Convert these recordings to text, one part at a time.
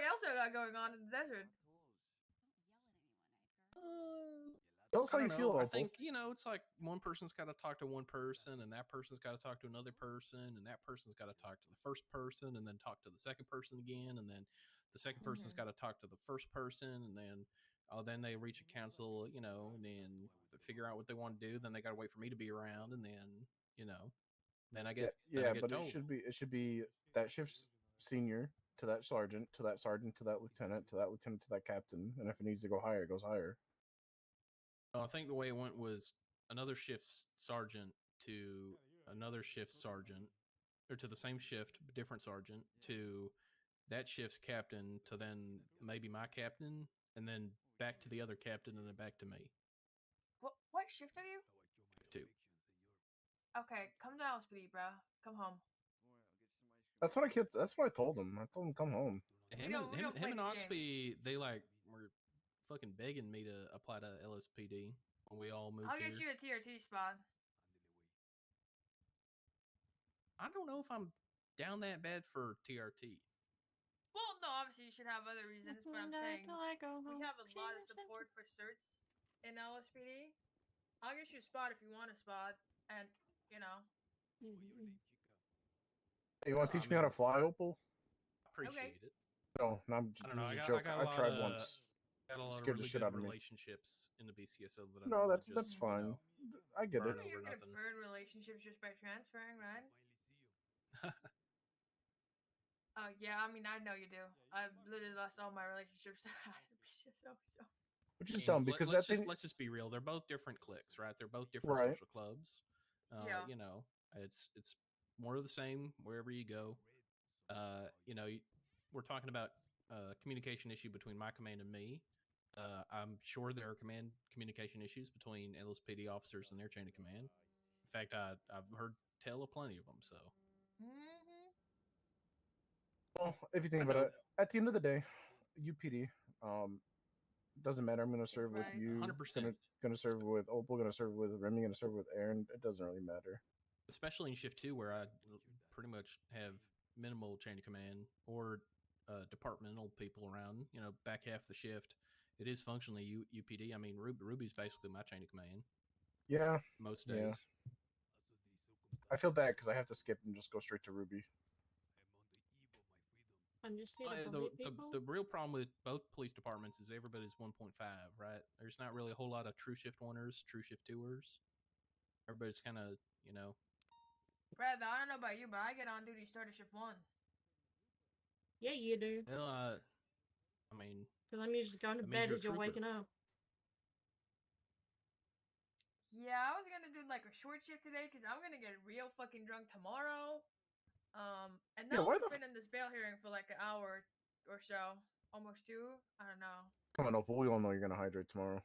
else I got going on in the desert? Tell us I how you don't feel, know. I Opal. think, it's like one person's got to talk to one person, and that person's got to talk to another person, and that person's got to talk to the first person, and then talk to the second person again, and then the second person's got to talk to the first person, and then they reach a council, and then they figure out what they want to do. Then they got to wait for me to be around, and then I get but told. it should be that shift's senior to that sergeant to that sergeant to that lieutenant to that lieutenant to that captain, and if it needs to go higher, it goes higher. I think the way it went was another shift's sergeant to another shift's sergeant, or to the same shift, different sergeant, to that shift's captain, to then maybe my captain, and then back to the other captain, and then back to me. What shift are you? Two. Okay, come to LSPD, bro. Come home. That's what I told him. I told him come home. Him we don't play and these Oxby, they were fucking begging me to apply to LSPD when we all moved I'll here. get you a TRT spot. I don't know if I'm down that bad for TRT. Well, no, obviously you should have other reasons, but I'm saying we have a lot of support for certs in LSPD. I'll get you a spot if you want a spot, and Hey, you want to teach me how to fly, Opal? Appreciate it. No, I don't know. this is a joke. I tried once. Got a lot Scared of the really shit good out of me. relationships in the BCSO that I No, don't that's just, fine. I get it. burn You're over gonna nothing. burn relationships just by transferring, right? Oh yeah, I mean I know you do. I've literally lost all my relationships. Which is dumb because let's just be real. They're both different cliques, right? They're both different Right. social clubs. Yeah. It's more of the same wherever you go. We're talking about communication issue between my command and me. I'm sure there are communication issues between LSPD officers and their chain of command. In fact, I've heard tell of plenty of them. So. Well, if you think about it, at the end of the day, UPD, doesn't matter. I'm gonna serve with you. 100%. Gonna serve with Opal. Gonna serve with Remi. Gonna serve with Aaron. It doesn't really matter. Especially in shift 2, where I pretty much have minimal chain of command or departmental people around. Back half the shift, it is functionally UPD. I mean, Ruby's basically my chain of command. Yeah. Most days. I feel bad because I have to skip and just go straight to Ruby. I'm just here to the real problem with both police departments is everybody's 1.5, right? There's not really a whole lot of true shift 1ers, true shift 2ers. Everybody's kind of, Brad, I don't know about you, but I get on duty start at shift 1. Yeah, you do. Well, I mean... Because I'm usually going to bed as you're waking up. Yeah, I was gonna do like a short shift today because I'm gonna get real fucking drunk tomorrow. And now we've been in this bail hearing for like an hour or so, almost 2. I don't know. Come on, Opal. We all know you're gonna hydrate tomorrow.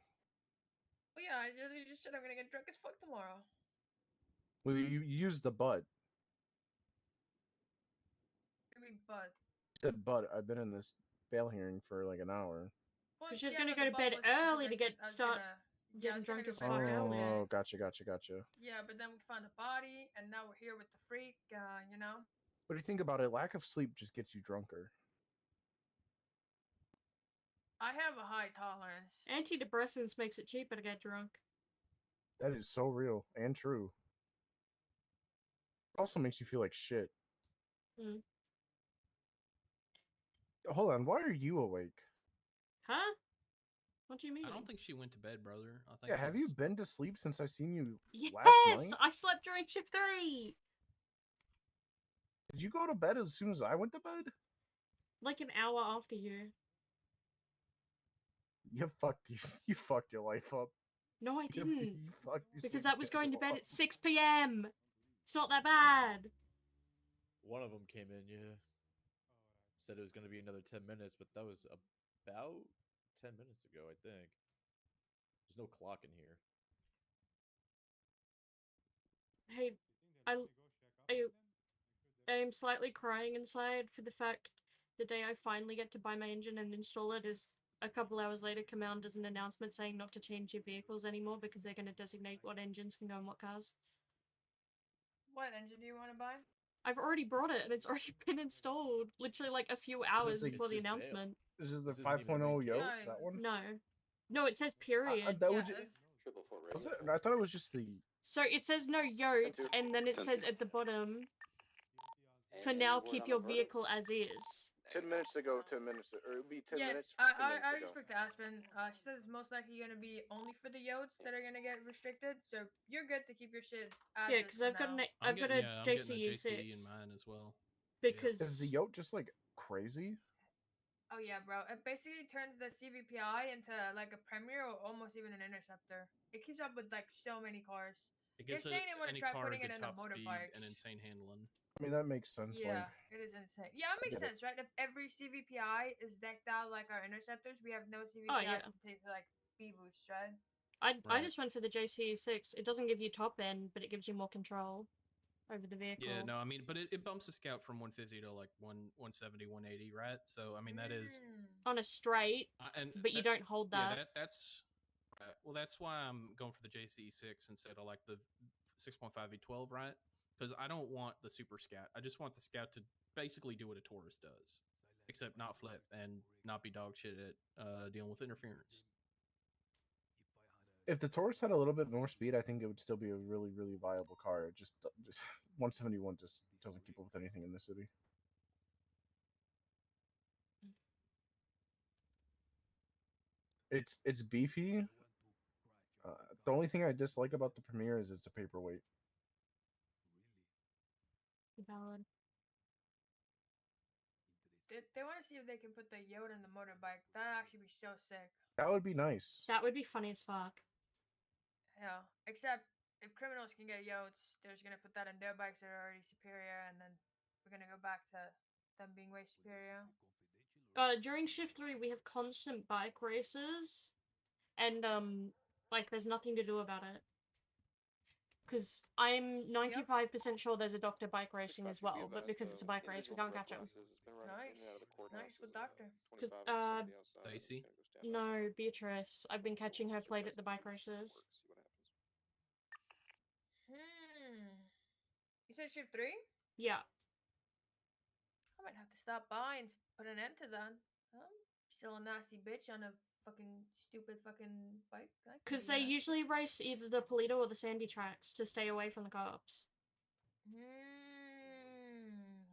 Well, yeah, I just said I'm gonna get drunk as fuck tomorrow. Well, you used the but. I mean, but. You said but. I've been in this bail hearing for like an hour. Well, she's gonna go to bed early to start getting drunk as fuck early. Oh, gotcha. Yeah, but then we found a body, and now we're here with the freak. What do you think about it? Lack of sleep just gets you drunker. I have a high tolerance. Antidepressants makes it cheaper to get drunk. That is so real and true. It also makes you feel like shit. Hold on, why are you awake? Huh? What do you mean? I don't think she went to bed, brother. I think. Yeah, have you been to sleep since I seen you last night? Yes, I slept during shift 3. Did you go to bed as soon as I went to bed? Like an hour after you. You fucked your life up. No, I didn't. Because I was going to bed at 6 p.m. It's not that bad. One of them came in, yeah. Said it was going to be another 10 minutes, but that was about 10 minutes ago, I think. There's no clock in here. Hey, I am slightly crying inside for the fact the day I finally get to buy my engine and install it is a couple hours later. Command does an announcement saying not to change your vehicles anymore because they're going to designate what engines can go in what cars. What engine do you want to buy? I've already brought it and it's already been installed. Literally like a few hours the- before the It's just announcement. This is the This isn't even the 5.0 main Yote, kit. that one? No. No, it says period. That Yeah, was, it's- was it? I thought it was just the. So it says no yotes, and then it says at the bottom, for now keep your vehicle as is. 10 minutes ago, 10 minutes, or it would be 10 yeah, minutes. I just spoke to Aspen. She said it's most likely gonna be only for the Yotes that are gonna get restricted. So you're good to keep your shit as Yeah, is because for I've got now. I've got a I'm getting a JCE JCE in 6 mine as well. because Is the Yote just like crazy? Oh yeah, bro. It basically turns the CVPI into like a Premier or almost even an Interceptor. It keeps up with like so many cars. It They're gives saying they want to any try car a putting it good in the top speed motorbikes. and insane handling. I mean, that makes sense. Yeah, Like, it is insane. Yeah, it makes get it. sense, right? If every CVPI is decked out like our Interceptors, we have no CVPIs Oh, yeah. to take like B boosts, right? I Right. just went for the JCE 6. It doesn't give you top end, but it gives you more control over the vehicle. Yeah, no, I mean, but it bumps the Scout from 150 to like 170, 180, right? So, I mean, that is. On a straight, And but you don't hold that. Yeah, that's. Well, that's why I'm going for the JCE6 instead of like the 6.5 V12, right? Because I don't want the Super Scout. I just want the Scout to basically do what a Taurus does, except not flip and not be dog shit at dealing with interference. if the Taurus had a little bit more speed, I think it would still be a really, really viable car. It just 171 just doesn't keep up with anything in the city. It's beefy. The only thing I dislike about the Premier is it's a paperweight. Valid. They want to see if they can put the Yoda in the motorbike. That'd actually be so sick. That would be nice. That would be funny as fuck. Yeah. Except if criminals can get Yotes, they're just gonna put that in their bikes that are already superior, and then we're gonna go back to them being way superior. During shift 3, we have constant bike races, and like there's nothing to do about it. Because I'm 95% sure there's a doctor bike racing as well, but because it's a bike race, we can't catch him. Nice. Nice with Doctor. Because Stacy? no, Beatrice. I've been catching her played at the bike races. You said shift 3? Yeah. I might have to stop by and put an end to that. Still a nasty bitch on a fucking stupid fucking bike. Because they usually race either the Polito or the Sandy tracks to stay away from the cops.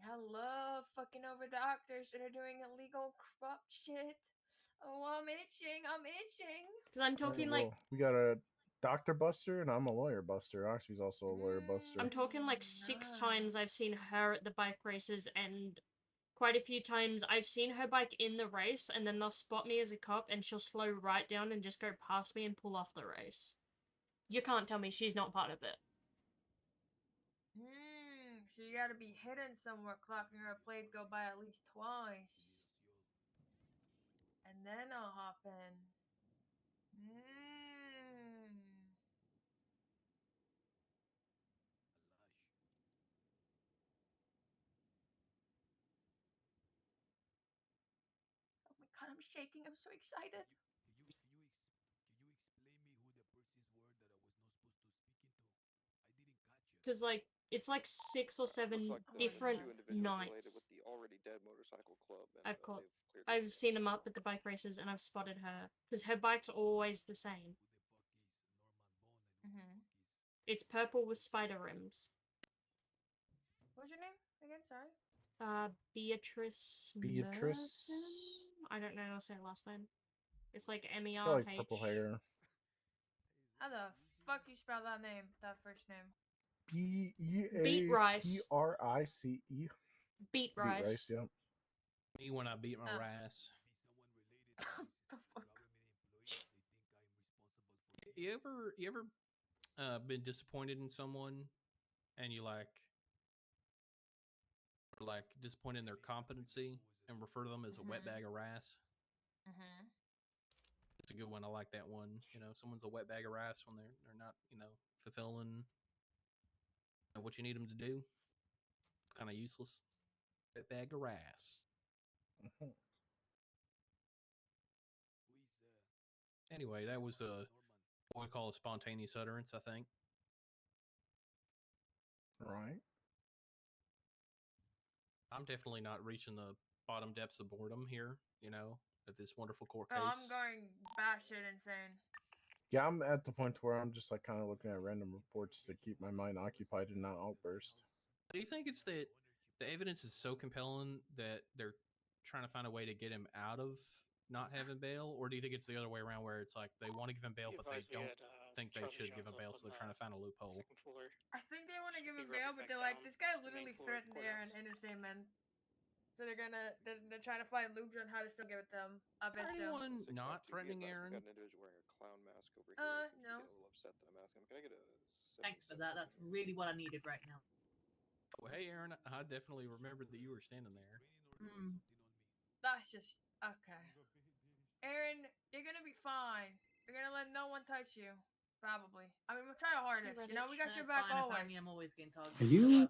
I love fucking over doctors that are doing illegal corrupt shit. Oh, I'm itching. Because I'm talking like... we got a doctor buster and I'm a lawyer buster. Oxby's also a lawyer buster. I'm talking like 6 times I've seen her at the bike races, and quite a few times I've seen her bike in the race, and then they'll spot me as a cop and she'll slow right down and just go past me and pull off the race. You can't tell me she's not part of it. So you gotta be hidden somewhere, clocking her plate go by at least twice. And then I'll hop in. Oh my god, I'm shaking. I'm so excited. Because, like, it's like 6 or 7 different nights. I've seen them up at the bike races and I've spotted her. Because her bike's always the same. It's purple with spider rims. What's your name again? Sorry. Beatrice. Beatrice. Merton? I don't know how to say her last name. It's like MERH. She's got like purple hair. How the fuck you spell that name? That first name? Beat rice. BEATRICE. Beat rice. Yeah. Me when I beat my rice. The fuck? You ever been disappointed in someone and you like disappointed in their competency and refer to them as a wet bag of rice? It's a good one. I like that one. You know, someone's a wet bag of rice when they're not, fulfilling what you need them to do. It's kind of useless. Wet bag of rice. Anyway, that was what we call a spontaneous utterance, I think. Right. I'm definitely not reaching the bottom depths of boredom here, at this wonderful court case. Oh, I'm going batshit insane. Yeah, I'm at the point where I'm just like kind of looking at random reports to keep my mind occupied and not outburst. Do you think it's that the evidence is so compelling that they're trying to find a way to get him out of not having bail, or do you think it's the other way around where it's like they want to give him bail but they don't think they should give him bail, so they're trying to find a loophole? I think they want to give him bail, but they're like, this guy literally threatened Aaron in his statement. So they're trying to find loops on how to still give it to him. I bet so. Anyone not threatening Aaron? Got an individual wearing a clown mask over here. No. Getting a little upset that I'm asking him. Can I get a? Thanks for that. That's really what I needed right now. Well, hey, Aaron, I definitely remembered that you were standing there. That's just okay. Aaron, you're gonna be fine. You're gonna let no one touch you. Probably. I mean, we'll try our hardest. You know, we got your back always. I'm always getting targeted. Are you?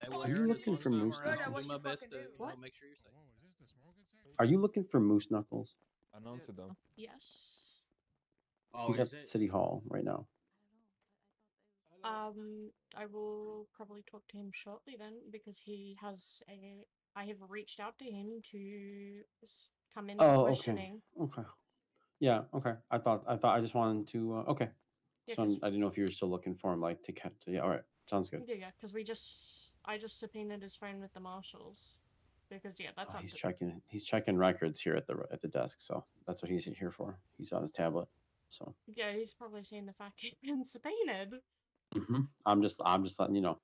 Hey, Are Aaron, you as looking long for as I'm moose around, I'll knuckles? do my best to What? make sure you're safe. Are you looking for Moose Knuckles? Announce it though. Yes. Oh, He's at City Hall right now. I will probably talk to him shortly then, because I have reached out to him to come in for Oh, questioning. okay. Yeah, okay. I just wanted to. Okay. Yeah, So 'cause- I didn't know if you were still looking for him, like to catch. Yeah, all right. Sounds good. Yeah, because I just subpoenaed his phone with the marshals, because that's Oh, up he's to- checking. He's checking records here at the desk. So that's what he's here for. He's on his tablet. So. Yeah, he's probably seen the fact he's been subpoenaed. I'm just letting you know.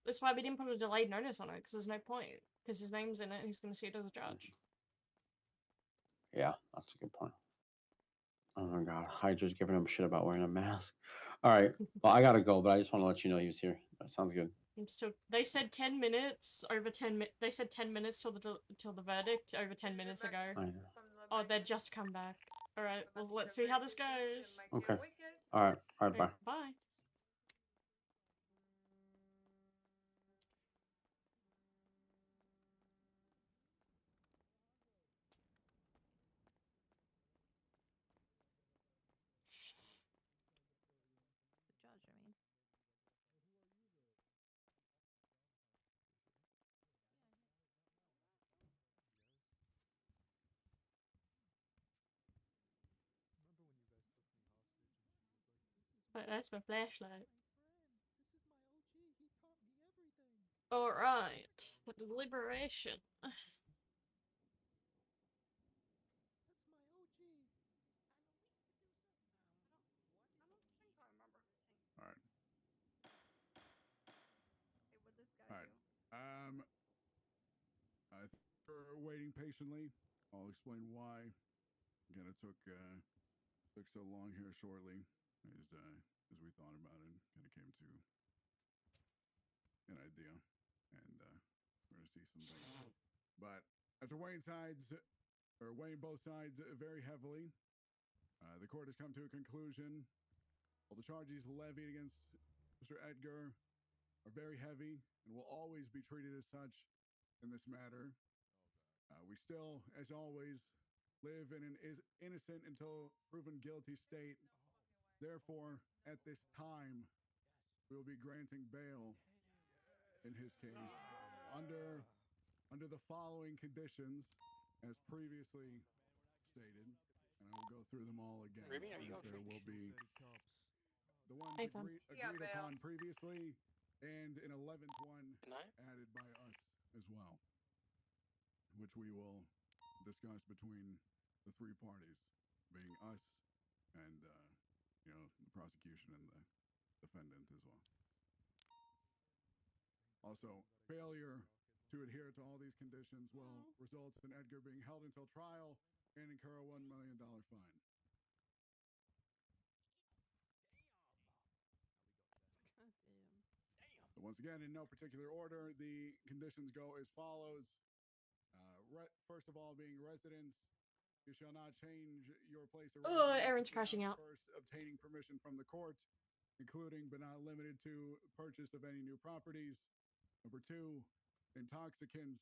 That's why we didn't put a delayed notice on it, because there's no point. Because his name's in it, and he's going to see it as a judge. Yeah, that's a good point. Oh my god, Hydra's giving him shit about wearing a mask. All right, well I gotta go, but I just want to let you know he was here. That sounds good. So they said 10 minutes. They said 10 minutes till the verdict. Over 10 minutes ago. I know. Oh, they'd just come back. All right, well let's see how this goes. Okay. All right. Bye. Bye. The judge, I mean. But that's my flashlight. All right, deliberation. All right. Hey, what'd this guy All right. do? For waiting patiently, I'll explain why. Again, it took so long here shortly as we thought about it, kind of came to an idea, and we're gonna see some things. But after weighing both sides very heavily, the court has come to a conclusion. All the charges levied against Mr. Edgar are very heavy and will always be treated as such in this matter. We still, as always, live in an innocent until proven guilty state. Therefore, at this time, we will be granting bail in his case under the following conditions, as previously stated, and I will go through them all again. Remi, are you as there okay? will be the ones Hey, fam. agreed upon previously, and an 11th one added by us as well, which we will discuss between the three parties, being us and the prosecution and the defendant as well. Also, failure to adhere to all these conditions will result in Edgar being held until trial and incur a $1 million fine. So once again, in no particular order, the conditions go as follows. First of all, being residents, you shall not change your place of residence. Aaron's crashing out. First, obtaining permission from the court, including but not limited to purchase of any new properties. Number two, intoxicants.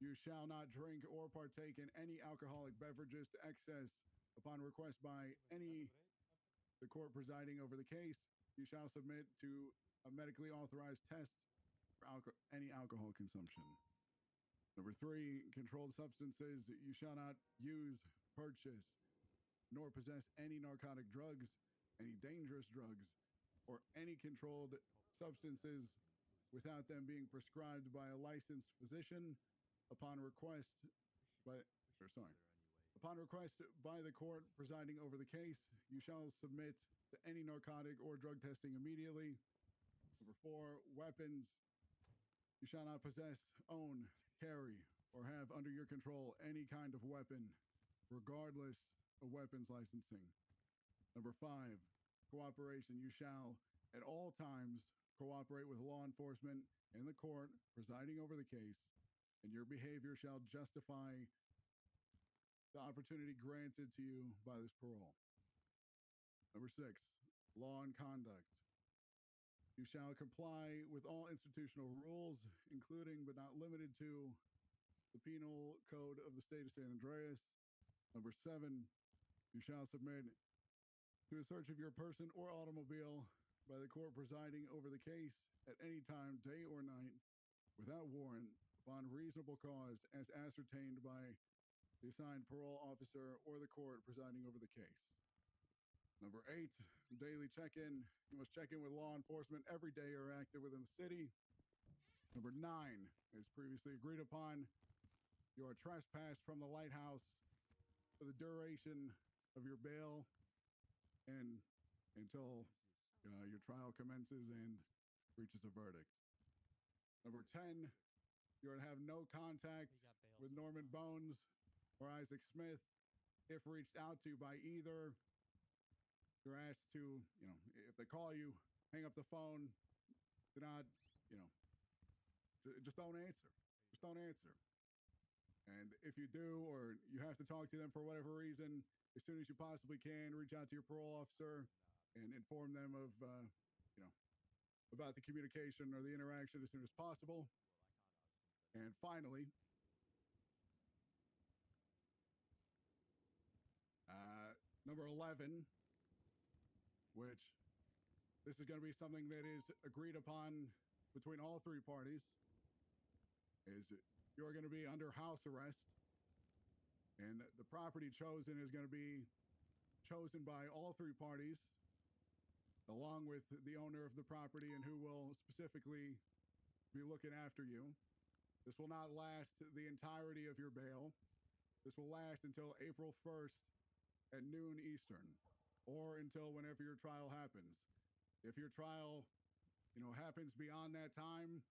You shall not drink or partake in any alcoholic beverages to excess upon request by the court presiding over the case. You shall submit to a medically authorized test for any alcohol consumption. Number 3, controlled substances. You shall not use, purchase, nor possess any narcotic drugs, any dangerous drugs, or any controlled substances without them being prescribed by a licensed physician upon request by the court presiding over the case. You shall submit to any narcotic or drug testing immediately. Number 4, weapons. You shall not possess, own, carry, or have under your control any kind of weapon, regardless of weapons licensing. Number 5, cooperation. You shall, at all times, cooperate with law enforcement and the court presiding over the case, and your behavior shall justify the opportunity granted to you by this parole. Number 6, law and conduct. You shall comply with all institutional rules, including but not limited to the Penal Code of the State of San Andreas. Number 7, you shall submit to a search of your person or automobile by the court presiding over the case at any time, day or night, without warrant, upon reasonable cause as ascertained by the assigned parole officer or the court presiding over the case. Number 8, daily check-in. You must check in with law enforcement every day you're active within the city. Number 9, as previously agreed upon, you are trespassed from the lighthouse for the duration of your bail and until your trial commences and reaches a verdict. Number 10, you are to have no contact with Norman Bones or Isaac Smith if reached out to by either. You're asked to, if they call you, hang up the phone. Do not, just don't answer. Just don't answer. And if you do, or you have to talk to them for whatever reason, as soon as you possibly can, reach out to your parole officer and inform them of, about the communication or the interaction as soon as possible. And finally, number 11, which this is going to be something that is agreed upon between all 3 parties, is you're going to be under house arrest, and the property chosen is going to be chosen by all 3 parties, along with the owner of the property and who will specifically be looking after you. This will not last the entirety of your bail. This will last until April 1st at noon Eastern, or until whenever your trial happens. If your trial, happens beyond that time,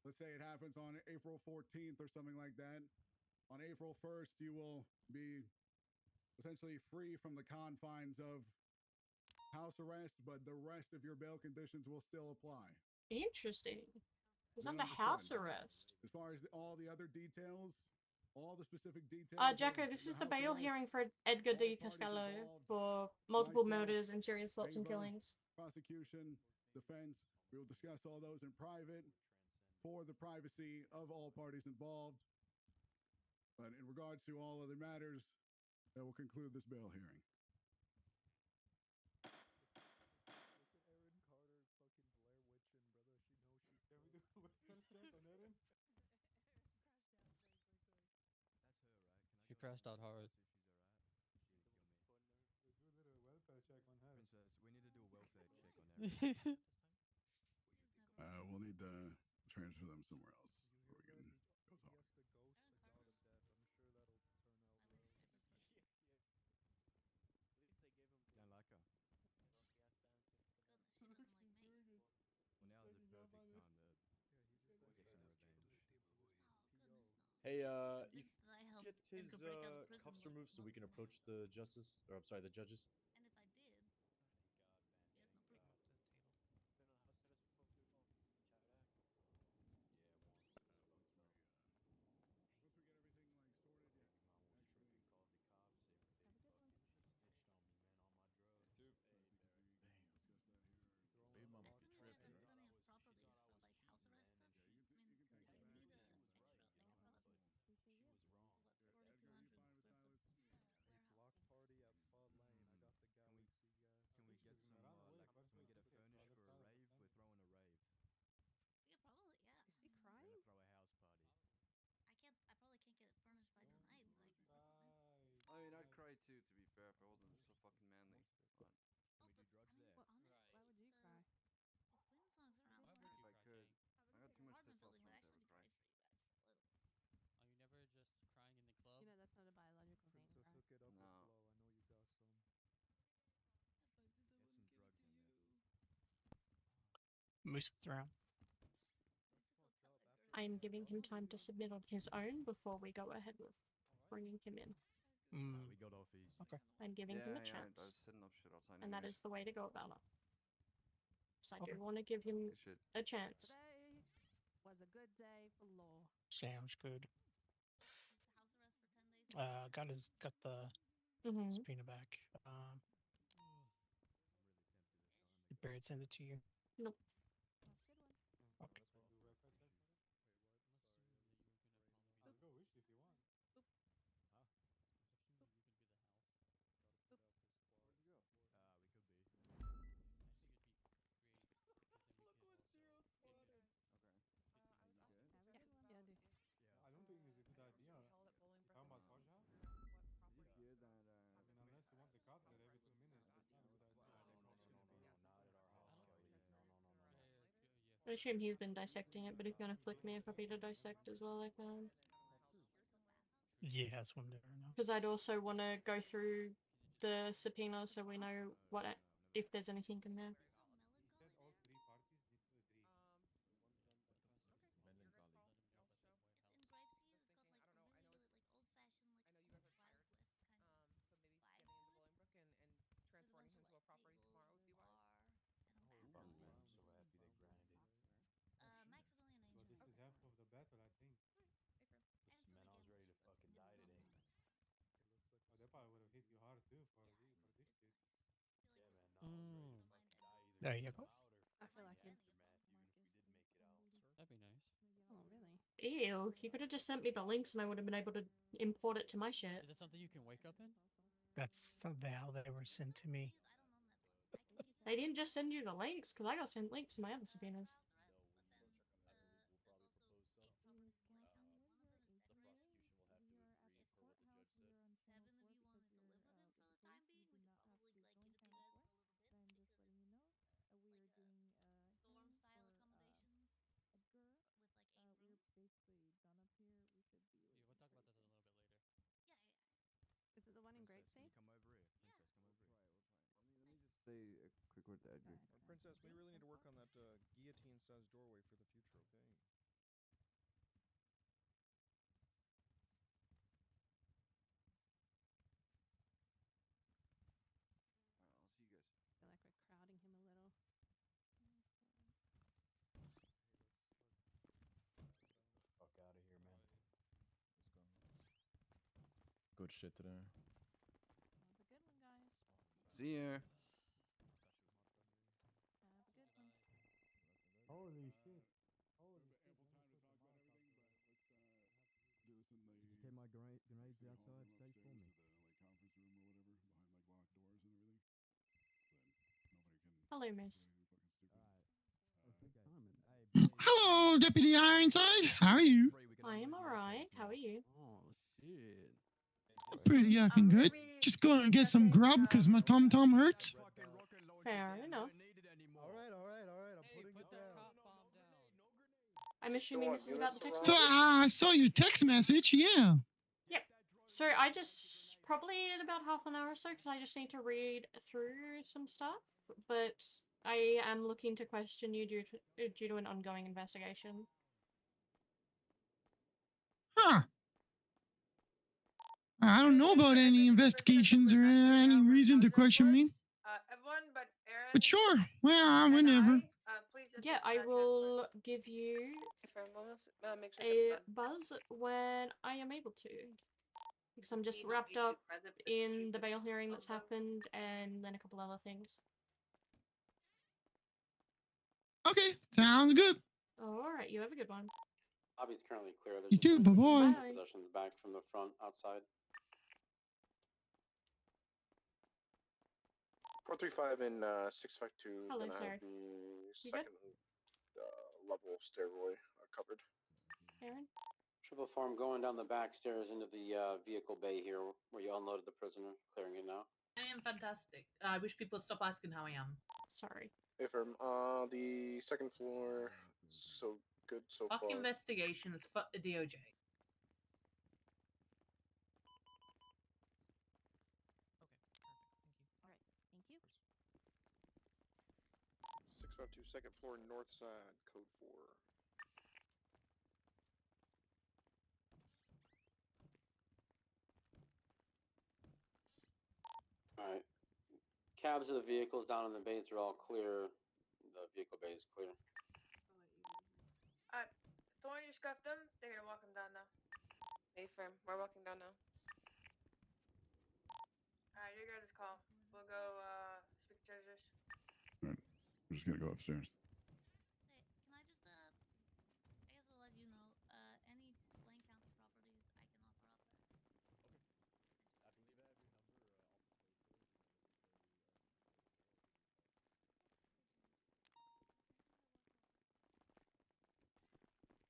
let's say it happens on April 14th or something like that, on April 1st, you will be essentially free from the confines of house arrest, but the rest of your bail conditions will still apply. Interesting. He's Then under house understood. arrest. As far as all the other details, all the specific details. Jacko, this is the bail hearing for Edgar D. Costello for multiple murders and serious assaults and killings. Prosecution, defense, we will discuss all those in private for the privacy of all parties involved. But in regards to all other matters, that will conclude this bail hearing. She crashed out hard. We'll need to transfer them somewhere else where we can go talk. Hey, you get his cuffs removed so we can approach the justice, or I'm sorry, the judges. And if I did, he has no proof. too, to be fair, for holding it so fucking manly. But Well, honestly, Why would you cry? the Queen songs around if more. I could, I got too much Apartment building would testosterone to ever actually be cry. great for you guys for a little. Are you never just crying in the club? You know that's not a biological thing, Princess, right? hook it up No. with blow. I know you got some. If I did, I Get wouldn't some give it drugs to in you. you. Moose is around. I'm giving him time to submit on his own before we go ahead with bringing him in. Mm. We got off easy. Okay. And giving him a I chance. was setting up shit outside. And that is the way to go about it. So I do Okay. want to give him Good shit. a chance. Today was a good day for law. Sounds good. Just house arrest for 10 days. Got the Mm-hmm. subpoena back. Did Barrett send it to you? Nope. Good one. Okay. I'll go wish if you want. Where'd you go? We could be. Look what Zero spotted. Okay. Have a You good good? one. Yeah, dude. I don't think it's a good idea. Held at Bowling Talking about Brook. Faja? You good that I mean, unless you want the cop there every 2 minutes, that's not a good idea. I assume he's been dissecting it, but if you want to flick me a copy to dissect as well, I can. Yeah, that's one there now. Because I'd also want to go through the subpoena so we know what if there's anything in there. He said all 3 parties need to agree. Melancholy. It's in Grapesy. It's got like a really, really like old-fashioned like wild west kind of So maybe vibe getting to into it. Bolingbrook and With a transporting bunch him of to a like property tables tomorrow would and be a wise. bar and a I'm bathhouse. so happy they granted it. Maximilian Well, Angel. this is half of the battle, I think. And so Man, the I was game ready was to good. fucking It's die not today. bad. Oh, that probably would have hit you hard too for Yeah, this it's shit. good. I Yeah, feel like man, no, I was ready to don't fucking mind die that. either. There you go. I feel like you. Aftermath, even if we did make it out. That'd be nice. Oh, really? Ew, you could have just sent me the links and I would have been able to import it to my shit. Is it something you can wake up in? That's how they were sent to me. I don't know that. I can give They didn't just send you the links, because I got sent links to my other subpoenas. house arrest, but then We'll probably propose some. eight properties in my county. One of them is The decorated. prosecution will have to agree for what the judge said. 7 of you wanted to live with him for the time being. We could probably like give it to you guys for a little bit because it's like dorm-style accommodations with like 8 rooms. basically done up here. We should be. Yeah, we'll talk about this a little bit later. Yeah, yeah. Is it the one in Princess, can Grapesy? you come over here? Princess, come over here. Let me just say a quick word to Edgar. Princess, we really need to work on that guillotine-sized doorway for the future, okay? I'll see you guys. I feel like we're crowding him a little. Fuck out of here, man. Let's go. Good shit today. Have a good one, guys. See ya. Have a good one. Holy shit. Holy We have shit. ample time to talk about everything, but let's do this in the. Get my grenades stay outside home safe for upstairs me. to the like conference room or whatever behind like locked doors and everything. So then nobody can Hello, do miss. anything fucking stupid. Hello, Deputy Ironside. How are you? I am alright. How are you? Oh shit. Pretty yucking good. Just going to get some grub because my tum hurts. Fair enough. Alright. I'm Hey, put that cop bomb down. I'm assuming this is about the text So message? I saw your text message. Yeah. Yep. So I just probably in about half an hour or so because I just need to read through some stuff. But I am looking to question you due to an ongoing investigation. Huh. I don't know about any investigations or any reason to question me. Everyone but Aaron. But sure. Well, whenever. Please just Yeah, I will give you a buzz when I am able to. Because I'm just wrapped up in the bail hearing that's happened and then a couple other things. Okay. Sounds good. Alright, you have a good one. Lobby's currently clear. There's You just too. some Bye-bye. Bye. possessions back from the front outside. 435 and 652. Hello, gonna sir. have the You good? second level stairway covered. Aaron? Triple form going down the back stairs into the vehicle bay here where you unloaded the prisoner, clearing it now. I am fantastic. I wish people would stop asking how I am. Sorry. Affirm. The second floor, so good so Fuck far. investigations, fuck the DOJ. Thank you. 652 second floor, north side, code 4. Alright. Cabs of the vehicles down in the bays are all clear. The vehicle bay is clear. Thorn, you scuffed them. They're gonna walk them down now. Affirm. We're walking down now. Alright, your guys' call. We'll go speak to treasures. Alright. I'm just gonna go upstairs. Hey, can I just I guess I'll let you know, any blank county properties I can offer up as. I believe I have your number off the papers, and then if they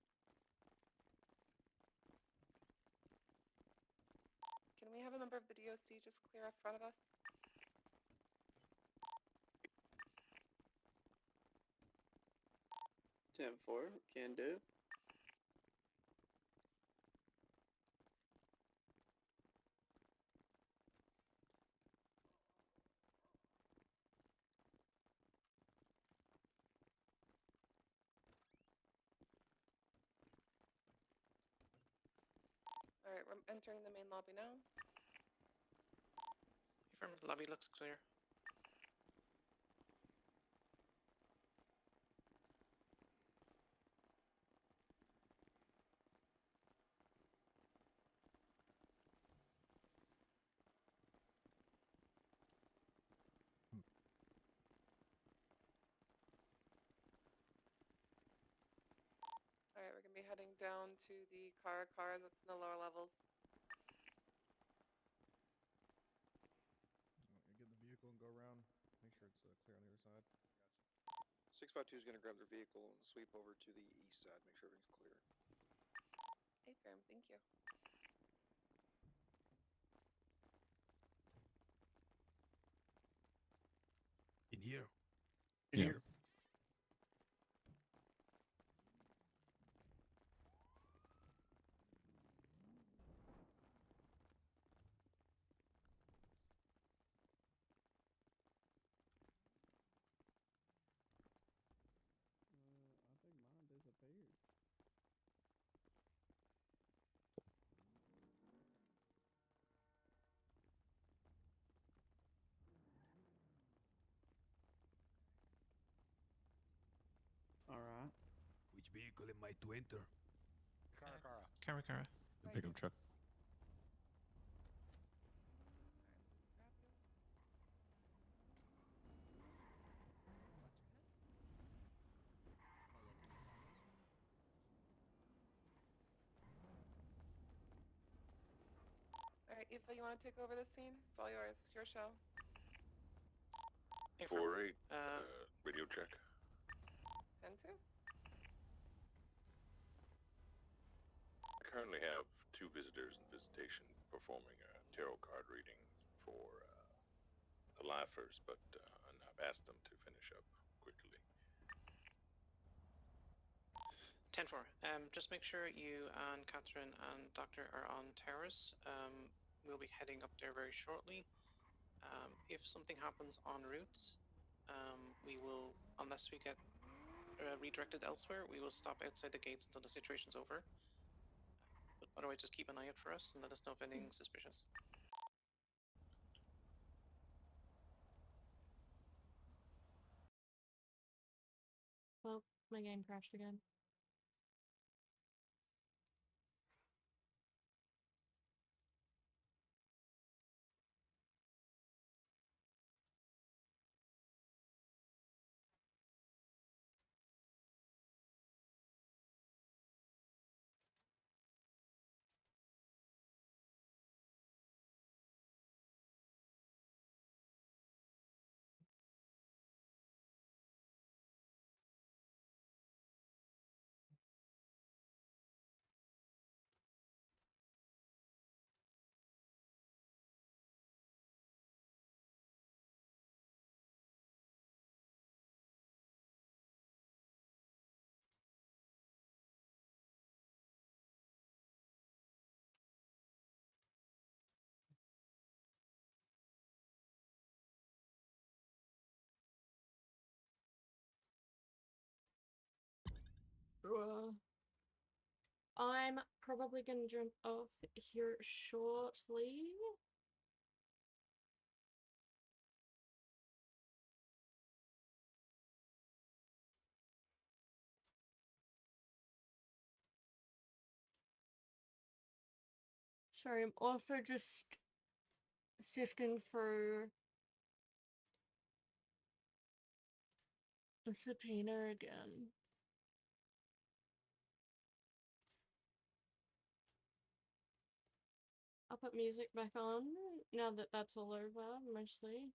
Can we have a member of the DOC just clear up front of us? Ten four, can do. Alright, we're entering the main lobby now. Affirm. Lobby looks clear. Alright, we're gonna be heading down to the car that's in the lower levels. Get the vehicle and go around. Make sure it's clear on the other side. 652 is gonna grab their vehicle and sweep over to the east side. Make sure everything's clear. Affirm, thank you. In here. In here. I think mine disappeared. Alright. Which vehicle am I to enter? Kara. The pickup truck. Alright, Aoife, you wanna take over this scene? It's all yours. It's your show. 4-8, radio check. 10-2. I currently have 2 visitors in visitation performing a tarot card reading for the lifers, but and I've asked them to finish up quickly. 10-4. Just make sure you and Catherine and Doctor are on terrace. We'll be heading up there very shortly. If something happens en route, we will, unless we get redirected elsewhere, we will stop outside the gates until the situation's over. But otherwise, just keep an eye out for us and let us know if anything suspicious. Well, my game crashed again. I'm probably gonna jump off here shortly. Sorry, I'm also just sifting through the subpoena again. I'll put music back on now that that's all over, mostly.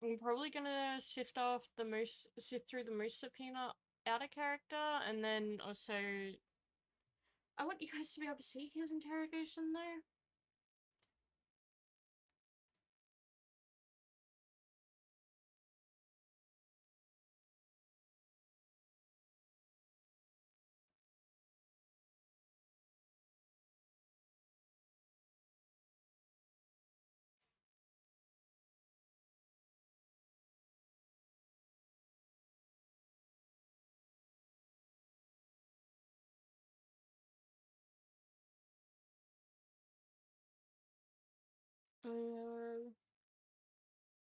I'm probably gonna sift through the most subpoena out of character, and then also I want you guys to be able to see his interrogation though.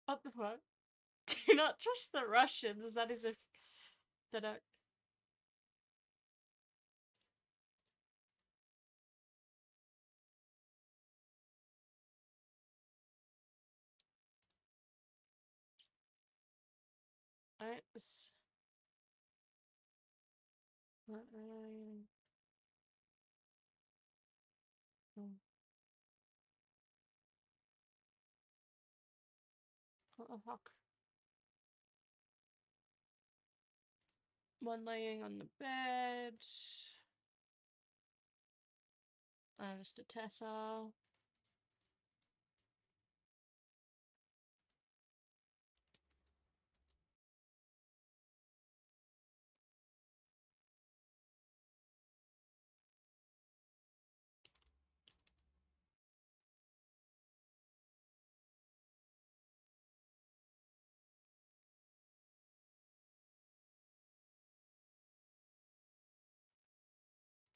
What the fuck? Do not trust the Russians. That is if that are. It's... What the fuck? One laying on the bed. Just a Tessa.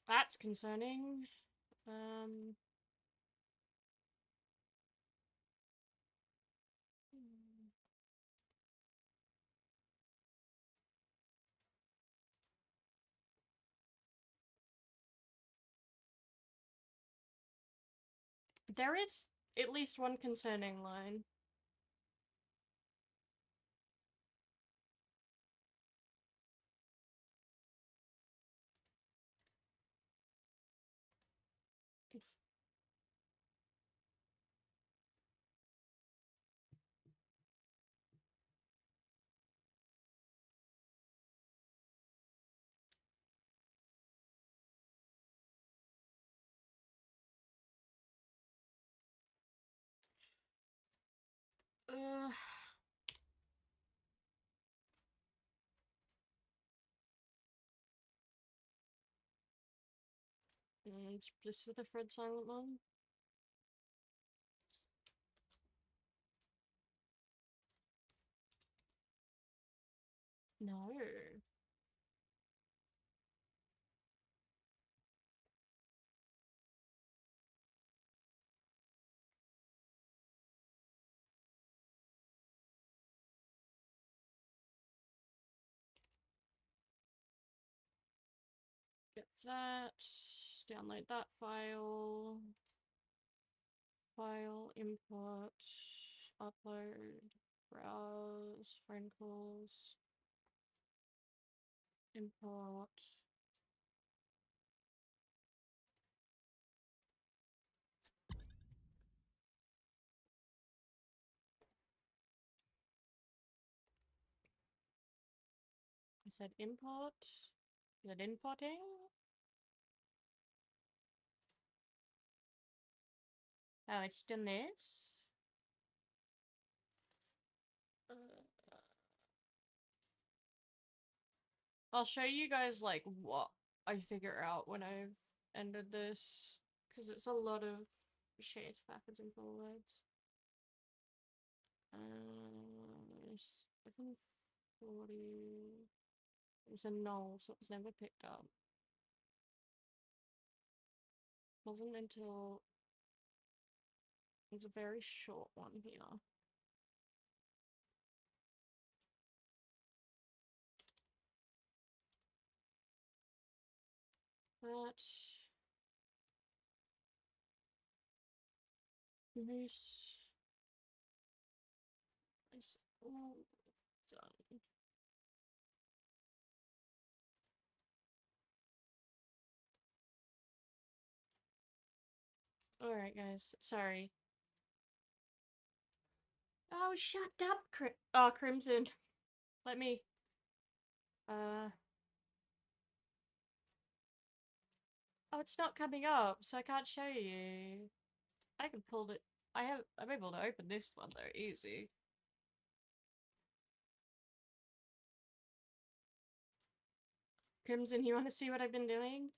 That's concerning. There is at least one concerning line. Uh... This is the Fred Silent one. No. Get that. Download that file. File, import, upload, browse, phone calls, import. I said import. Is it importing? Oh, it's done this. I'll show you guys like what I figure out when I've ended this, because it's a lot of shit backwards and forwards. 11:40. It was a null, so it was never picked up. Wasn't until it was a very short one here. That moose is all done. Alright, guys. Sorry. Oh, shut up, Crimson. Let me... Oh, it's not coming up, so I can't show you. I can pull it. I'm able to open this one though, easy. Crimson, you want to see what I've been doing?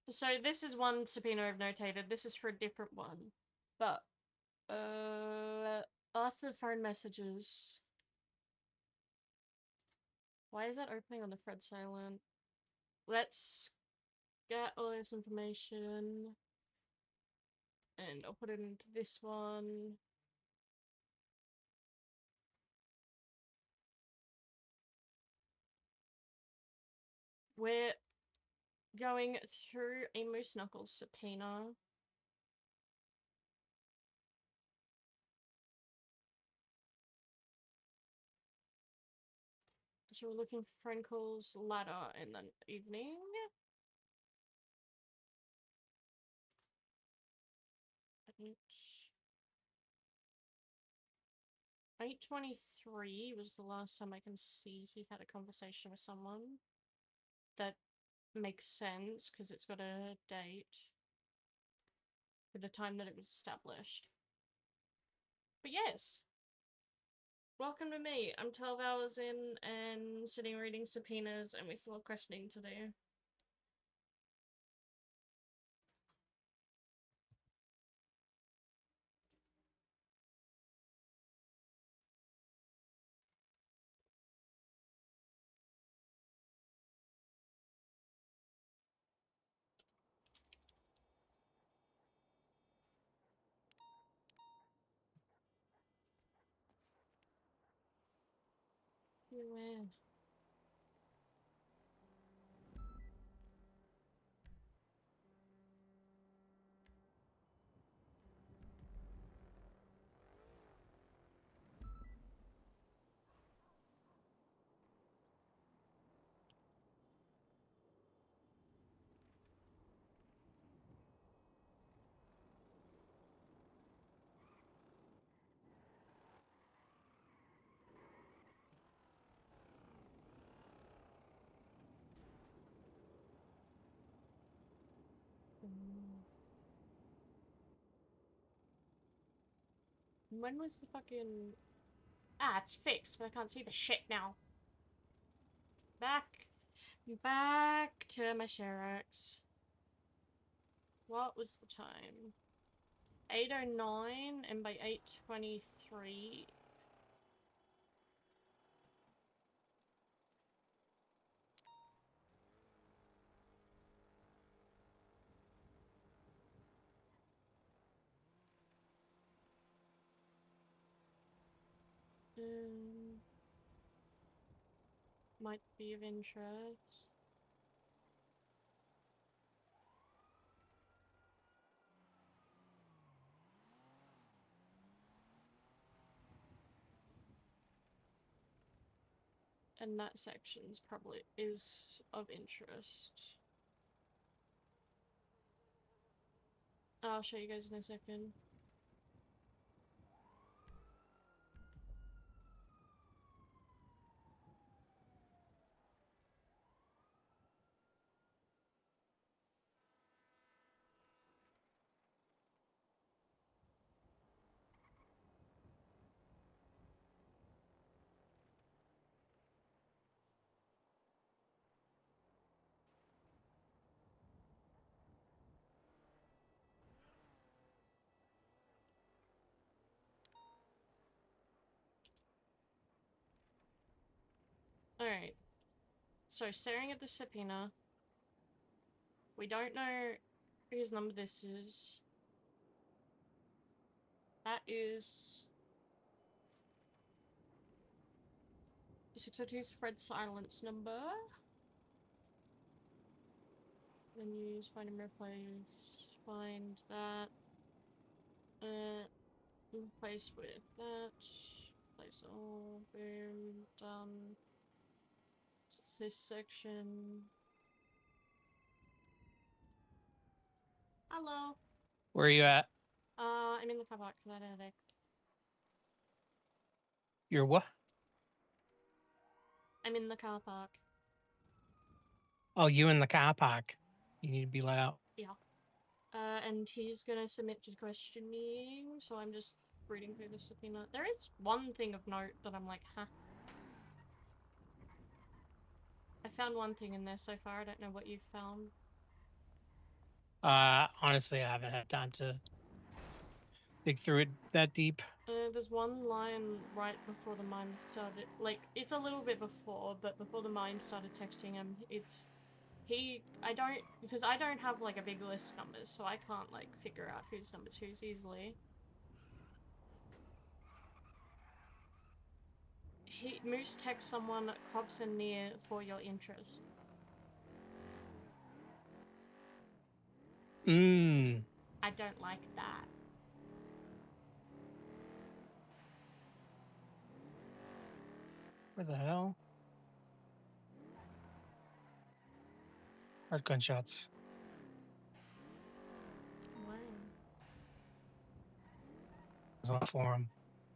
So this is one subpoena I've notated. This is for a different one. But, ask the phone messages. Why is that opening on the Fred silent? Let's get all this information. And I'll put it into this one. We're going through a Moose Knuckles subpoena. So we're looking for phone calls later in the evening. And 8:23 was the last time I can see he had a conversation with someone. That makes sense because it's got a date for the time that it was established. But yes, welcome to me. I'm 12 hours in and sitting reading subpoenas and we still have questioning to do. Where? When was the fucking... Ah, it's fixed, but I can't see the shit now. Back to my Xerox. What was the time? 8:09, and by 8:23... might be of interest. And that section's probably is of interest. I'll show you guys in a second. Alright. So, staring at the subpoena. We don't know whose number this is. That is 602's Fred Silence number. Then use find and replace. Find that. Replace with that. Place all. Boom. Done. This section. Hello. Where are you at? I'm in the car park because I had a headache. You're what? I'm in the car park. Oh, you in the car park. You need to be let out. Yeah. And he's gonna submit to questioning, so I'm just reading through the subpoena. There is one thing of note that I'm like, huh. I found one thing in there so far, I don't know what you've found. Honestly, I haven't had time to dig through it that deep. There's one line right before the mine started, like, it's a little bit before, but before the mine started texting him, because I don't have, like, a big list of numbers, so I can't, like, figure out whose number's whose easily. Moose texts someone, cops are near for your interest. I don't like that. Where the hell? Heard gunshots. Wow. I was on a forum,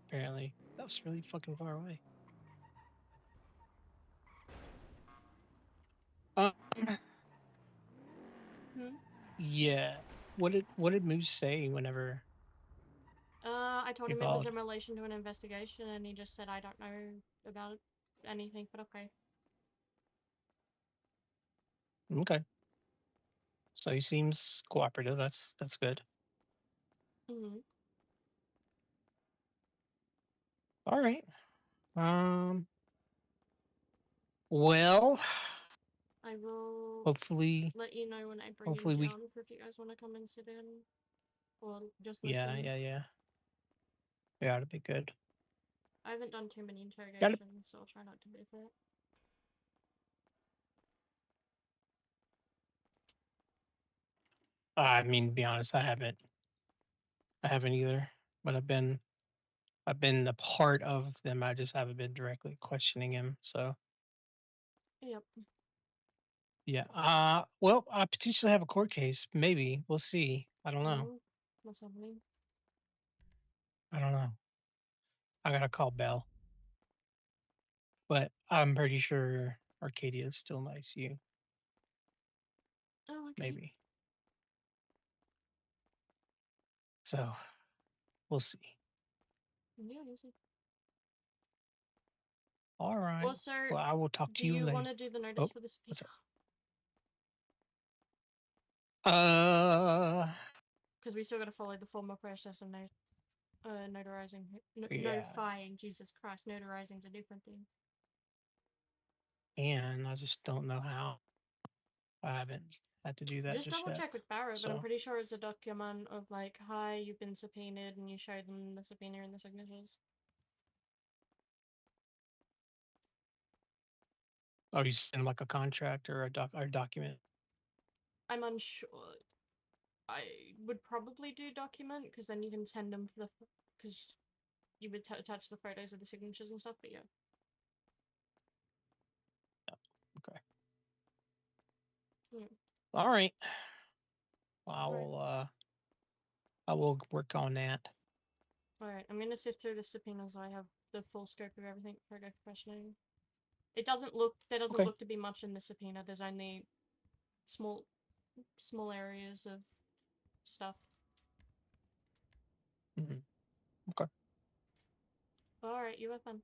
apparently. That was really fucking far away. Yeah. What did Moose say whenever? I told him it was in relation to an investigation, and he just said, I don't know about anything, but okay. Okay. So he seems cooperative. That's good. Mm-hmm. All right. Well, I will hopefully let you know when I bring him down if you guys want to come and sit in. Or just listen. Yeah, that'd be good. I haven't done too many interrogations, so I'll try not to biff it. I mean, to be honest, I haven't either. But I've been a part of them. I just haven't been directly questioning him. So Yep. yeah. Well, I potentially have a court case. Maybe we'll see. I don't know. What's happening? I don't know. I gotta call Bell. But I'm pretty sure Arcadia is still in the ICU. Oh, okay. Maybe. So we'll see. Yeah, we'll see. All right. Also, well, I will talk to you later. Do you want to do the notice for the subpoena? Because we still got to follow the formal process of notarizing. Notifying. Jesus Christ, notarizing is a different thing. And I just don't know how. I haven't had to do that Just double yet. check with Barrett, but I'm So- pretty sure it's a document of like, hi, you've been subpoenaed, and you show them the subpoena and the signatures. Oh, you send like a contract or a document? I'm unsure. I would probably do document, because then you can send them for the... because you would attach the photos of the signatures and stuff, but yeah. Okay. Yeah. All right. I will work on that. Alright, I'm gonna sift through the subpoenas so I have the full scope of everything before I go for questioning. There doesn't look to be much in the subpoena. There's only small areas of stuff. Okay. Alright, you have fun.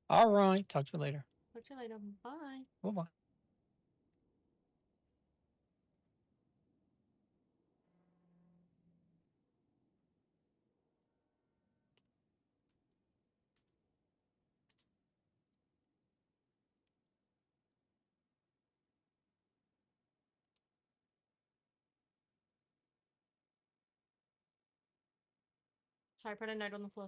All right. Talk to you later. Talk to you later. Bye. Bye-bye. Sorry, put a note on the floor.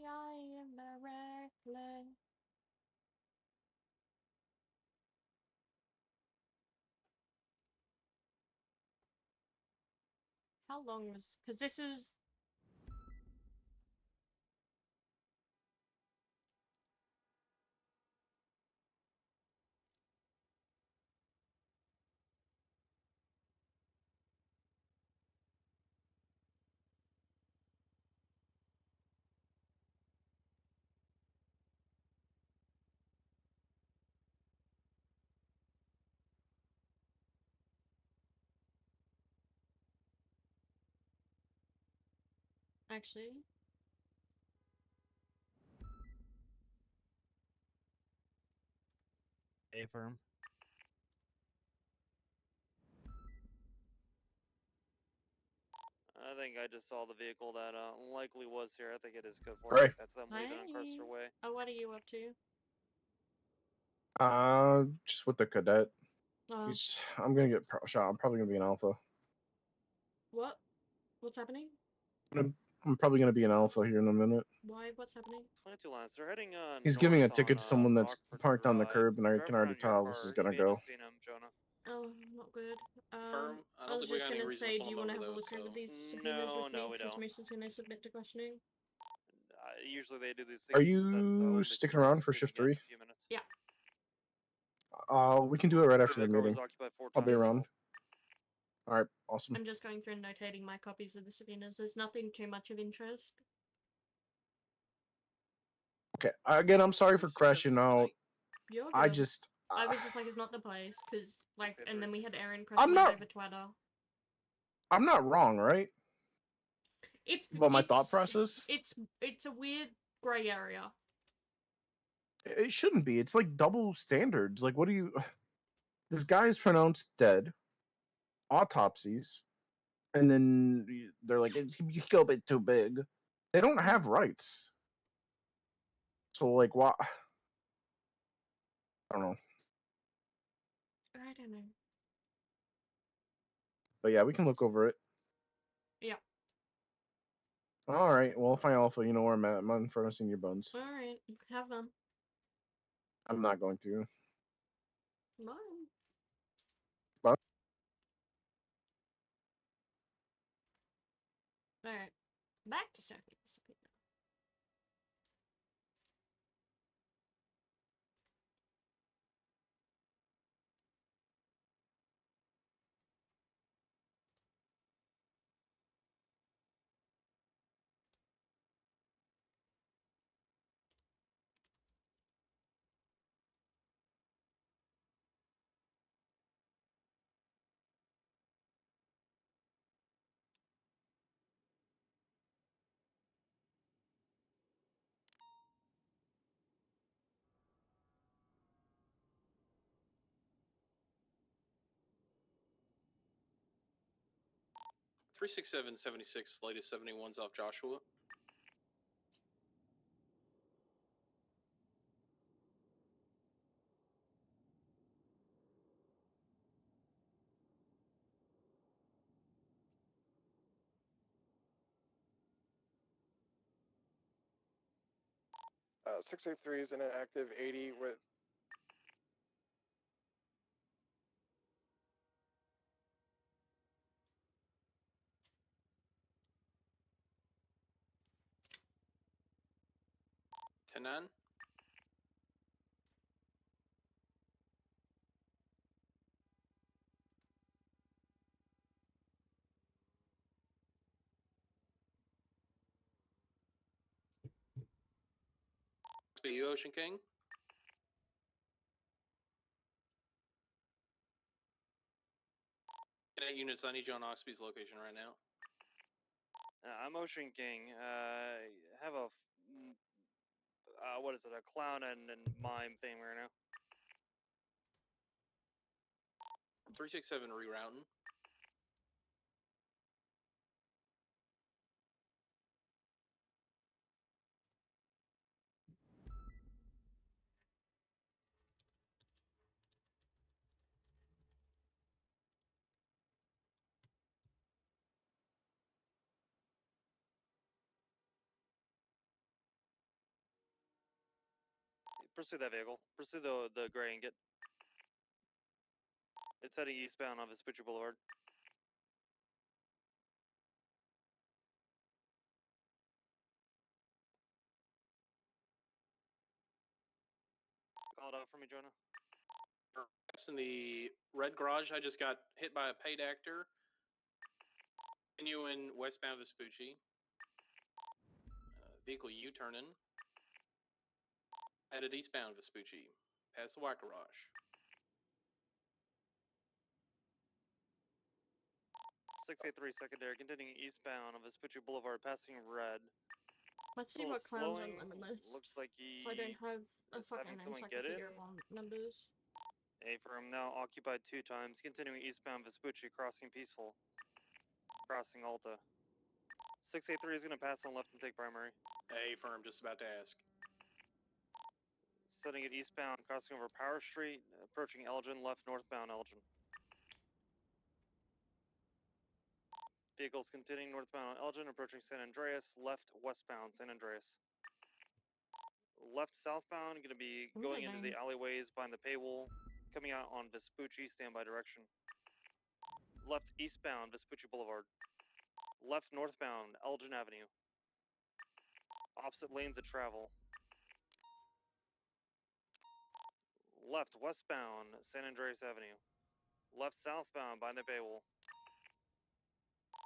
I am reckless. How long was? Because this is. Actually. A firm. I think I just saw the vehicle that likely was here. I think it is code 4. Right. That's them leaving on Carcer Way. Oh, what are you up to? Just with the cadet. Oh. I'm gonna get shot. I'm probably gonna be an alpha. What? What's happening? I'm probably gonna be an alpha here in a minute. Why? What's happening? 22 lines. They're heading He's giving a ticket to someone that's parked on the curb, and I can already tell how this is gonna go. Seen him, Jonah. Oh, not good. Firm. I I don't was think we just got any gonna reason say, to do pull you him want to over have a though, look over so. these subpoenas No, with no, me? we Because don't. Mason's gonna submit to questioning. Usually they do these things. Are in sets, you so they sticking should around for proceed in shift 3? a few minutes. Yeah. We can do it right after the Vehicle was meeting. occupied 4 I'll be times. around. All right, awesome. I'm just going through and notating my copies of the subpoenas. There's nothing too much of interest. Okay. Again, I'm sorry for crashing out. You're good. I just. I was just like, it's not the place, because, like, and then we had Aaron I'm question it not. over Twitter. I'm not wrong, right? But my thought It's process. it's a weird gray area. It shouldn't be. It's like double standards. Like, what do you? This guy is pronounced dead. Autopsies, and then they're like, "You go a bit too big." They don't have rights. So, like, what? I don't know. I don't know. But yeah, we can look over it. Yeah. All right. Well, if I alpha, you know where I'm at. I'm in front of Senior Bones. All right. Have fun. I'm not going to. Bye. But All right. Back to starting the subpoena. Three 36776, latest 71's off Joshua. Uh, 683 is in an active 80 with. Tenan. You Ocean King. Cadet units, I need you on Oxby's location right now. I'm Ocean King. Have a what is it? A clown and mime thing right now. 367 rerouting. Pursue that vehicle. Pursue the gray and get. It's heading eastbound on Vespucci Boulevard. Call it out for me, Jonah. In the red garage, I just got hit by a paid actor. Continuing westbound Vespucci. Vehicle U-turning. Headed eastbound Vespucci. Past the white garage. 683 secondary, continuing eastbound on Vespucci Boulevard, passing red. Let's see Still what clowns slowing. on the list. Looks like he So I don't have a is having fucking someone get encyclopedia in. of numbers. A firm now occupied 2 times, continuing eastbound Vespucci, crossing Peaceful. Crossing Alta. 683 is going to pass on left and take primary. A firm, just about to ask. Setting it eastbound, crossing over Power Street, approaching Elgin, left northbound Elgin. Vehicles continuing northbound on Elgin, approaching San Andreas, left westbound San Andreas. Left southbound, going to be going into the alleyways behind the paywall, coming out on Vespucci, standby direction. Left eastbound Vespucci Boulevard. Left northbound Elgin Avenue. Opposite lanes of travel. Left westbound San Andreas Avenue. Left southbound behind the paywall.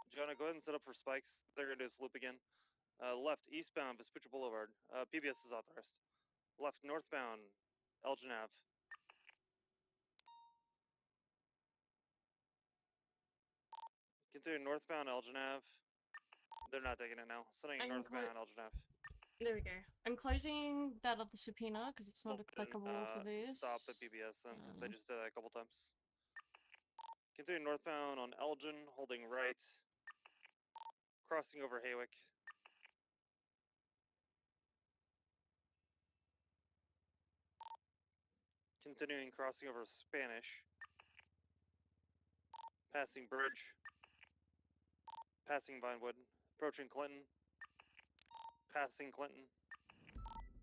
Jonah, go ahead and set up for spikes. They're going to do this loop again. Left eastbound Vespucci Boulevard. PBS is authorized. Left northbound Elgin Ave. Continue northbound Elgin Ave. They're not taking it now. Sending northbound Elgin Ave. There we go. I'm closing that other subpoena because it's not applicable for this. Stop the PBS then, since they just did that a couple times. Continue northbound on Elgin, holding right. Crossing over Haywick. Continuing crossing over Spanish. Passing Bridge. Passing Vinewood. Approaching Clinton. Passing Clinton.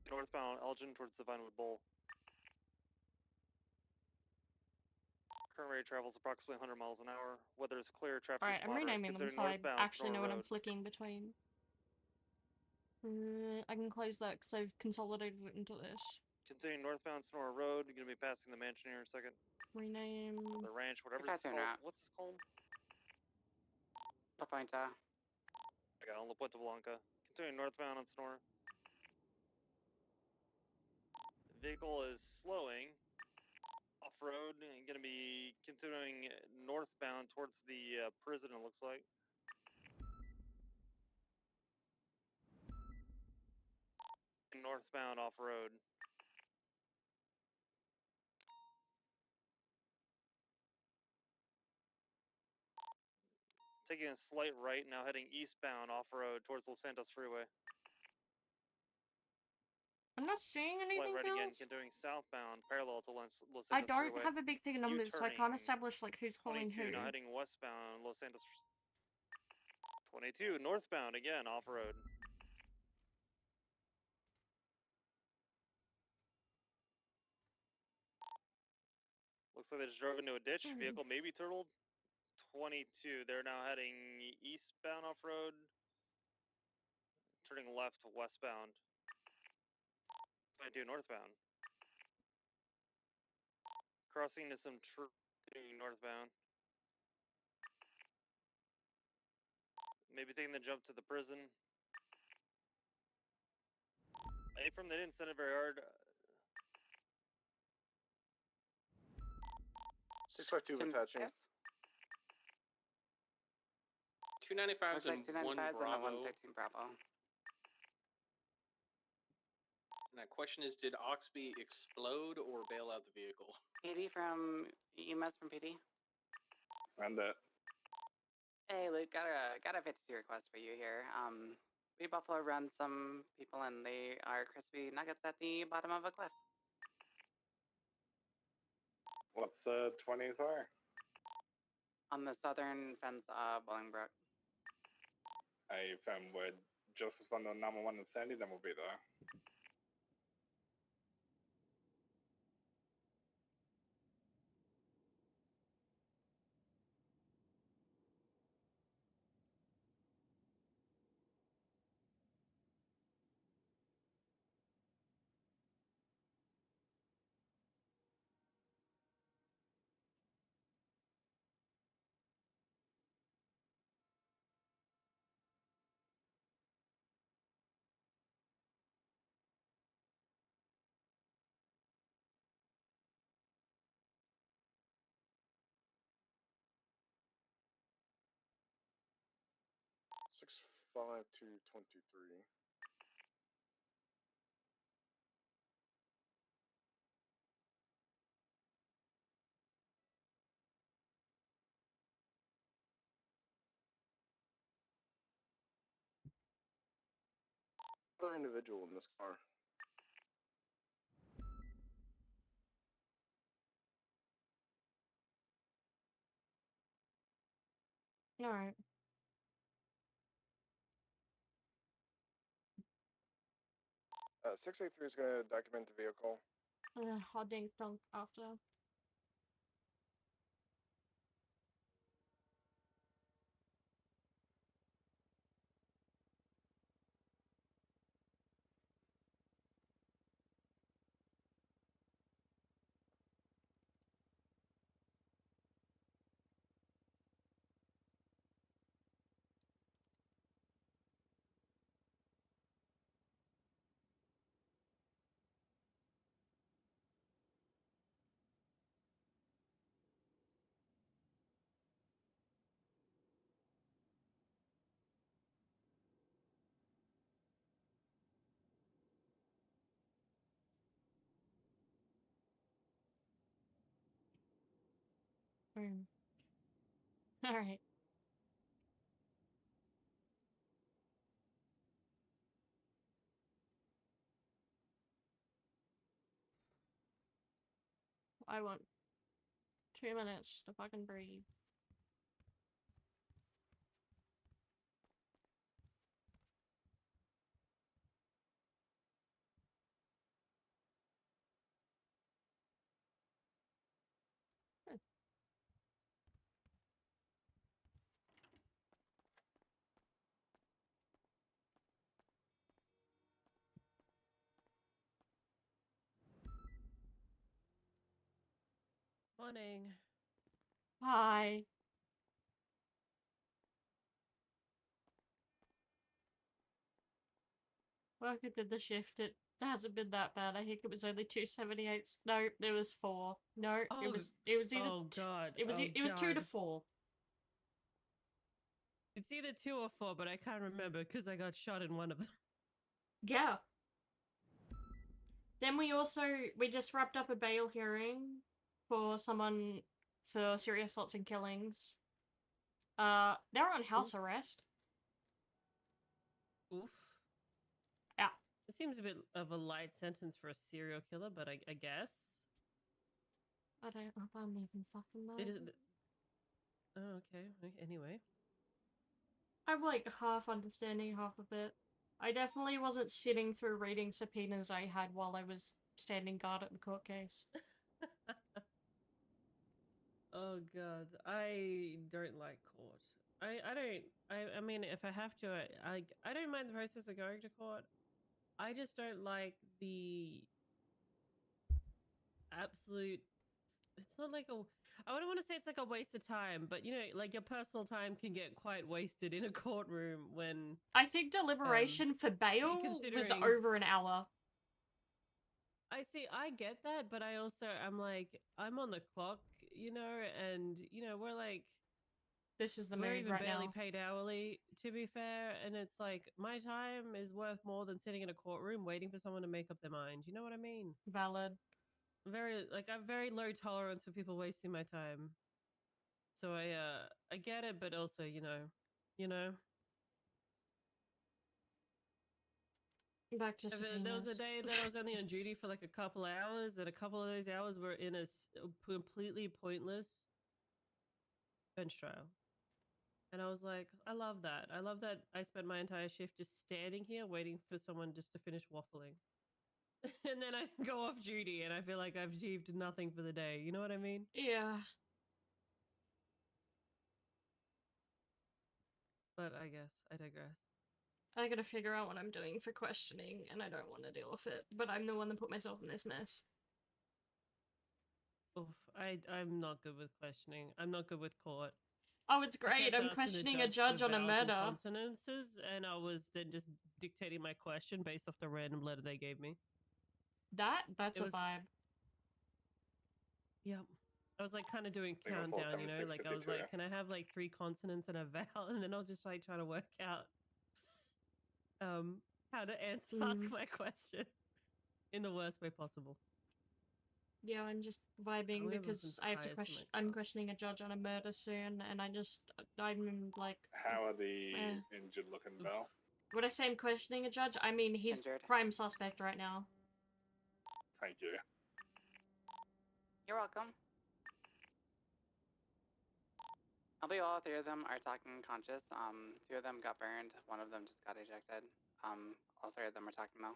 Northbound on Elgin towards the Vinewood Bowl. Current rate travels approximately 100 miles an hour. Weather is clear, traffic Alright, is I'm moderate. renaming them so I actually know what I'm flicking between. I can close that because I've consolidated it into this. Continuing northbound Sonora Road, you're going to be passing the mansion here in a second. Rename. Or the ranch, whatever it's called. What's this called? La Puente. I got on La Puente Blanca. Continuing northbound on Sonora. Vehicle is slowing. Off-road, and going to be continuing northbound towards the prison, it looks like. Northbound off-road. Taking a slight right, now heading eastbound off-road towards Los Santos Freeway. I'm not seeing anything Slight right again, else. continuing southbound, parallel to Los Santos I don't Freeway. have a big thing of numbers, so I can't U-turning establish like who's calling 22, who. now heading westbound, Los Santos. 22, northbound again, off-road. Looks like they just drove into a ditch. Vehicle maybe turtled. 22, they're now heading eastbound off-road. Turning left westbound. 22 northbound. Crossing to some northbound. Maybe taking the jump to the prison. From they didn't send it very hard. 652 attaching. 295s Looks like and one 295s and a Bravo. 113 Bravo. And that question is, did Oxby explode or bail out the vehicle? PD from EMS from PD. Send it. Hey Luke, got a 52 request for you here. We Buffalo run some people and they are crispy nuggets at the bottom of a cliff. What's 20s are? On the southern fence of Bolingbrook. If we're just on the number 1 and Sandy, then we'll be there. Six 5 to 23. Other individual in this car. All right. 683 is going to document the vehicle. I'll dink dunk after. All right. I want 2 minutes just to fucking breathe. Morning. Hi. Welcome to the shift. It hasn't been that bad. I think it was only 278. No, it was 4. No, it was either Oh god. it was 2 to 4. It's either 2 or 4, but I can't remember because I got shot in one of them. Yeah. Then we just wrapped up a bail hearing for someone for serious assaults and killings. They're on house arrest. Oof. Yeah. It seems a bit of a light sentence for a serial killer, but I guess. I don't even fucking know. It is. Oh, okay. Anyway. I'm like half understanding half of it. I definitely wasn't sitting through reading subpoenas I had while I was standing guard at the court case. Oh god, I don't like court. I mean, if I have to, I don't mind the process of going to court. I just don't like the absolute. It's not like a. I wouldn't want to say it's like a waste of time, but you know, like your personal time can get quite wasted in a courtroom when. I think deliberation for bail was over an hour. I see, I get that, but I'm like, I'm on the clock, you know, and, you know, we're like, This is the we're mood even right barely now. paid hourly, to be fair, and it's like my time is worth more than sitting in a courtroom waiting for someone to make up their mind. You know what I mean? Valid. I'm very low tolerance for people wasting my time. So I get it, but also, you know. Back to There was a subpoenas. day that I was only on duty for like a couple hours, and a couple of those hours were in a completely pointless bench trial. And I was like, I love that. I love that I spent my entire shift just standing here waiting for someone just to finish waffling. And then I go off duty and I feel like I've achieved nothing for the day. You know what I mean? Yeah. But I guess I digress. I gotta figure out what I'm doing for questioning, and I don't want to deal with it, but I'm the one that put myself in this mess. Oof, I'm not good with questioning. I'm not good with court. Oh, it's I great. kept I'm asking the questioning a for judge on a vowels and murder. consonances, and I was then just dictating my question based off the random letter they gave me. That's It a was- vibe. Yep. I was like kind of doing Signal countdown, you know? Like I was 7652. like, can I have like 3 consonants and a vowel? And then I was just like trying to work out how to ask my question in the worst way possible. Yeah, I'm just I'm vibing gonna because listen I have to tires for my I'm questioning a judge on a murder soon, and I'm like. How are the injured looking, Bell? When I say I'm questioning a judge, I mean he's prime suspect right now. Thank you. You're welcome. I believe all 3 of them are talking conscious. 2 of them got burned. 1 of them just got ejected. All 3 of them are talking now.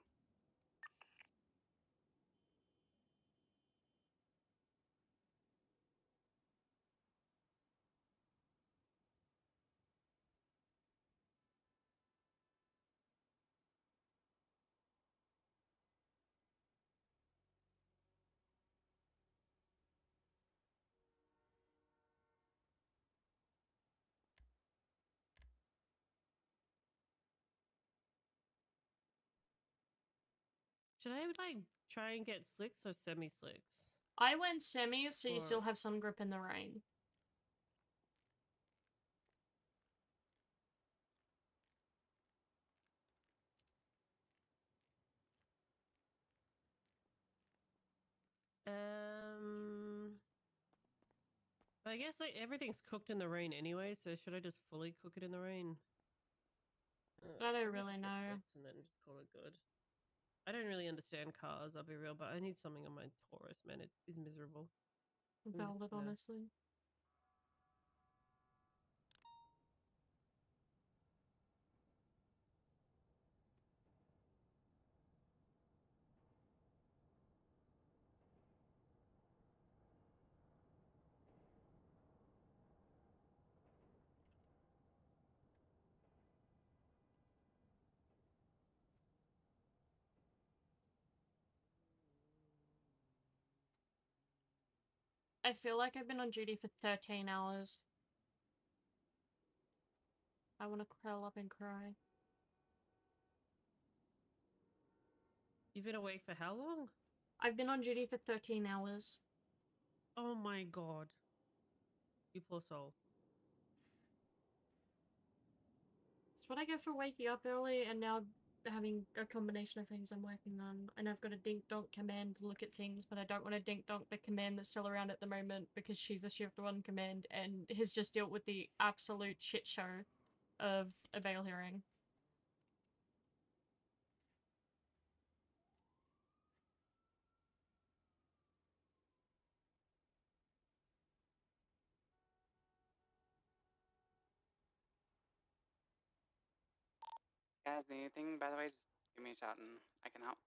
Should I like try and get slicks or semi-slicks? I went semis, so you Or- still have some grip in the rain. I guess like everything's cooked in the rain anyway, so should I just fully cook it in the rain? I don't I'll really just get know. slicks and then just call it good. I don't really understand cars, I'll be real, but I need something on my Taurus, man. It is miserable. I'm just Valid, gonna- honestly. I feel like I've been on duty for 13 hours. I want to curl up and cry. You've been awake for how long? I've been on duty for 13 hours. Oh my god. You poor soul. It's what I get for waking up early and now having a combination of things I'm working on. And I've got a dink-donk command to look at things, but I don't want to dink-donk the command that's still around at the moment because she's a shift 1 command and has just dealt with the absolute shit show of a bail hearing. Guys, need anything, by the way, just give me a shout and I can help.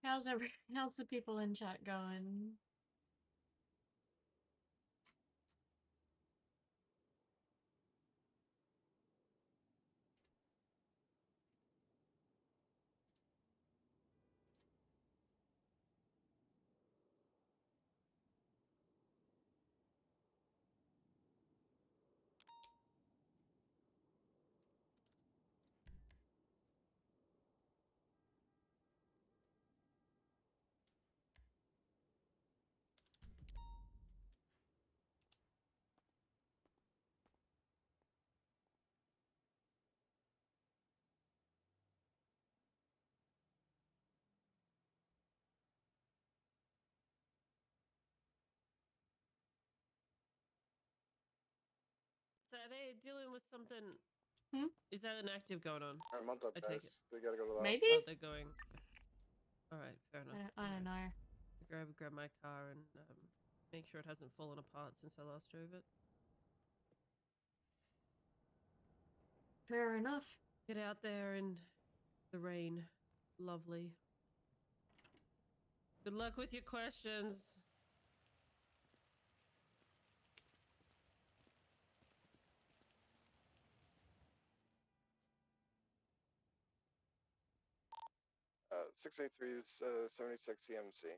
How's the people in chat going? So are they dealing with something? Hmm? Is that an active going on? Alright, month up, I take guys. it. They gotta go to the Maybe? Oh, they're going. All right, fair enough. I don't know. Grab my car and make sure it hasn't fallen apart since I last drove it. Fair enough. Get out there in the rain. Lovely. Good luck with your questions. Uh, 683 is 76 CMC.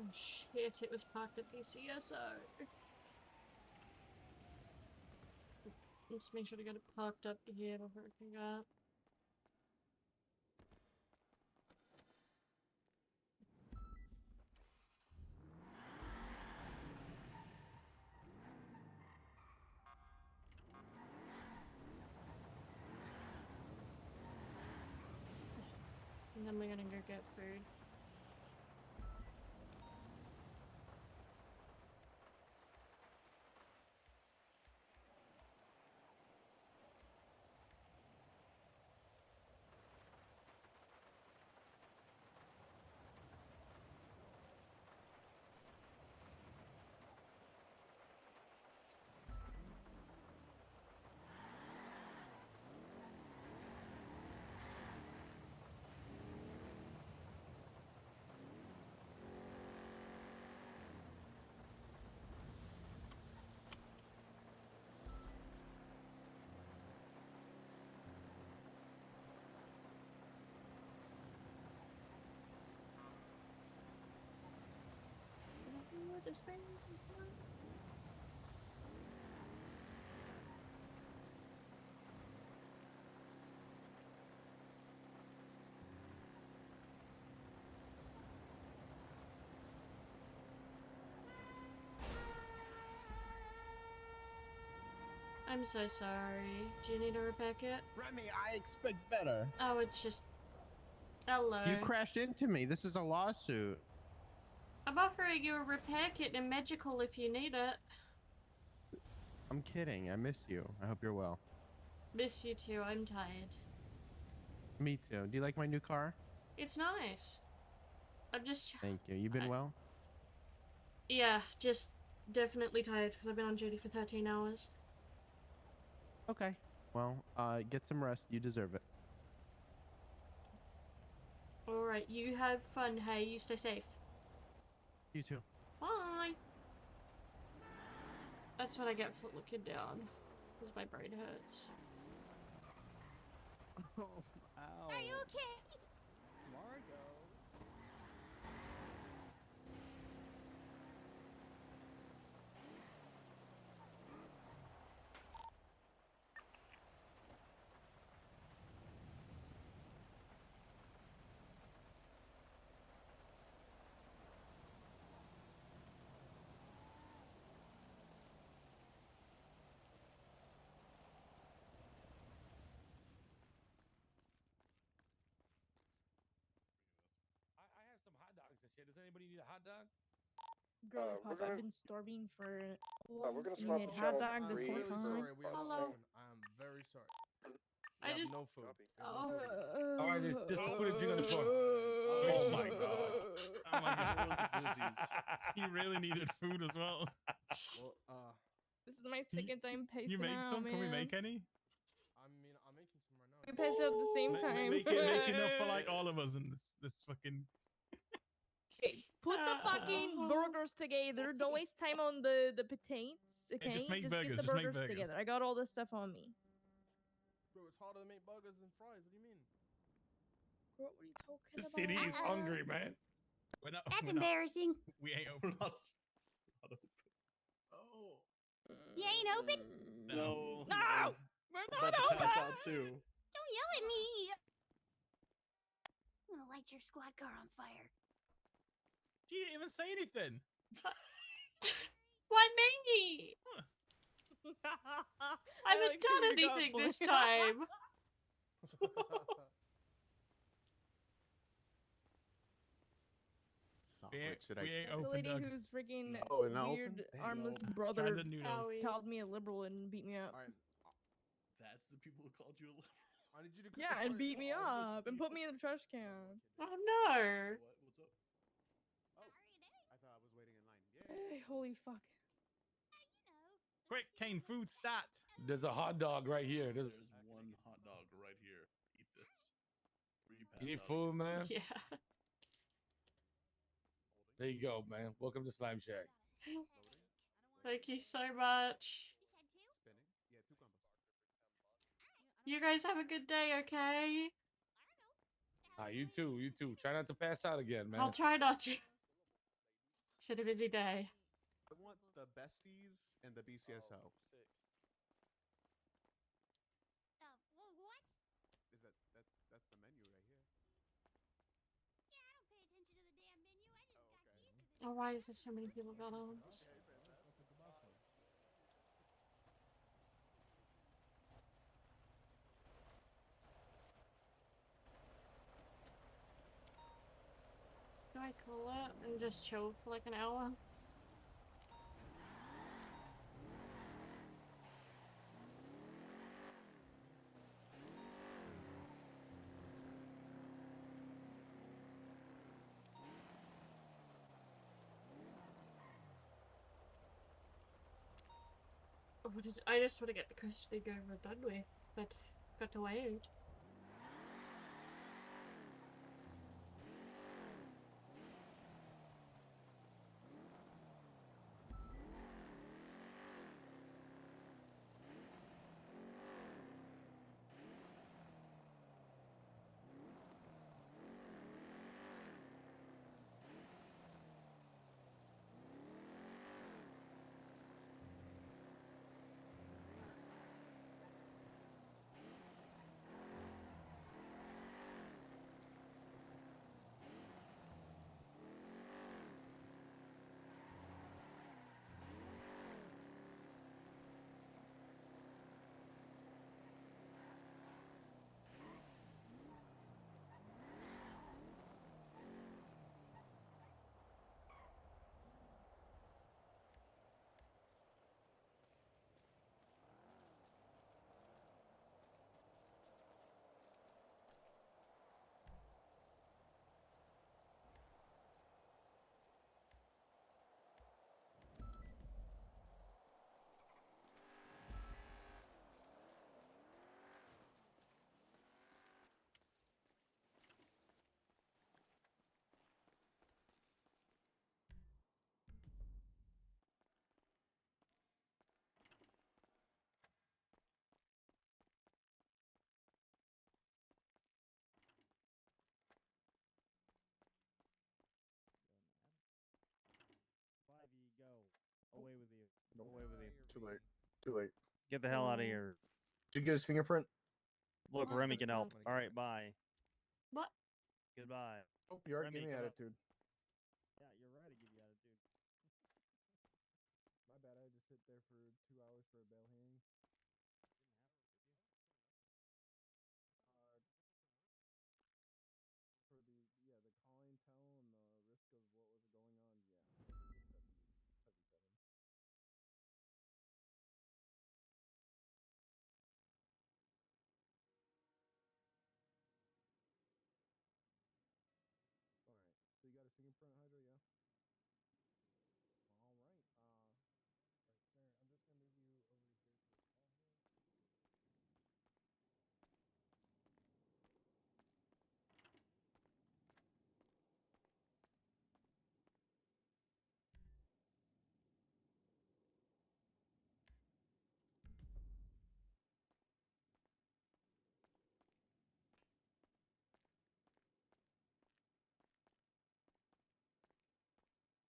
Oh shit, it was parked at PCSO. Let's make sure to get it parked up here before I forget. And then we're gonna go get food. I'm so sorry. Do you need a repair kit? Remi, I expect better. Oh, it's just... Hello. You crashed into me. This is a lawsuit. I'm offering you a repair kit and magical if you need it. I'm kidding. I miss you. I hope you're well. Miss you too, I'm tired. Me too. Do you like my new car? It's nice. I'm just... Thank you. You been well? Yeah, just definitely tired because I've been on duty for 13 hours. Okay. Well, get some rest. You deserve it. Alright, you have fun, hey? You stay safe. You too. Bye! That's what I get for looking down. Because my brain hurts. Oh, ow. Are you okay? Margo. I have some hot dogs and shit. Does anybody need a hot dog? Girl we're Pop, I've gonna- been starving for we're gonna you swap had to hot channel dog this 3. whole Really time. sorry. We have Hello. phone. I'm very sorry. I We just- have no food. There's no Oh. food. All right, there's some food and drink on the floor. Oh my god. Oh my god. He really needed food as well. Well, This is my Can you- second time pacing You make out, some? man. Can we make any? I mean, I'm making some right now. We pace out at the same time. Make enough for like all of us in this fucking. Okay, put the fucking burgers together. Don't waste time on the potatoes. Okay, just make get burgers, the just make burgers burgers. together. I got all this stuff on me. Bro, it's harder to make burgers than fries. What do you mean? Girl, what are you talking The about? city is hungry, man. We're not, That's we're not- embarrassing. we ain't open. Oh. You ain't open? No. No! We're About not to pass open! out too. Don't yell at me. I'm gonna light your squad car on fire. She didn't even say anything. Why me? I haven't done anything this time. We ain't The open, lady Doug. who's freaking Oh, they're not weird open? Damn. armless Try brother the noodles. called me a liberal and beat me up. Alright. That's the people who called you a liberal. I need you to. Yeah, and beat me up and put me in the trash can. Oh no. What's up? I thought I was waiting in line. Yay. Holy fuck. Quick, Kane, food stat. There's a hot dog right here. There's one hot dog right here. Eat this. You need food, man? Yeah. There you go, man. Welcome to Slime Shack. Thank you so much. Spinning? Yeah, 2 combos. You guys have a good day, okay? You too. You too. Try not to pass out again, man. I'll try not to. It's been a busy day. I want the besties and the BCSO. Well, what? Is that's the menu right here? Yeah, I don't pay attention to the damn menu. I just got used to this. Oh, why is there so many people got on? Do I call it and just chill for like an hour? I just want to get the question over and done with, but got to wait. Away with you. Too late. Too late. Get the hell out of here. Did you get his fingerprint? Look, What Remi the can help. fuck? All right, bye. What? Goodbye. Oh, you already Remi, gave me come up. attitude. Yeah, you're right. I give you attitude. My bad. I had to sit there for 2 hours for a bail hearing. For the the calling tell and the risk of what was going on. Yeah, 77. All right. So you got a fingerprint, Hydra? Yeah. All right. Right there. I'm just gonna move you over here to this wall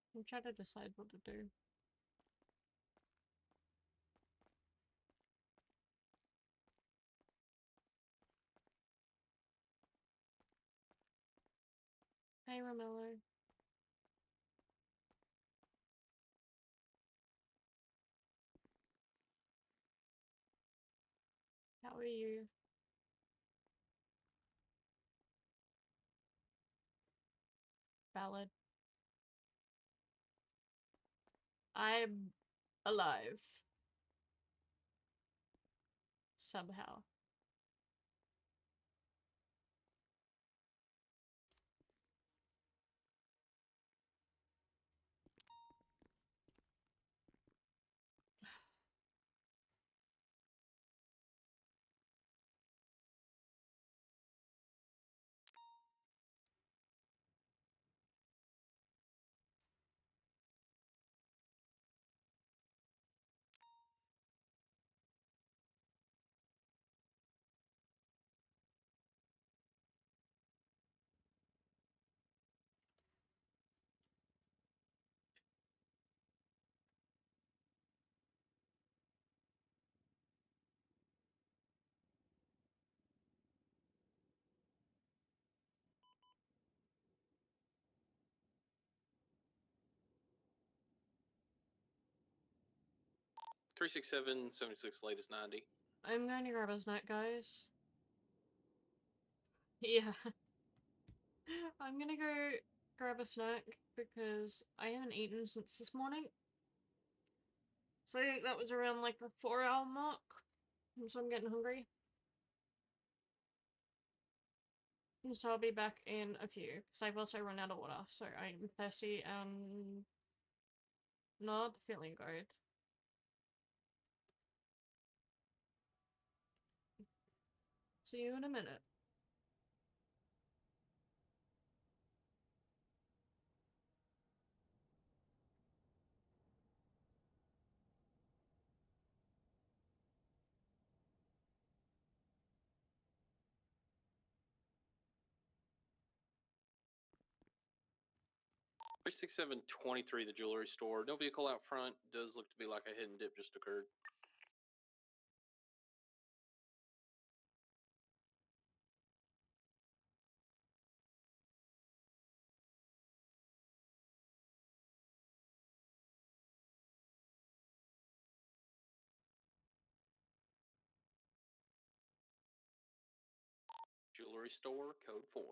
here. I'm trying to decide what to do. Hey, Romello. How are you? Valid. I'm alive. Somehow. Three 367 76 latest 90. I'm going to grab a snack, guys. Yeah. I'm gonna go grab a snack because I haven't eaten since this morning. So that was around like the 4-hour mark. So I'm getting hungry. And so I'll be back in a few because I've also run out of water. So I'm thirsty and not feeling good. See you in a minute. Three 23, the jewelry store. No vehicle out front. Does look to be like a hidden dip just occurred. Jewelry store, code 4.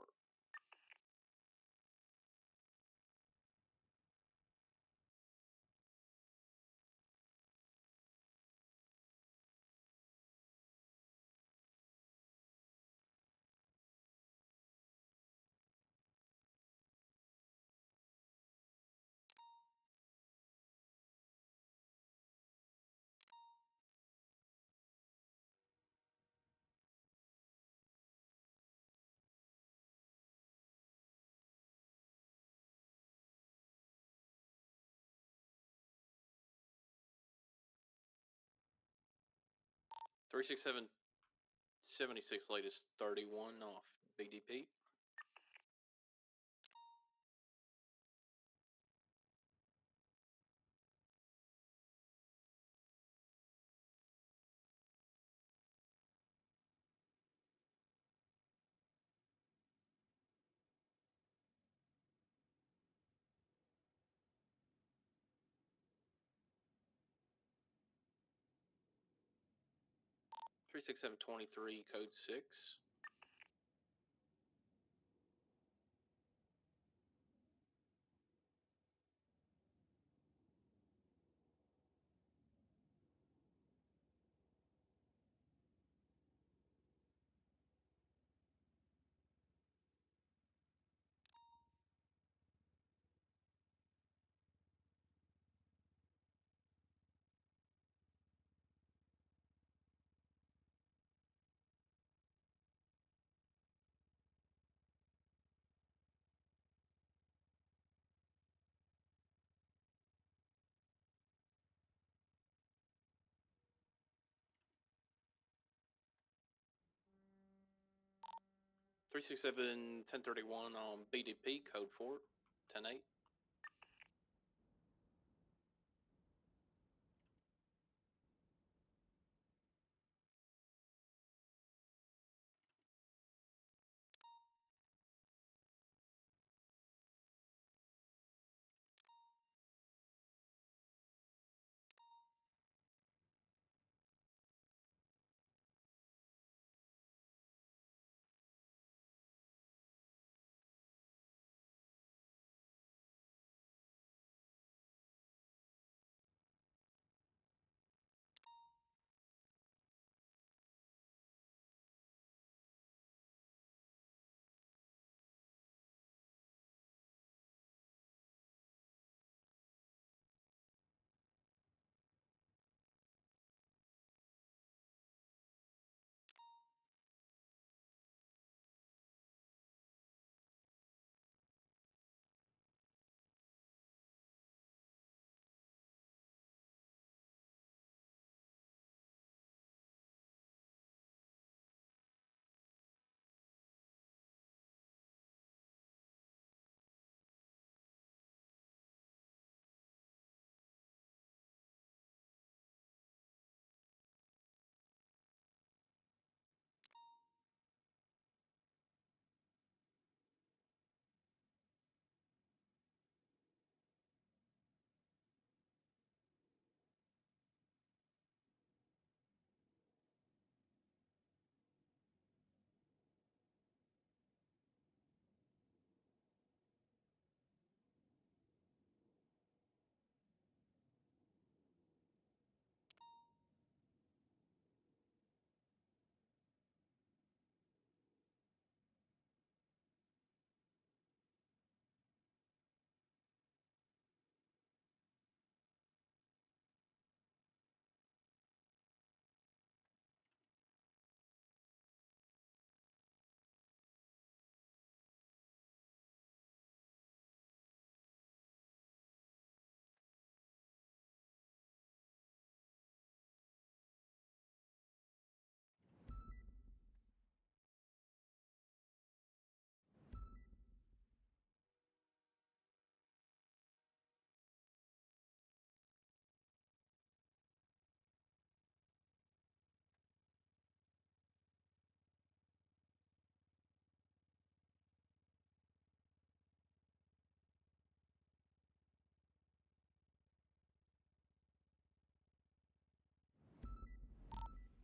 Three 76 latest 31 off BDP. 36723, code 6. Three six seven 1031 on BDP, code 4, 10-8.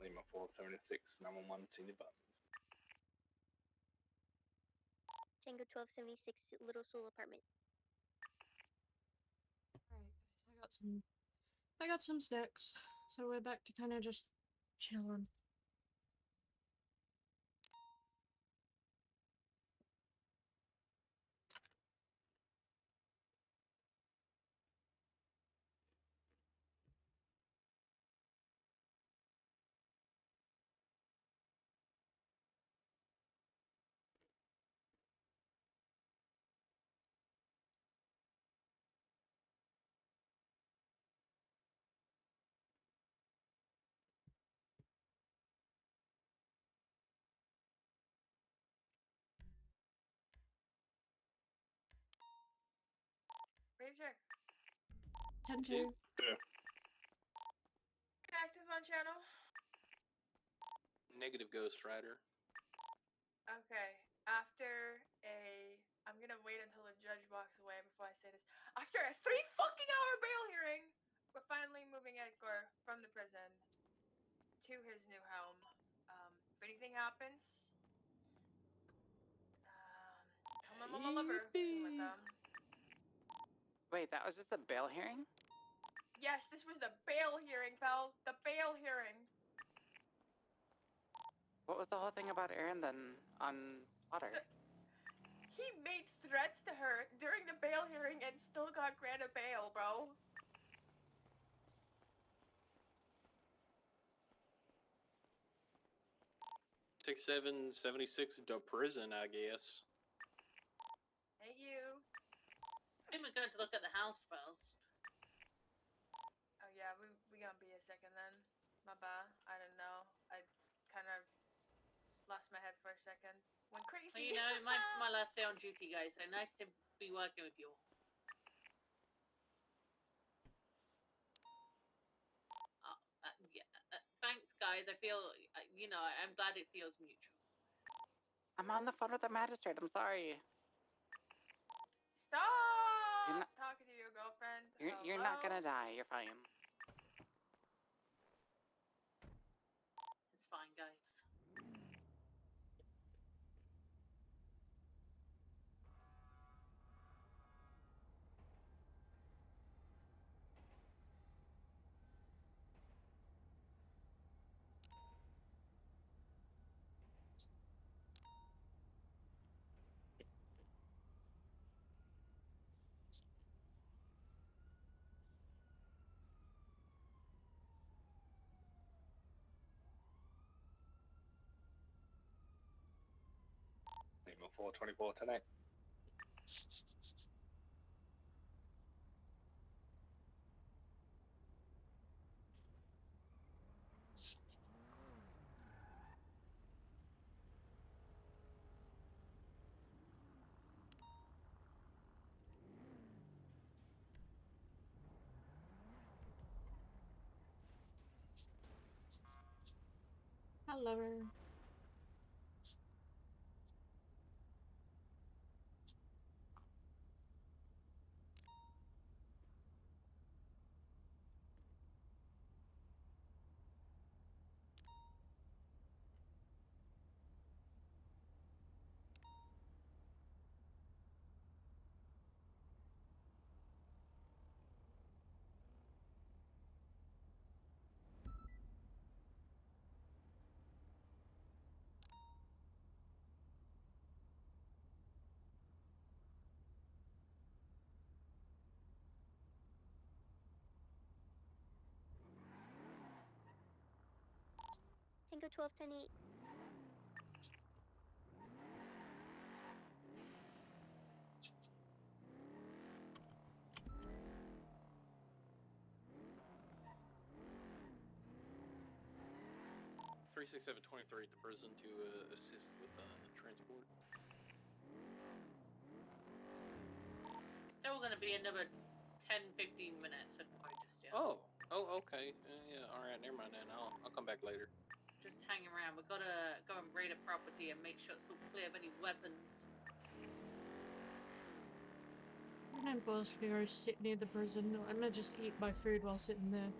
Lima 476, 911, senior buttons. Tango 1276, Little Soul apartment. Alright, I got some snacks, so we're back to kind of just chilling. Reject. 10-2. Yeah. Active on channel. Negative Ghost Rider. Okay. I'm gonna wait until the judge walks away before I say this. After a 3 fucking hour bail hearing, we're finally moving Edgar from the prison to his new home. anything happens, tell my mama love her. Something like that. Wait, that was just a bail hearing? Yes, this was the bail hearing, pal. The bail hearing. What was the whole thing about Aaron then on Plotter? He made threats to her during the bail hearing and still got granted bail, bro. $6,776 to prison, I guess. Thank you. I think we're going to look at the house first. Oh yeah, we gonna be a second then. My bad. I didn't know. I kind of lost my head for a second. Went crazy. Well, you know, my last day on duty, guys. So nice to be working with you all. Thanks, guys. I feel, you know, I'm glad it feels mutual. I'm on the phone with the magistrate. I'm sorry. Stop talking to your girlfriend. You're not gonna die. You're fine. It's fine, guys. Lima 424 tonight. Hello. Tango 12, 10, 8. Three 36723 at the prison to assist with transport. Still going to be another 10, 15 minutes at just yet. Oh, okay. Yeah, all right. Never mind then. I'll come back later. Just hanging around. We've got to go and raid a property and make sure it's all clear of any weapons. I'm not supposed to go sit near the prison. I'm gonna just eat my food while sitting there.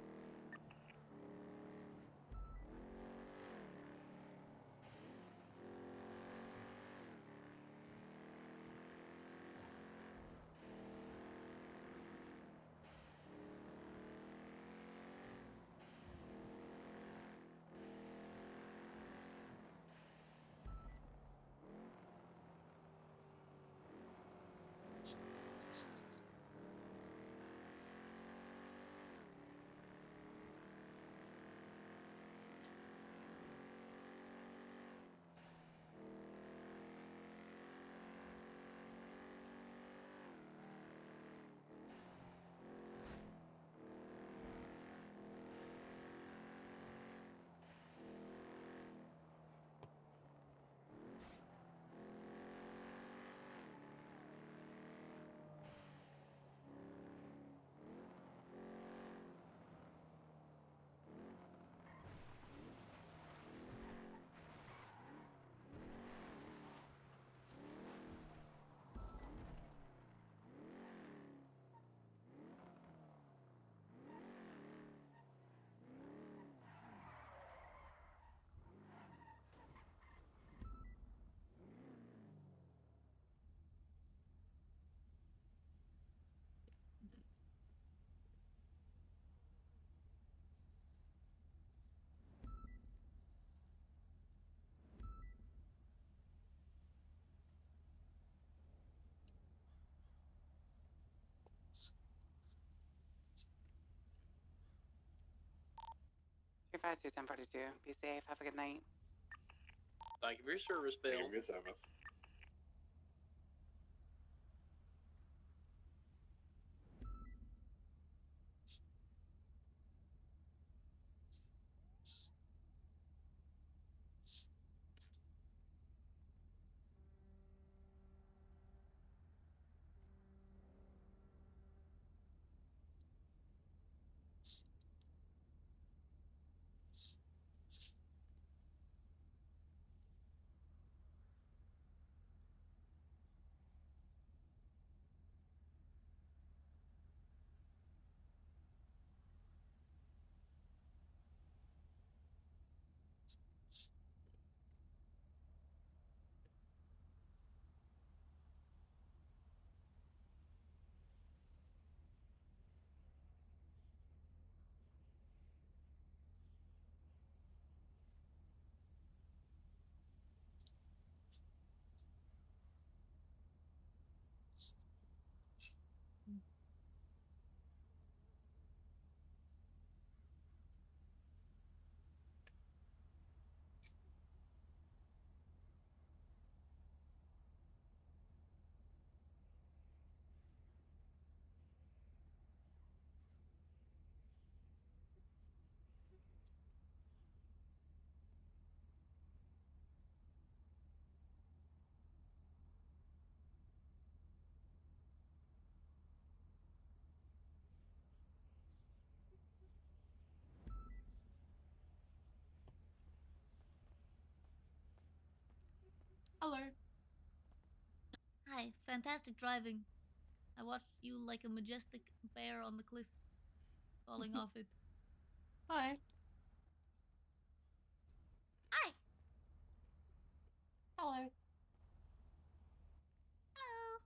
Gratitude 1042. Be safe. Have a good night. Thank you for your service, Bill. Thank you for your service. Hello. Hi, fantastic driving. I watched you like a majestic bear on the cliff, falling off it. Hi. Hi. Hello. Hello.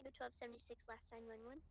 Tango 1276, last 911.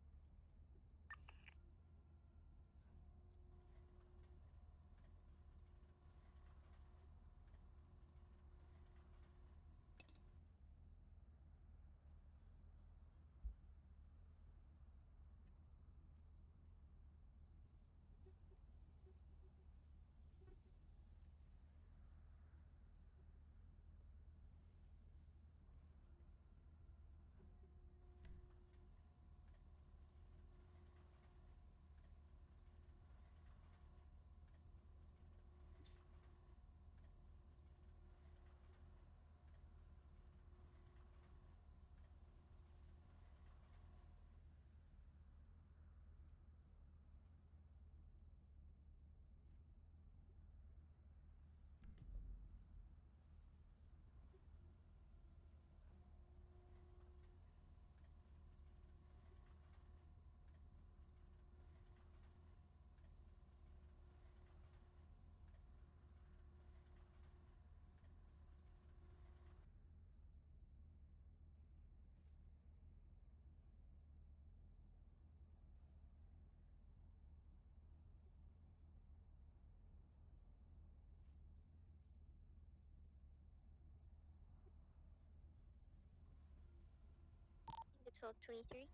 Tango 1223.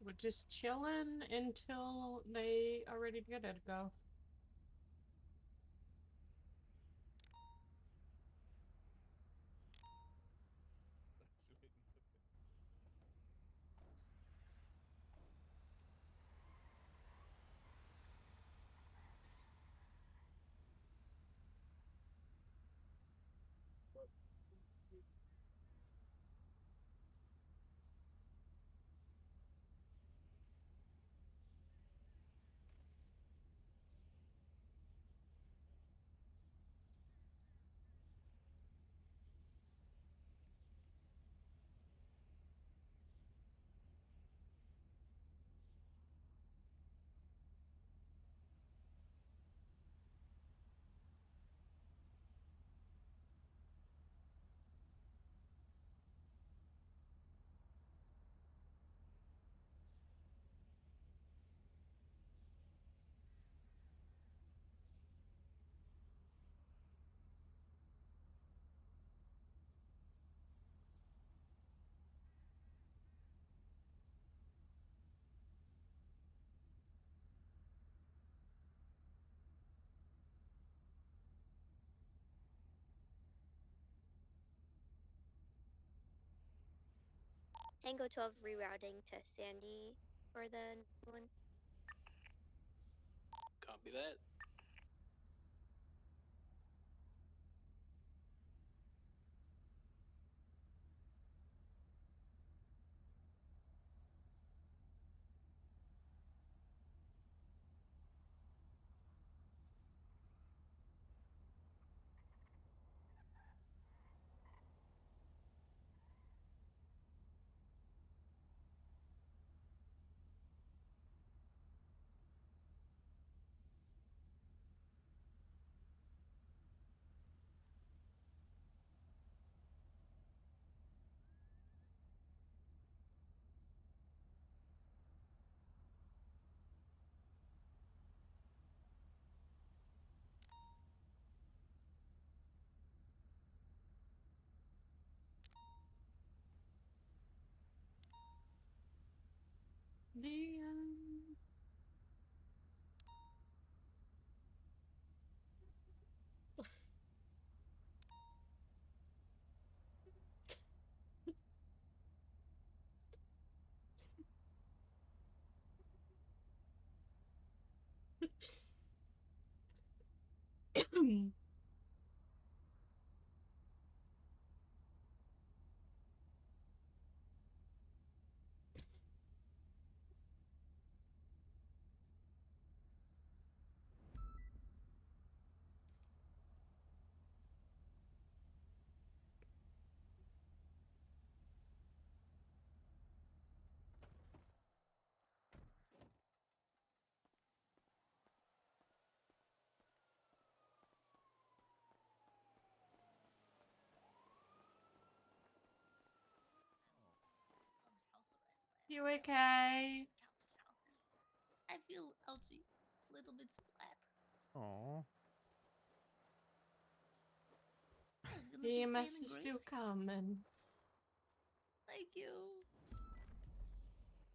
We're just chilling until they are ready to go. Tango 12 rerouting to Sandy for the one. Copy that. The You okay? I feel ouchy, a little bit splat. Oh. It's gonna be EMS staying in is still graves. coming. Thank you.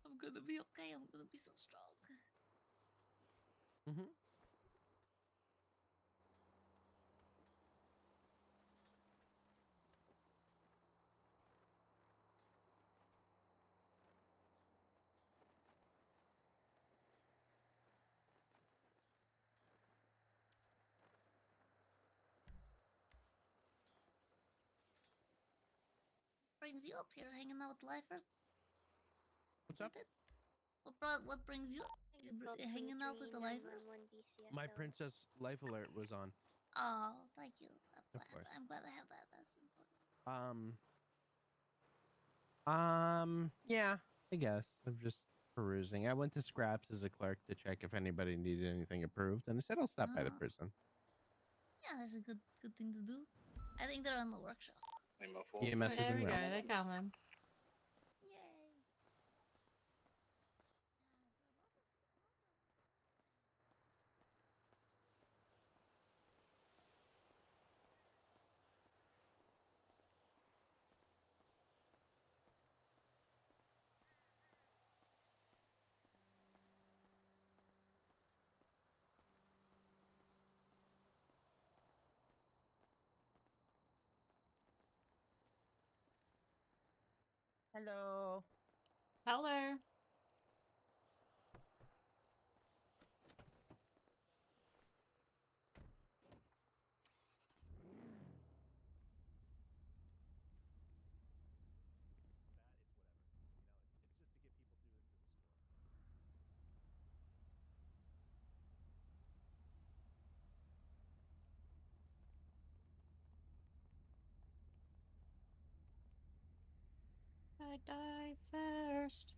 I'm gonna be okay. I'm gonna be so strong. Mm-hmm. Brings you up here hanging out with lifers? What's up? What brings you up? You Tango 12 hanging out with 23 the lifers? 911 BCSO. My princess life alert was on. Oh, thank you. Of course. I'm glad I have that. That's important. Yeah, I guess. I'm just perusing. I went to Scraps as a clerk to check if anybody needed anything approved, and I said I'll stop by the prison. Yeah, that's a good thing to do. I think they're on the workshop. EMS is There en we go. route. They're coming. Yay. Hello. Hello. I die first.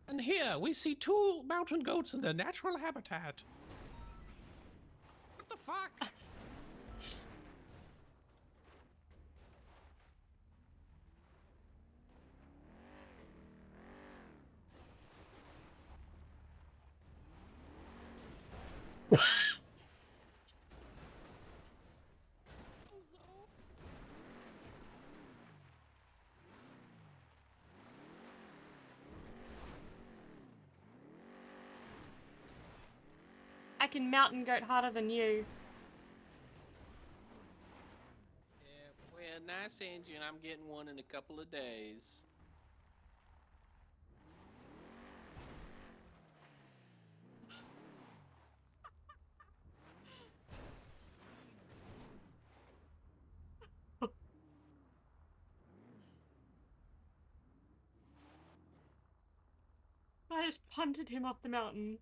And here we see two mountain goats in their natural habitat. What the fuck? I can mountain goat harder than you. Yeah, well, nice engine. I'm getting one in a couple of days. I just punted him off the mountain.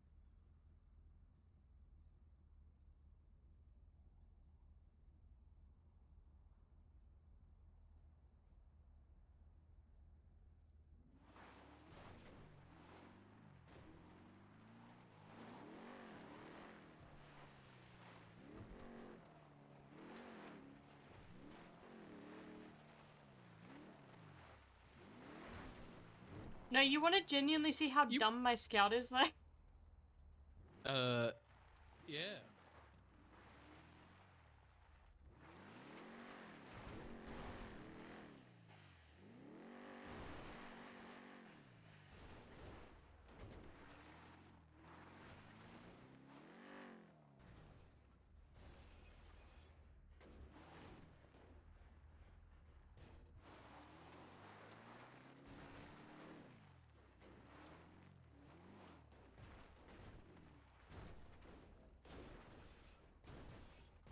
No, you want to genuinely see how dumb my scout is, though? Yeah.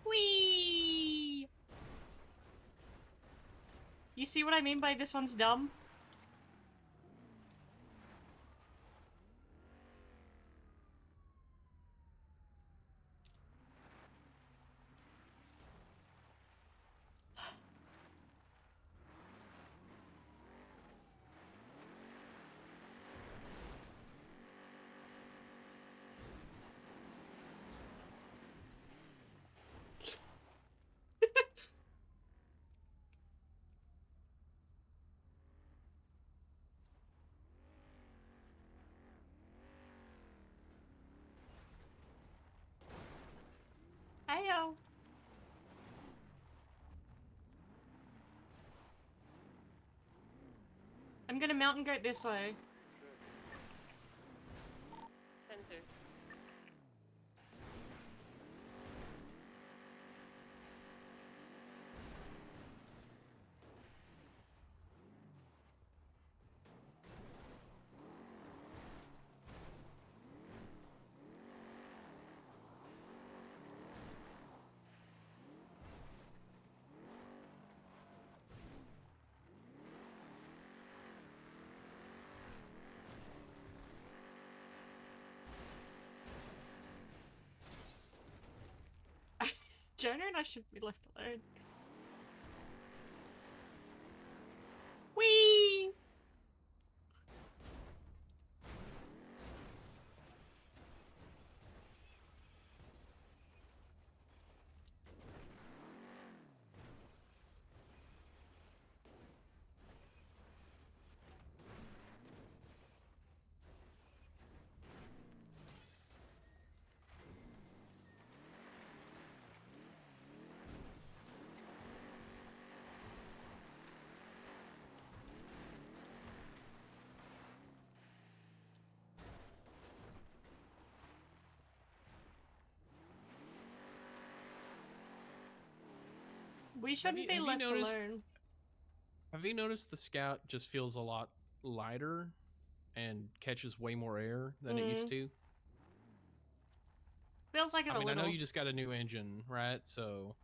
Whee! You see what I mean by this one's dumb? Heyo. I'm gonna mountain goat this way. Center. Jonah and I should be left alone. We shouldn't be left alone. Have you noticed the Scout just feels a lot lighter and catches way more air than it used to? Feels like it I mean, a little. I know you just got a new engine, right? So,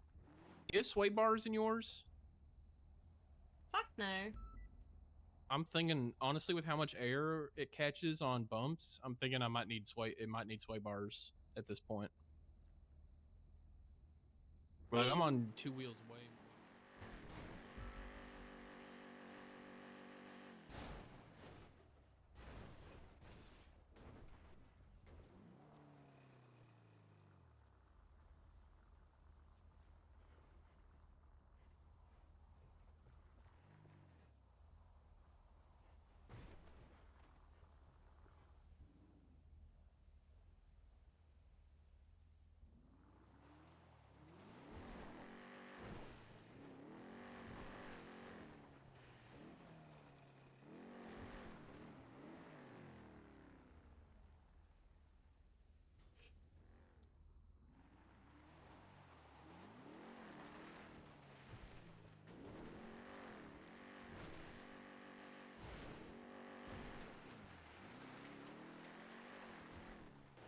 you have sway bars in yours? Fuck no. I'm thinking, honestly, with how much air it catches on bumps, I'm thinking I might need sway. It might need sway bars at this point. Like, I'm on 2 wheels way.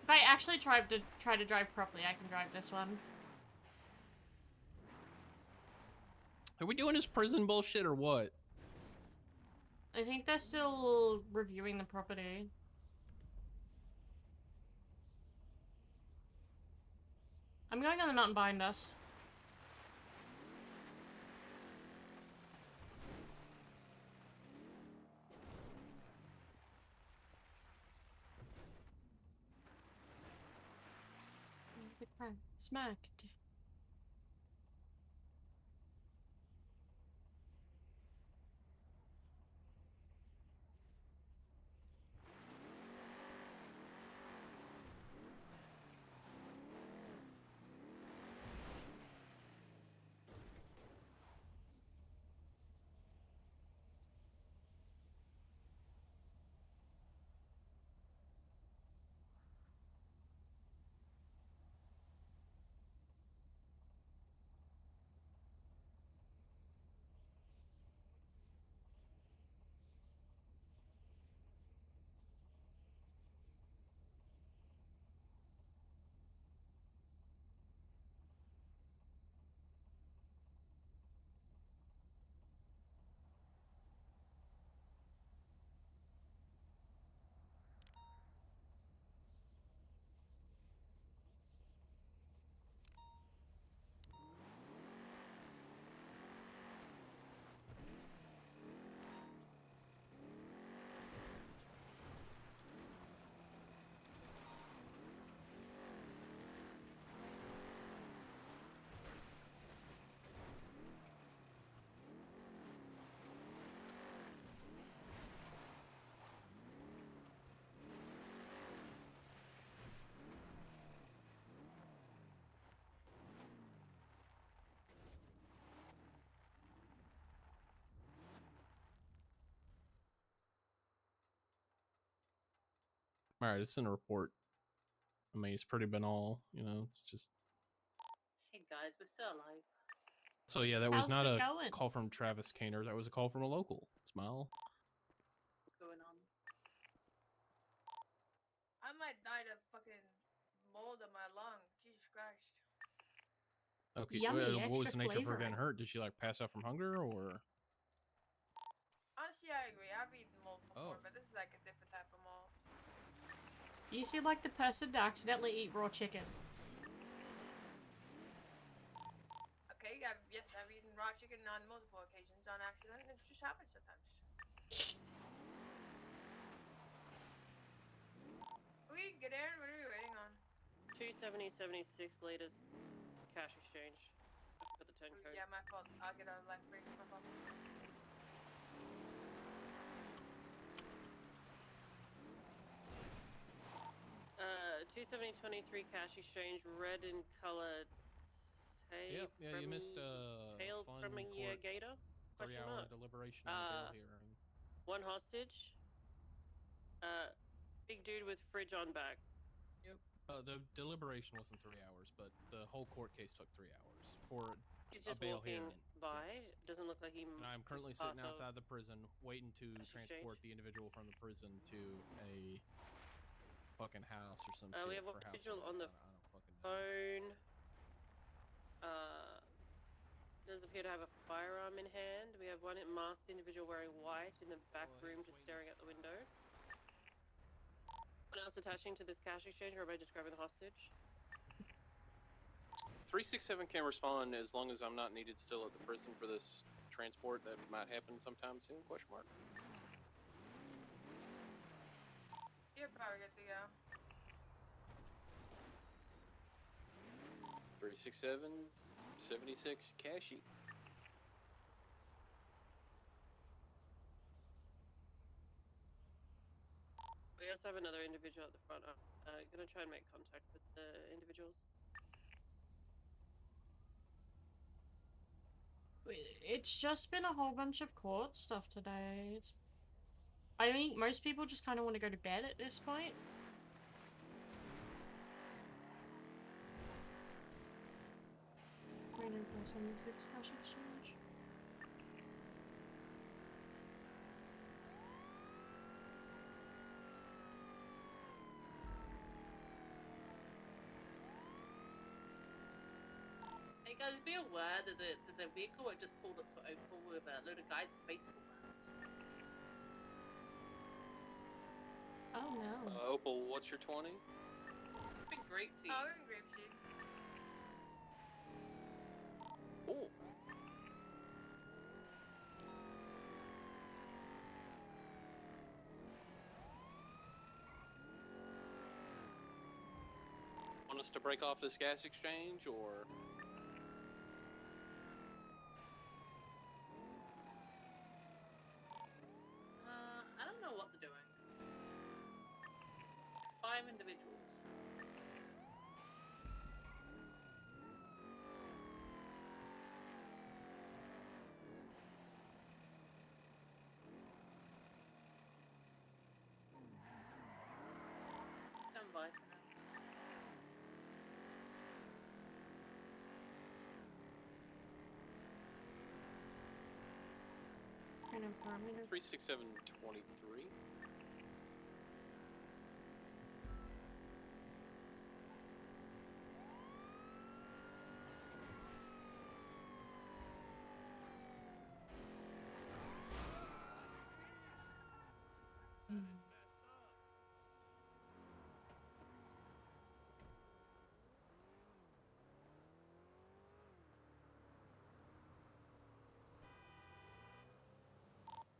If I actually try to drive properly, I can drive this one. Are we doing this prison bullshit or what? I think they're still reviewing the property. I'm going on the mountain behind us. The crap. Smacked. All right, it's in a report. I mean, it's pretty banal, you know. It's just. Hey guys, we're still alive. So yeah, that was How's not it a going? call from Travis Kaner. That was a call from a local. Smile. What's going on? I might die of fucking mold in my lung. Jesus Christ. Okay, Yummy, what was extra the nature of her getting flavoring. hurt? Did she like pass out from hunger or? Honestly, I agree. I've eaten mold before, Oh. but this is like a different type of mold. You seem like the person to accidentally eat raw chicken. Okay, yes, I've eaten raw chicken on multiple occasions on accident. It just happens sometimes. We get Aaron. What are we waiting on? 27076 latest cash exchange. I forgot the 10 Ooh, code. yeah, my fault. I'll get a left break. My fault. 27023 cash exchange, red in color. Yep, yeah, you missed a Hail fun from a court gator? 3-hour deliberation on a bail hearing. One hostage. Big dude with fridge on back. Yep. The deliberation wasn't 3 hours, but the whole court case took 3 hours for He's a just bail walking hearing. by. Doesn't look like he. And I'm currently was part sitting of outside the prison, waiting to Cash exchange. transport the individual from the prison to a fucking house or some shit We have one for house individual on arrest. the I don't fucking know. phone. Does appear to have a firearm in hand. We have one masked individual wearing white in the back room, just staring out the window. Anyone else attaching to this cash exchange, or am I just grabbing the hostage? 367 can respond as long as I'm not needed still at the prison for this transport that might happen sometime soon, question mark. You're probably good to go. 367, 76, cashy. We also have another individual at the front. I'm gonna try and make contact with the individuals. It's just been a whole bunch of court stuff today. I think most people just kind of want to go to bed at this point. Random 476 cash exchange. Hey guys, be aware that there's a vehicle that just pulled up to Opal with a load of guys with baseball bats. Oh no. Opal, what's your 20? It's been grape tea. Oh, we're in grapeseed. Cool. Want us to break off this gas exchange, or? I don't know what they're doing. 5 individuals. Stand by for now. Random 367, 23.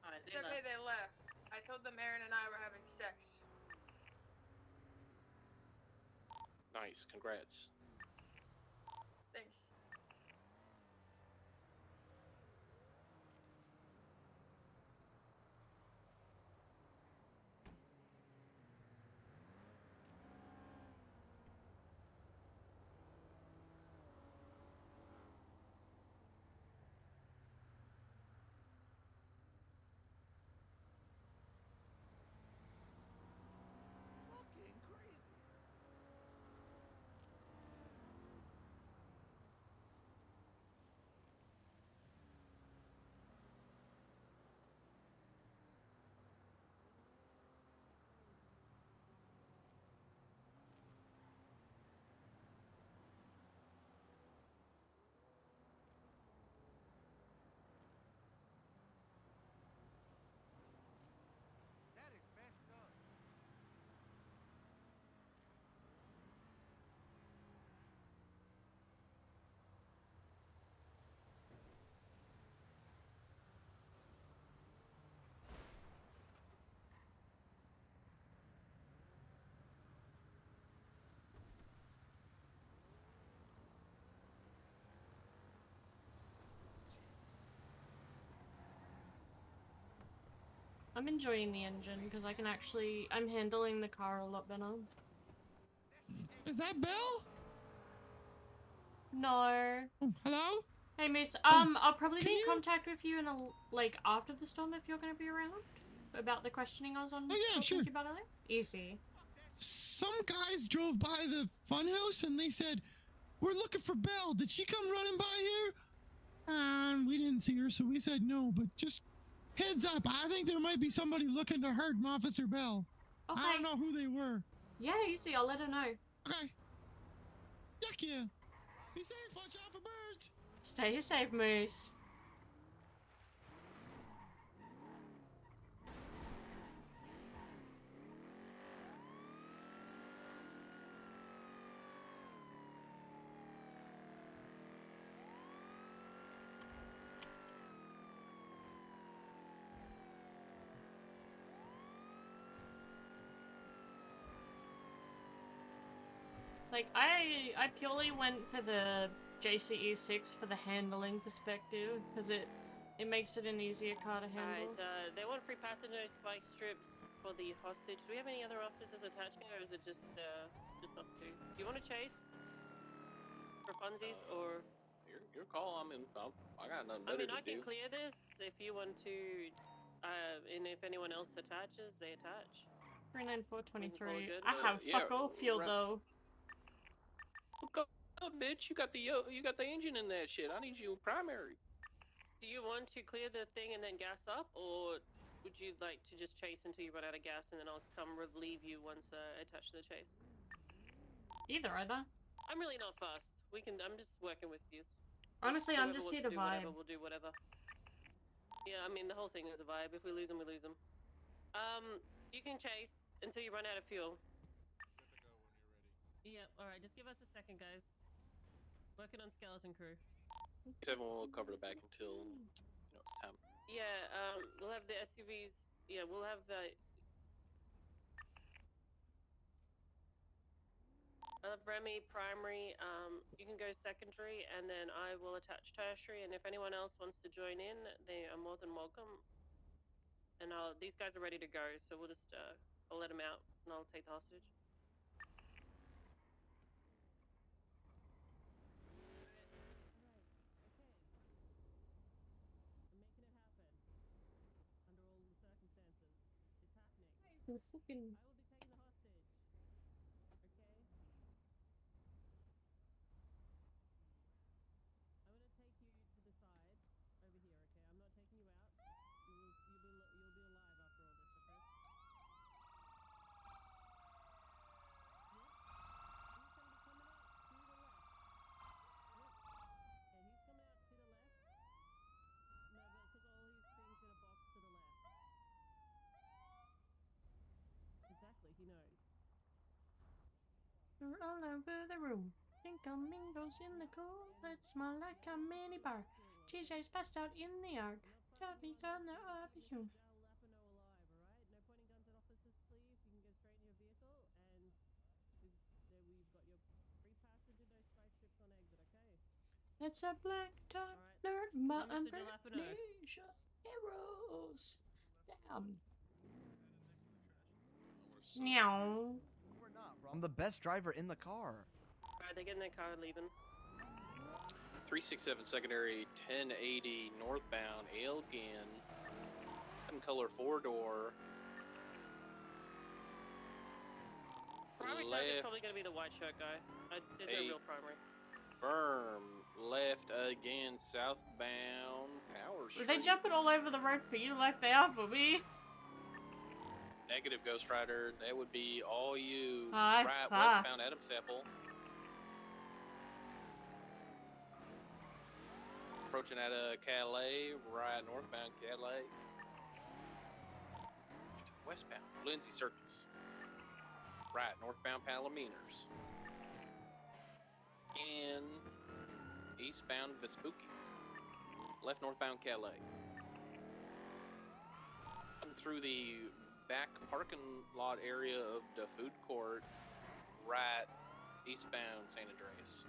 Alright, It's okay, they left. I told them Aaron and I were having sex. Nice, congrats. Thanks. Fucking crazy. That is messed up. I'm enjoying the engine because I'm handling the car a lot better. Is that Belle? No. Oh, hello? Hey Miss, Oh, I'll probably be in contact with you in after the storm if you're gonna be around. About the questioning I was on. Oh yeah, talking sure. to you about earlier. Easy. Some guys drove by the funhouse and they said, "We're looking for Belle. Did she come running by here?" We didn't see her, so we said no. But just heads up, I think there might be somebody looking to hurt Officer Bell. Okay. I don't know who they were. Yeah, easy. I'll let her know. Okay. Yuck yeah. Be safe. Watch out for birds. Stay safe, Moose. Like, I purely went for the JCE6 for the handling perspective, because it makes it an easier car to handle. Alright, they want free passenger spike strips for the hostage. Do we have any other officers attaching, or is it just us two? Do you want to chase? For funsies, or? Your call. I got nothing I better mean, to I can do. clear this if you want to, and if anyone else attaches, they attach. 39423. good. I have Yeah, fuck all fuel right. though. Go up, bitch. You got the engine in that shit. I need you primary. Do you want to clear the thing and then gas up, or would you like to just chase until you run out of gas and then I'll come relieve you once I attach to the chase? Either. I'm really not fast. I'm just working with you. Honestly, I'm Whoever just wants here to do whatever, vibe. we'll do whatever. Yeah, I mean, the whole thing is a vibe. If we lose them, we lose them. You can chase until you run out of fuel. Yep, alright, just give us a second, guys. Working on skeleton crew. Everyone will cover the back until it's time. Yeah, we'll have the SUVs. Yeah, we'll have the. I'll have Remi primary. You can go secondary, and then I will attach tertiary. And if anyone else wants to join in, they are more than welcome. And these guys are ready to go, so we'll just I'll let them out, and I'll take the hostage. The fucking. I will be taking the hostage. Okay? I'm gonna take you to the side over here, okay? I'm not taking you out. You'll be alive after all this, okay? Yep. He's gonna be coming out to the left. Yep. And he's coming out to the left. No, but because all his things in a box to the left. Exactly, he knows. You're all over the room. Tinkle mingles in the cool. Let's smell like a mini bar. GJ's passed out in the yard. Toby's on the barbecue. Lapino alive, alright? No pointing guns at officers, please. You can go straight in your vehicle, and we've got your free passenger, no spike strips on exit, okay? It's a black top nerd mutton Amnesia heroes. Damn. Meow. We're not, bro. I'm the best driver in the car. Alright, they get in their car, leaving. 367 secondary 1080 northbound Elgin. Color 4-door. Primary target's probably gonna be the white shirt guy. There's no real primary. Firm left again, southbound Power Street. Were they jumping all over the road for you like they are for me? Negative, Ghost Rider. That would be all you. Right, westbound Adams Apple. Approaching out of Calais, right northbound Calais. Westbound Lindsay Circus. Right northbound Palominas. And eastbound Vespucci. Left northbound Calais. Through the back parking lot area of the food court, right eastbound San Andreas.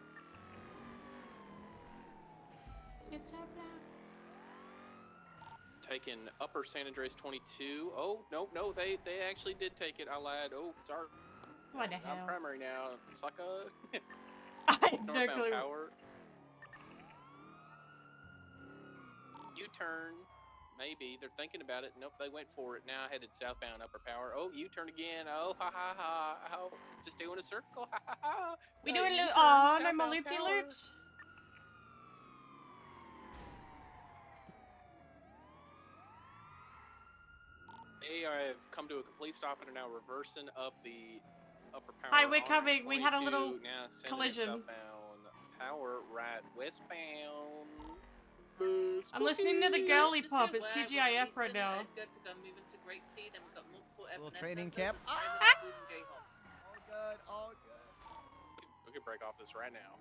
It's up now. Taking upper San Andreas 22. Oh, no, they actually did take it. I lied. Oh, sorry. What the hell? I'm primary now, sucker. Northbound Power. U-turn. Maybe. They're thinking about it. Nope, they went for it. Now headed southbound upper power. Oh, U-turn again. Oh, ha ha ha. Oh, just doing a circle. Ha ha ha. We doing no more loopy loops. have come to a complete stop and are now reversing up the upper power. Hi, we're on coming. We had a 22, little now sending it collision. southbound power right westbound. I'm listening to the Guys, girly just pop. be It's aware, TGIF we're right now. Good to go moving to Grapeseed, and we've got multiple Little FNF training members camp. and private schools and Jayhawks. All good, all good. We can break off this right now.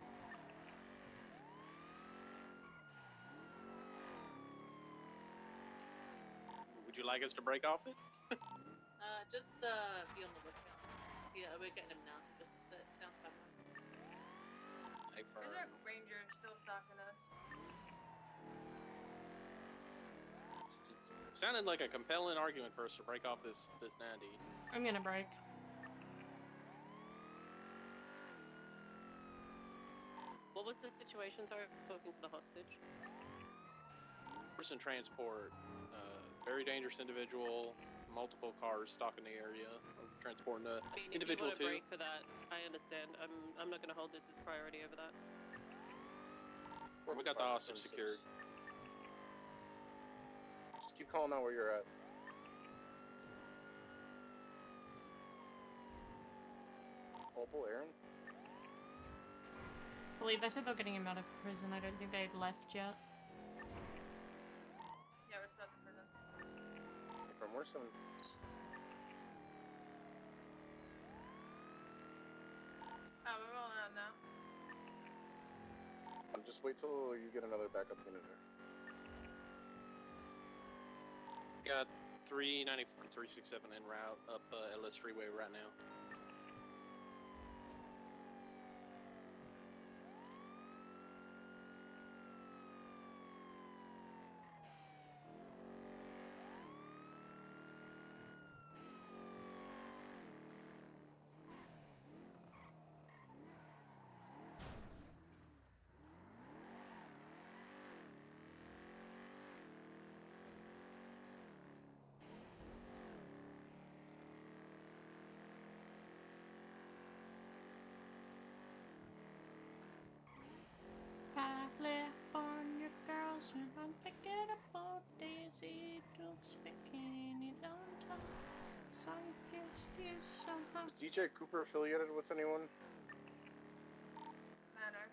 Would you like us to break off it? Just be on the lookout. Yeah, we're getting him now, so just sound standby. There's a ranger still stalking us. It's sounded like a compelling argument for us to break off this 90. I'm gonna break. What was the situation? Sorry, I've spoken to the hostage. Person transport, very dangerous individual, multiple cars stalking the area, transporting the I mean, individual if you want to too. break for that, I understand. I'm not going to hold this as priority over that. We got the hostage secured. Just keep calling out where you're at. Opal, Aaron? I believe they said they're getting him out of prison. I don't think they'd left yet. Yeah, we're still at the prison. From where some... Oh, we're rolling out now. Just wait till you get another backup unit there. Got 394 and 367 en route up LS Freeway right now. California girls with unforgettable Daisy Dukes bikinis on top. Sun-kissed you somehow. Is DJ Cooper affiliated with anyone? Manor.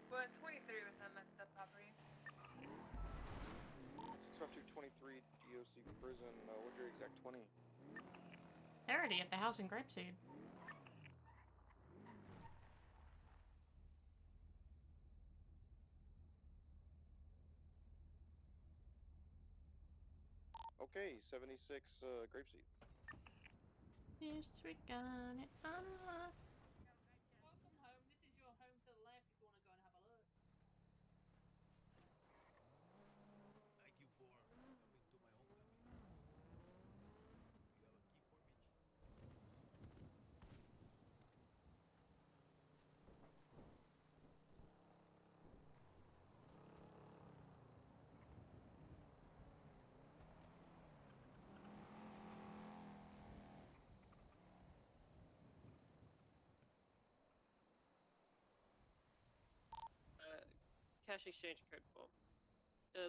We're at 23 with them at the property. 65223 DOC prison. What's your exact 20? They're already at the house in Grapeseed. Okay, 76 Grapeseed. Yes, we got it unlocked. Welcome home. This is your home to the left if you want to go and have a look. Thank you for coming to my homecoming. You have a key for me? Cash exchange code 4.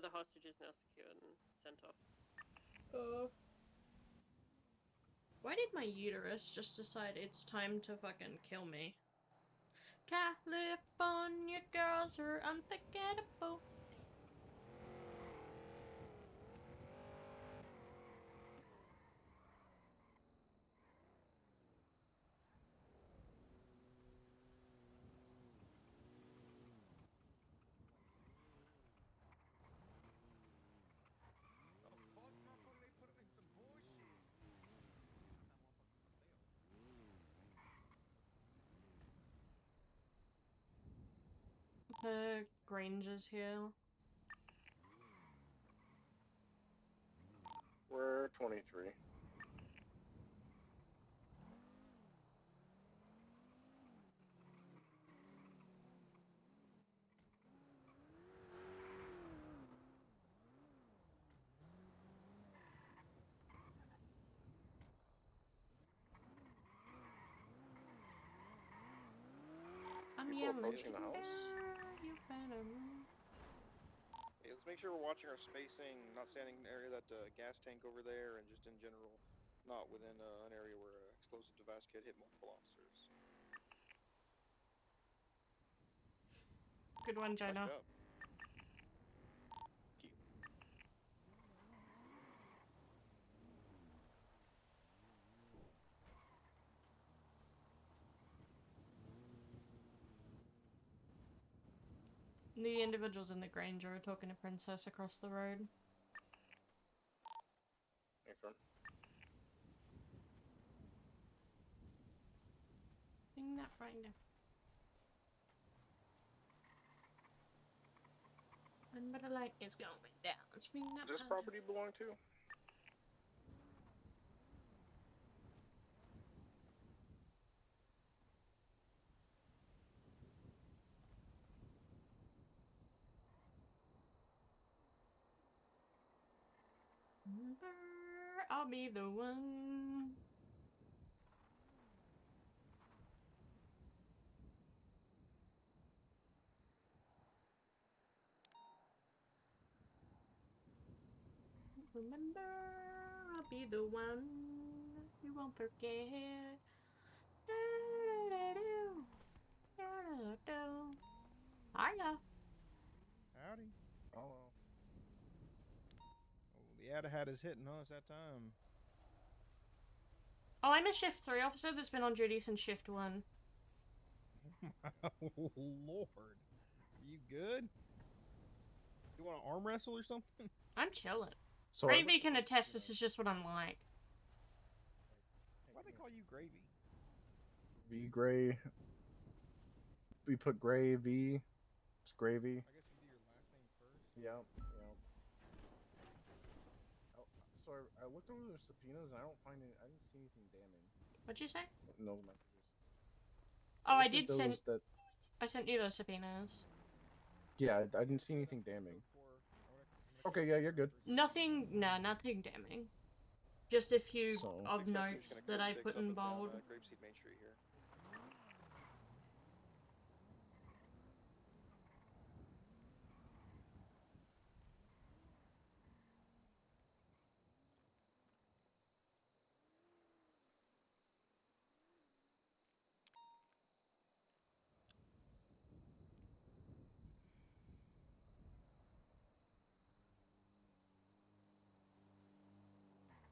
The hostage is now secured and sent off. Why did my uterus just decide it's time to fucking kill me? California girls are unforgettable. The fuck, motherfucker? They put him in some bullshit. That motherfucker gonna stay The Granger's here. We're 23. I'm People yelling approaching the timber, house. you better move. Hey, let's make sure we're watching our spacing, not standing in an area that gas tank over there, and just in general, not within an area where explosive device could hit multiple officers. Good one, Jonah. Back up. The individuals in the Granger are talking to Princess across the road. Hey, from. Swing that right now. Remember the light is going down. Swing that Does this right property belong to? now. I'll be the one. Remember, I'll be the one. You won't forget. Hiya. Howdy. Hello. Oh, the Adahat is hitting us that time. Oh, I'm a shift 3 officer that's been on duty since shift 1. Oh, Lord. Are you good? You want to arm wrestle or something? I'm chilling. So Gravy can attest this is just what I'm like. Why they call you Gravy? V Gray. We put Gray V. It's gravy. I guess you do your last name first. Yep. Yep. Oh, so I looked over the subpoenas and I don't find it. I didn't see anything damning. What'd you say? In those messages. Oh, I looked at did send. those that. I sent you those subpoenas. Yeah, I didn't see anything damning. Okay, yeah, you're good. Nothing. No, nothing damning. Just a few So- of Looks like you're notes just that gonna I code put 6 up in and down, bold. Grapeseed Main Street here.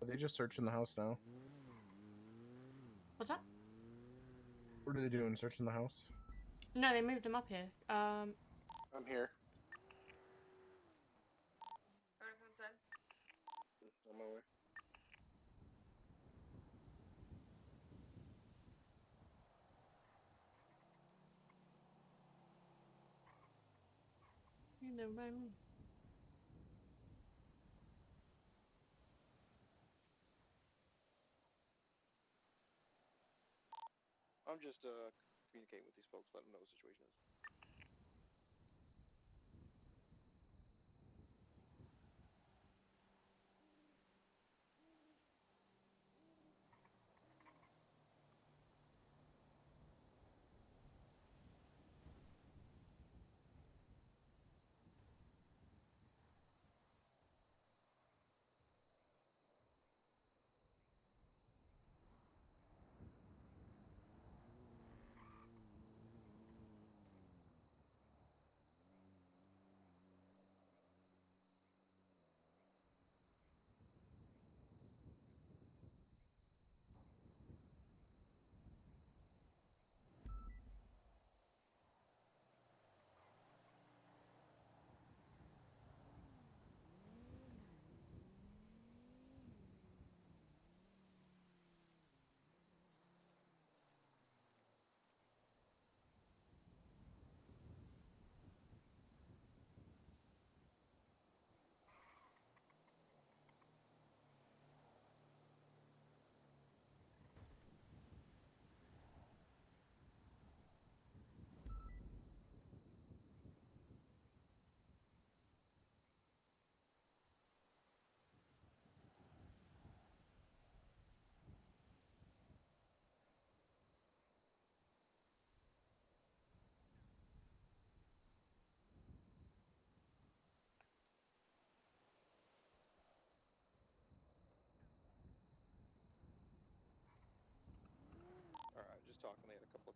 Are they just searching the house now? What's up? What are they doing? Searching the house? No, they moved him up here. I'm here. Alright, come inside. On my way. You know what I mean. I'm just communicating with these folks, let them know what the situation is.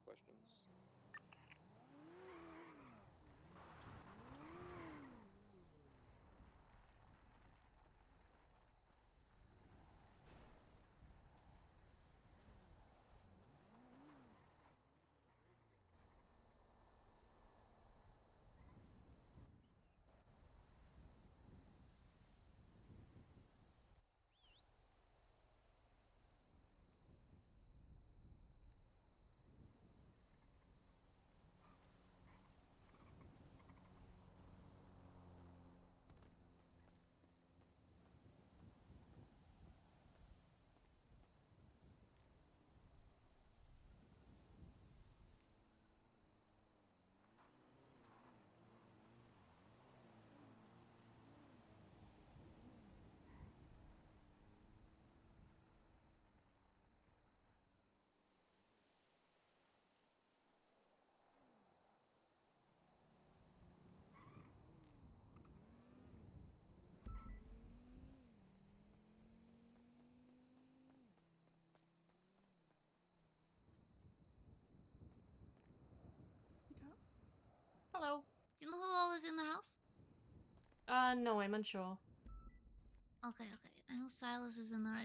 questions. Hello. Do you know who all is in the house? No, I'm unsure. Okay, okay. I know Silas is in there. I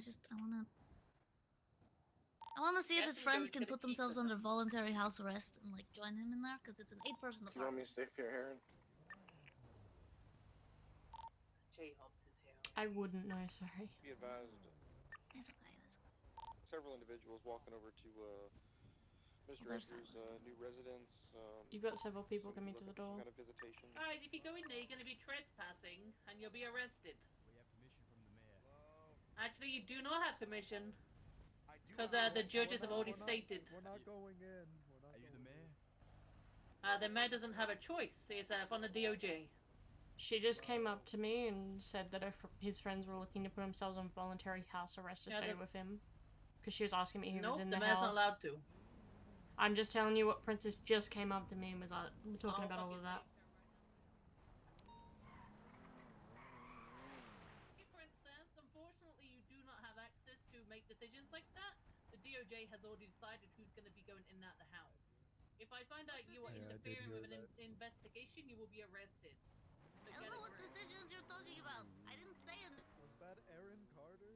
wanna see if his Guessing friends Joe's can gonna put keep themselves them. under voluntary house arrest and like join him in there because it's an 8-person Do you want me apartment. to stay for your Heron? J Hobbs is here. I wouldn't know, sorry. Be advised. It's okay, that's okay. Several individuals walking over to Mr. There's Edgar's Silas. new residence. You've got several people Seem to be coming to the looking for some door. kind of visitation. Alright, if you go in there, you're gonna be trespassing and you'll be arrested. We have permission from the mayor. Actually, you do not have permission. I do. Because the judges have already stated. We're not going in. We're not. Are you the mayor? The mayor doesn't have a choice. It's from the DOJ. She just came up to me and said that his friends were looking to put themselves on voluntary house arrest to Yeah, stay with him. Because she was asking me who was in the mayor's house. not allowed to. I'm just telling you what Princess just came up to me and was talking about all of that. Hey, Princess, unfortunately you do not have access to make decisions like that. The DOJ has already decided who's going to be going in and out the house. If I find out you are interfering with an investigation, you will be arrested. So I don't know what decisions you're talking about. I didn't say anything. Was that Erin Carter?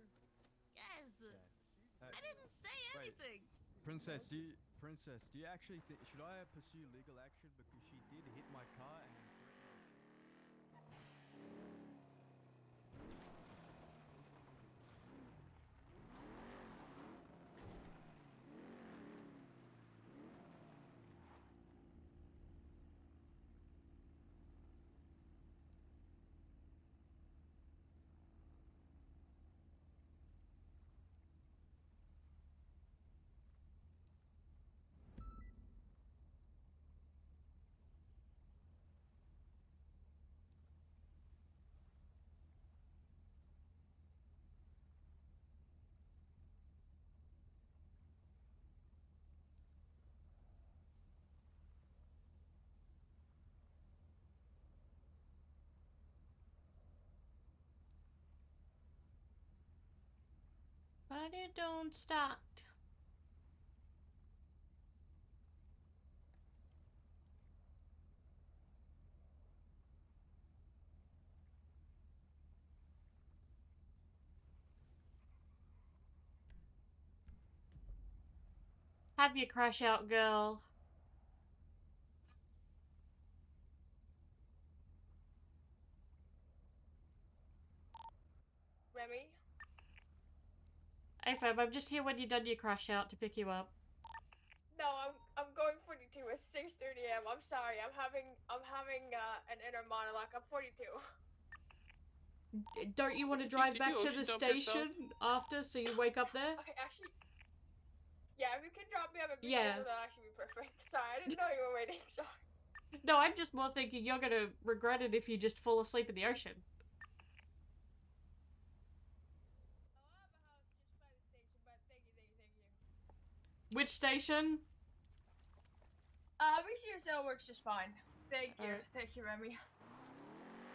Yes. Yeah. I didn't say anything. Princess, do you actually think should I pursue legal action because she did hit my car and But it don't start. Have your crash out, girl. Remi? Hey, Feb, I'm just here when you're done your crash out to pick you up. No, I'm going 42. It's 6:30 a.m. I'm sorry. I'm having an inner monologue. I'm 42. Don't you want to drive back to the station after so you wake up there? Okay, actually, yeah, if you can drop me off at Yeah. that'll actually be perfect. Sorry, I didn't know you were waiting. Sorry. No, I'm just more thinking you're gonna regret it if you just fall asleep in the ocean. Which station? BCSL works just fine. Thank you. Alright. Thank you, Remi.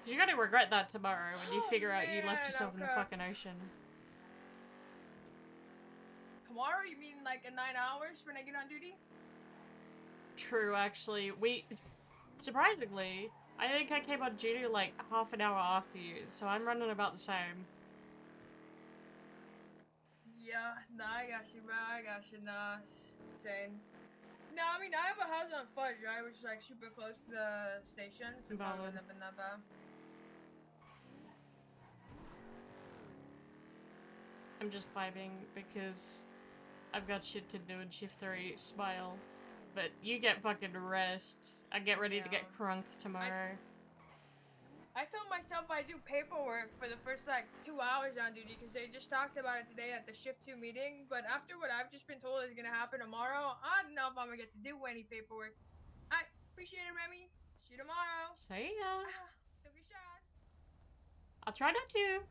You're gonna regret that tomorrow when you Oh, figure out you left man, yourself in a okay. fucking ocean. Tomorrow? You mean like in 9 hours when I get on duty? True, actually. Surprisingly, I think I came on duty like half an hour after you, so I'm running about the same. Yeah, nah, I got you, bro. I got you. Nah, insane. No, I mean, I have a house on Fudge, right? Which is like super close to the station, so it probably Valid. wouldn't have been that bad. I'm just vibing because I've got shit to do in shift 3. Smile. But you get fucking rest. I get ready to get crunk tomorrow. I told myself I do paperwork for the first like 2 hours on duty because they just talked about it today at the shift 2 meeting. But after what I've just been told is gonna happen tomorrow, I don't know if I'm gonna get to do any paperwork. I appreciate it, Remy. See you tomorrow. See ya. Took a shot. I'll try not to.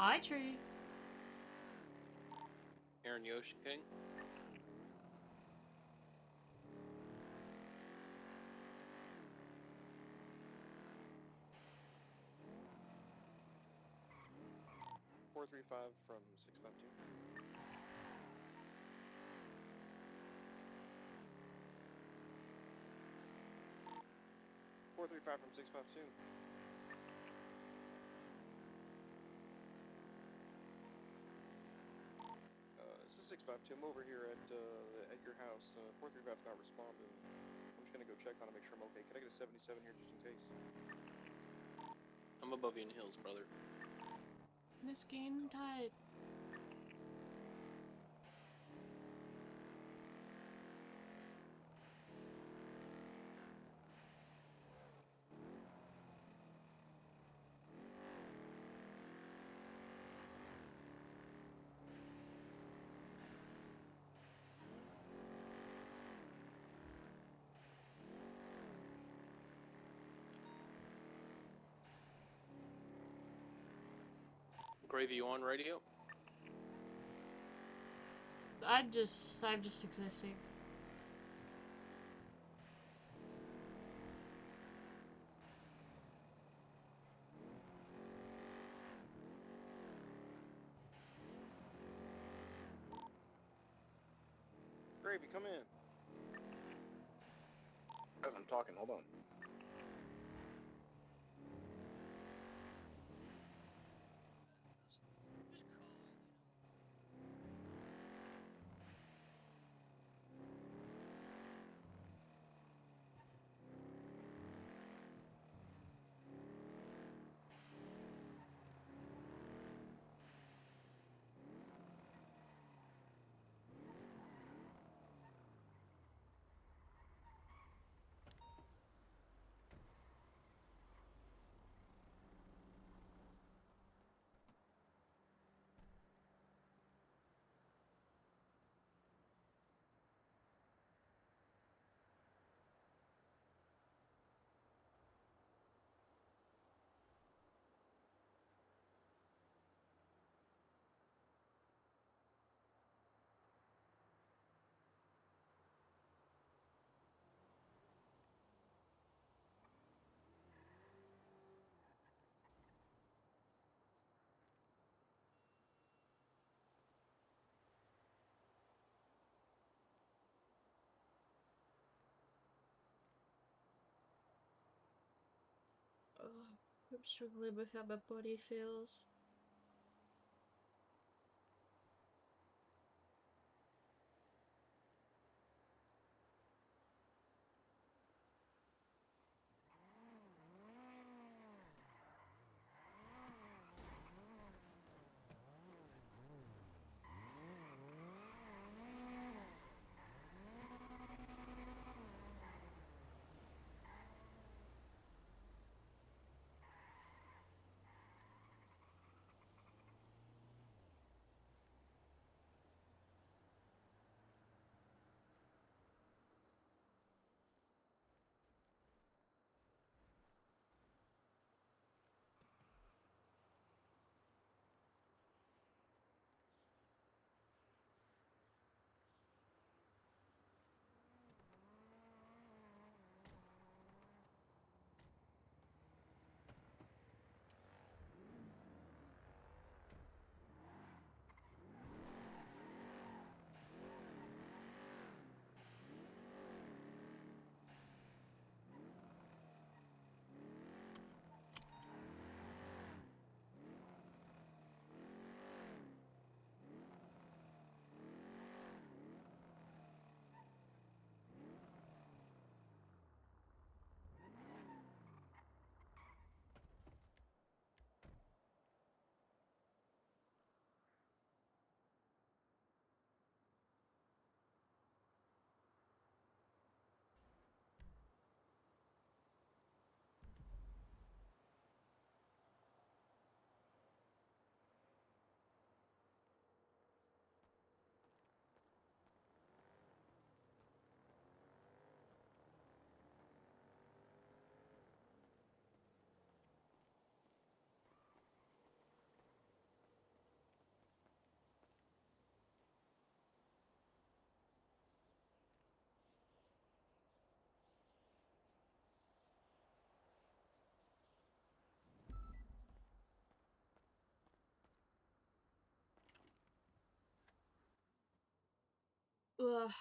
Hi, Tree. Aaron Yoshi King. Four three five from 652. 435 from 652. This is 652. I'm over here at your house. 435's not responding. I'm just gonna go check on him, make sure I'm okay. Can I get a 77 here just in case? I'm above you in the hills, brother. This game tight. Gravy, you on radio? I'm just existing. Gravy, come in. As I'm talking, hold on. I'm struggling with how my body feels. Ugh.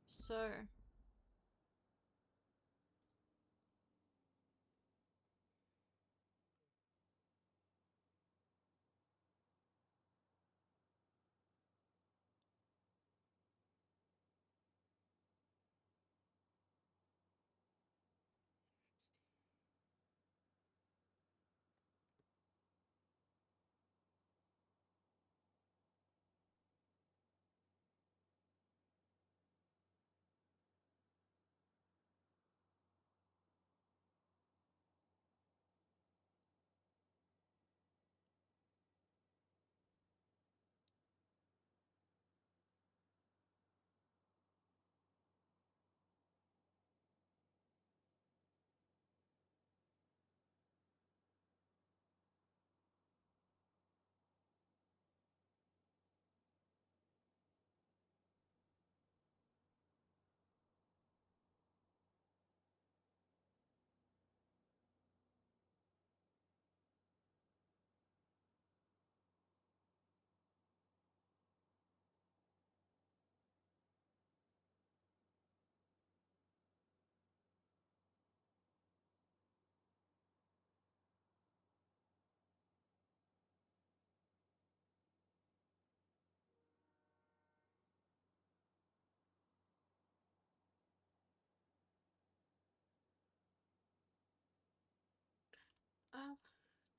So. I'll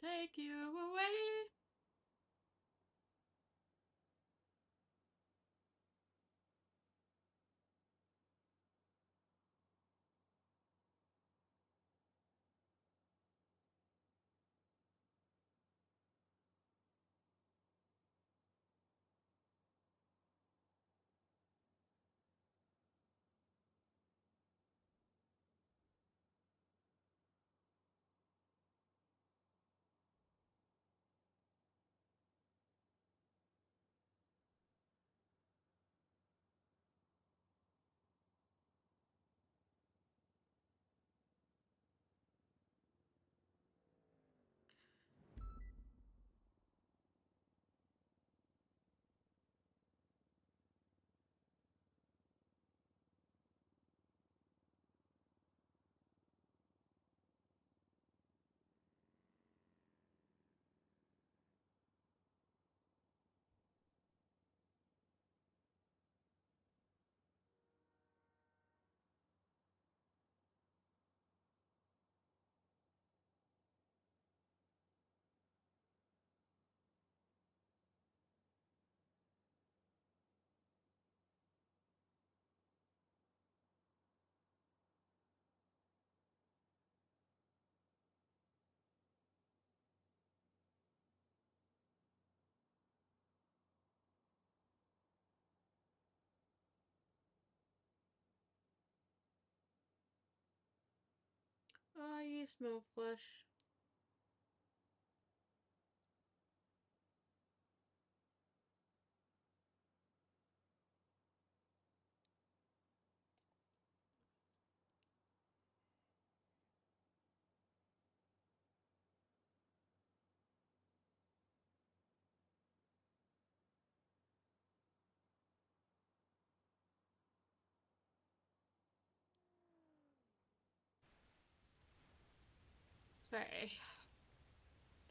take you away. Oh, you smell flesh. Sorry.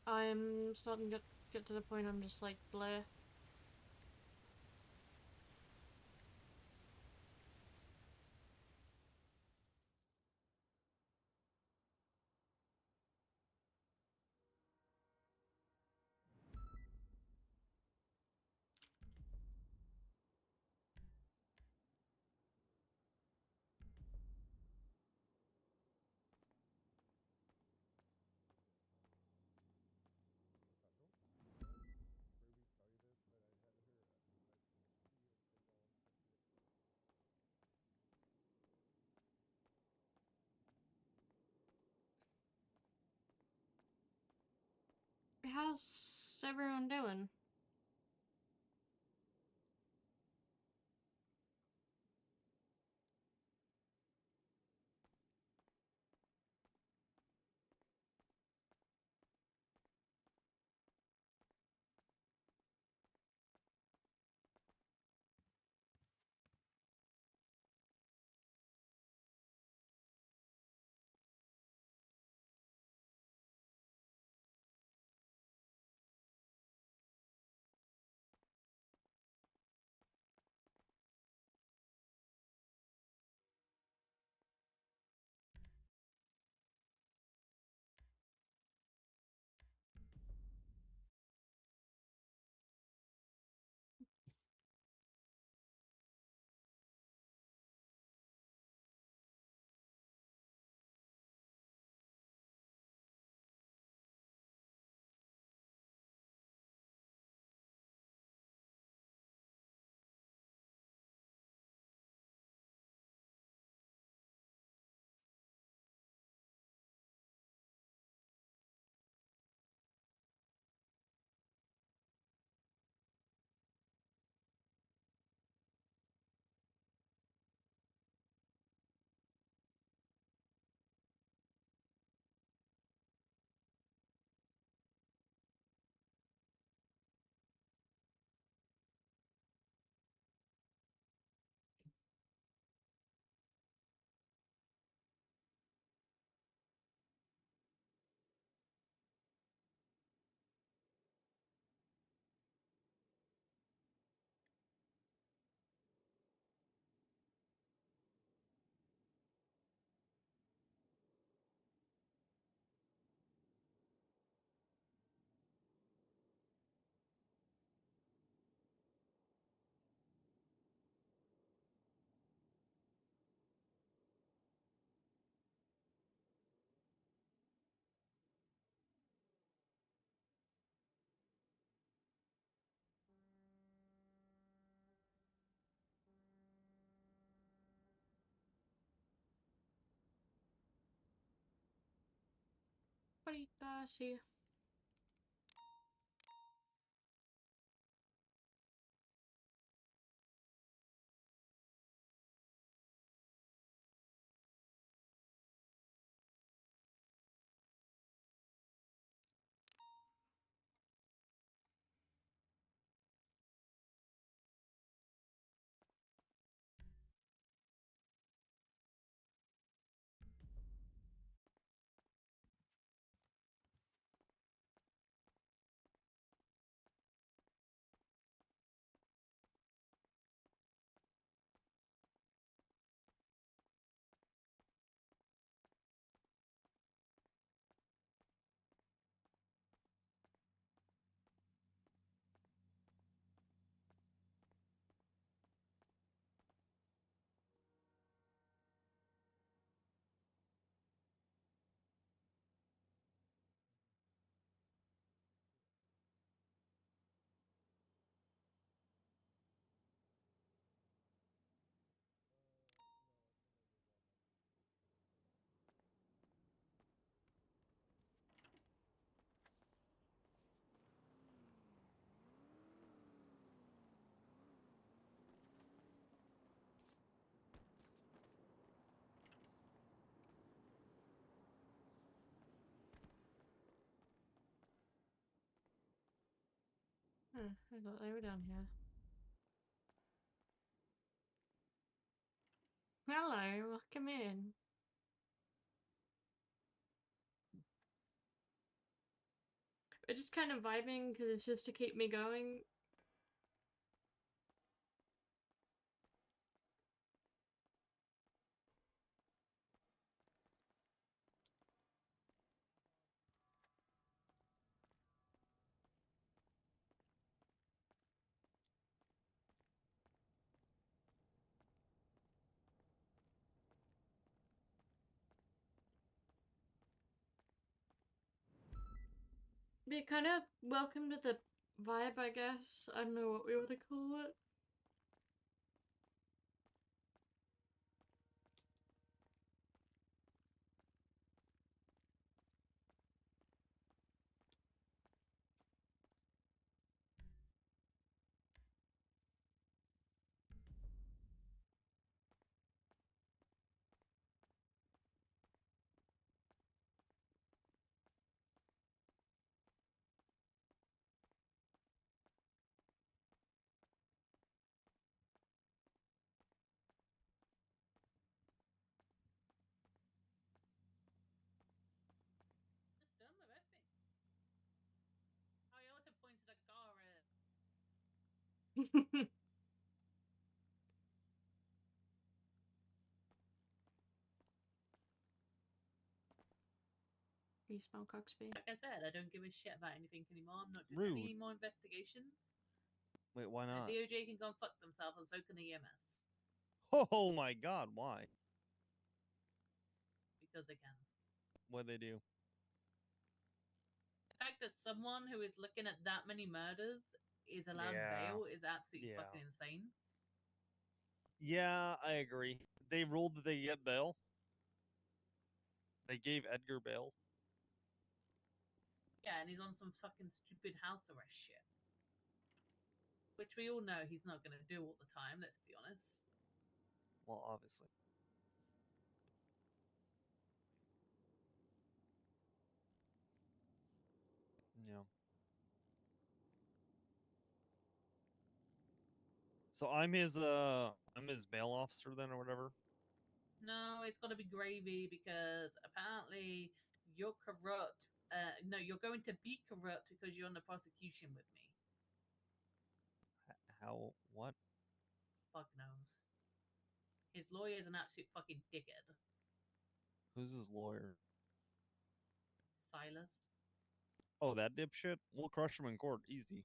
I'm starting to get to the point I'm just like, bleh. Before we started this, but I had her. I see her signal on the computer. How's everyone doing? Caritas, sí. Oh, I thought they were down here. Hello, welcome in. We're just kind of vibing because it's just to keep me going. Be kind of welcome to the vibe, I guess. I don't know what we want to call it. Just done with everything. Oh, you also pointed a car at. You smell Coxby? Like I said, I don't give a shit about anything anymore. I'm not doing Rude. any more investigations. Wait, why The not? DOJ can go and fuck themselves, and so can the EMS. Oh my god, why? Because they can. What'd they do? The fact that someone who is looking at that many murders is allowed Yeah. bail is absolutely Yeah. fucking insane. Yeah, I agree. They ruled that they get bail. They gave Edgar bail. Yeah, and he's on some fucking stupid house arrest shit. Which we all know he's not going to do all the time, let's be honest. Well, obviously. Yeah. So I'm his bail officer then or whatever. No, it's got to be gravy because apparently you're corrupt. No, you're going to be corrupt because you're on the prosecution with me. How what? Fuck knows. His lawyer's an absolute fucking dickhead. Who's his lawyer? Silas. Oh, that dipshit? We'll crush him in court. Easy.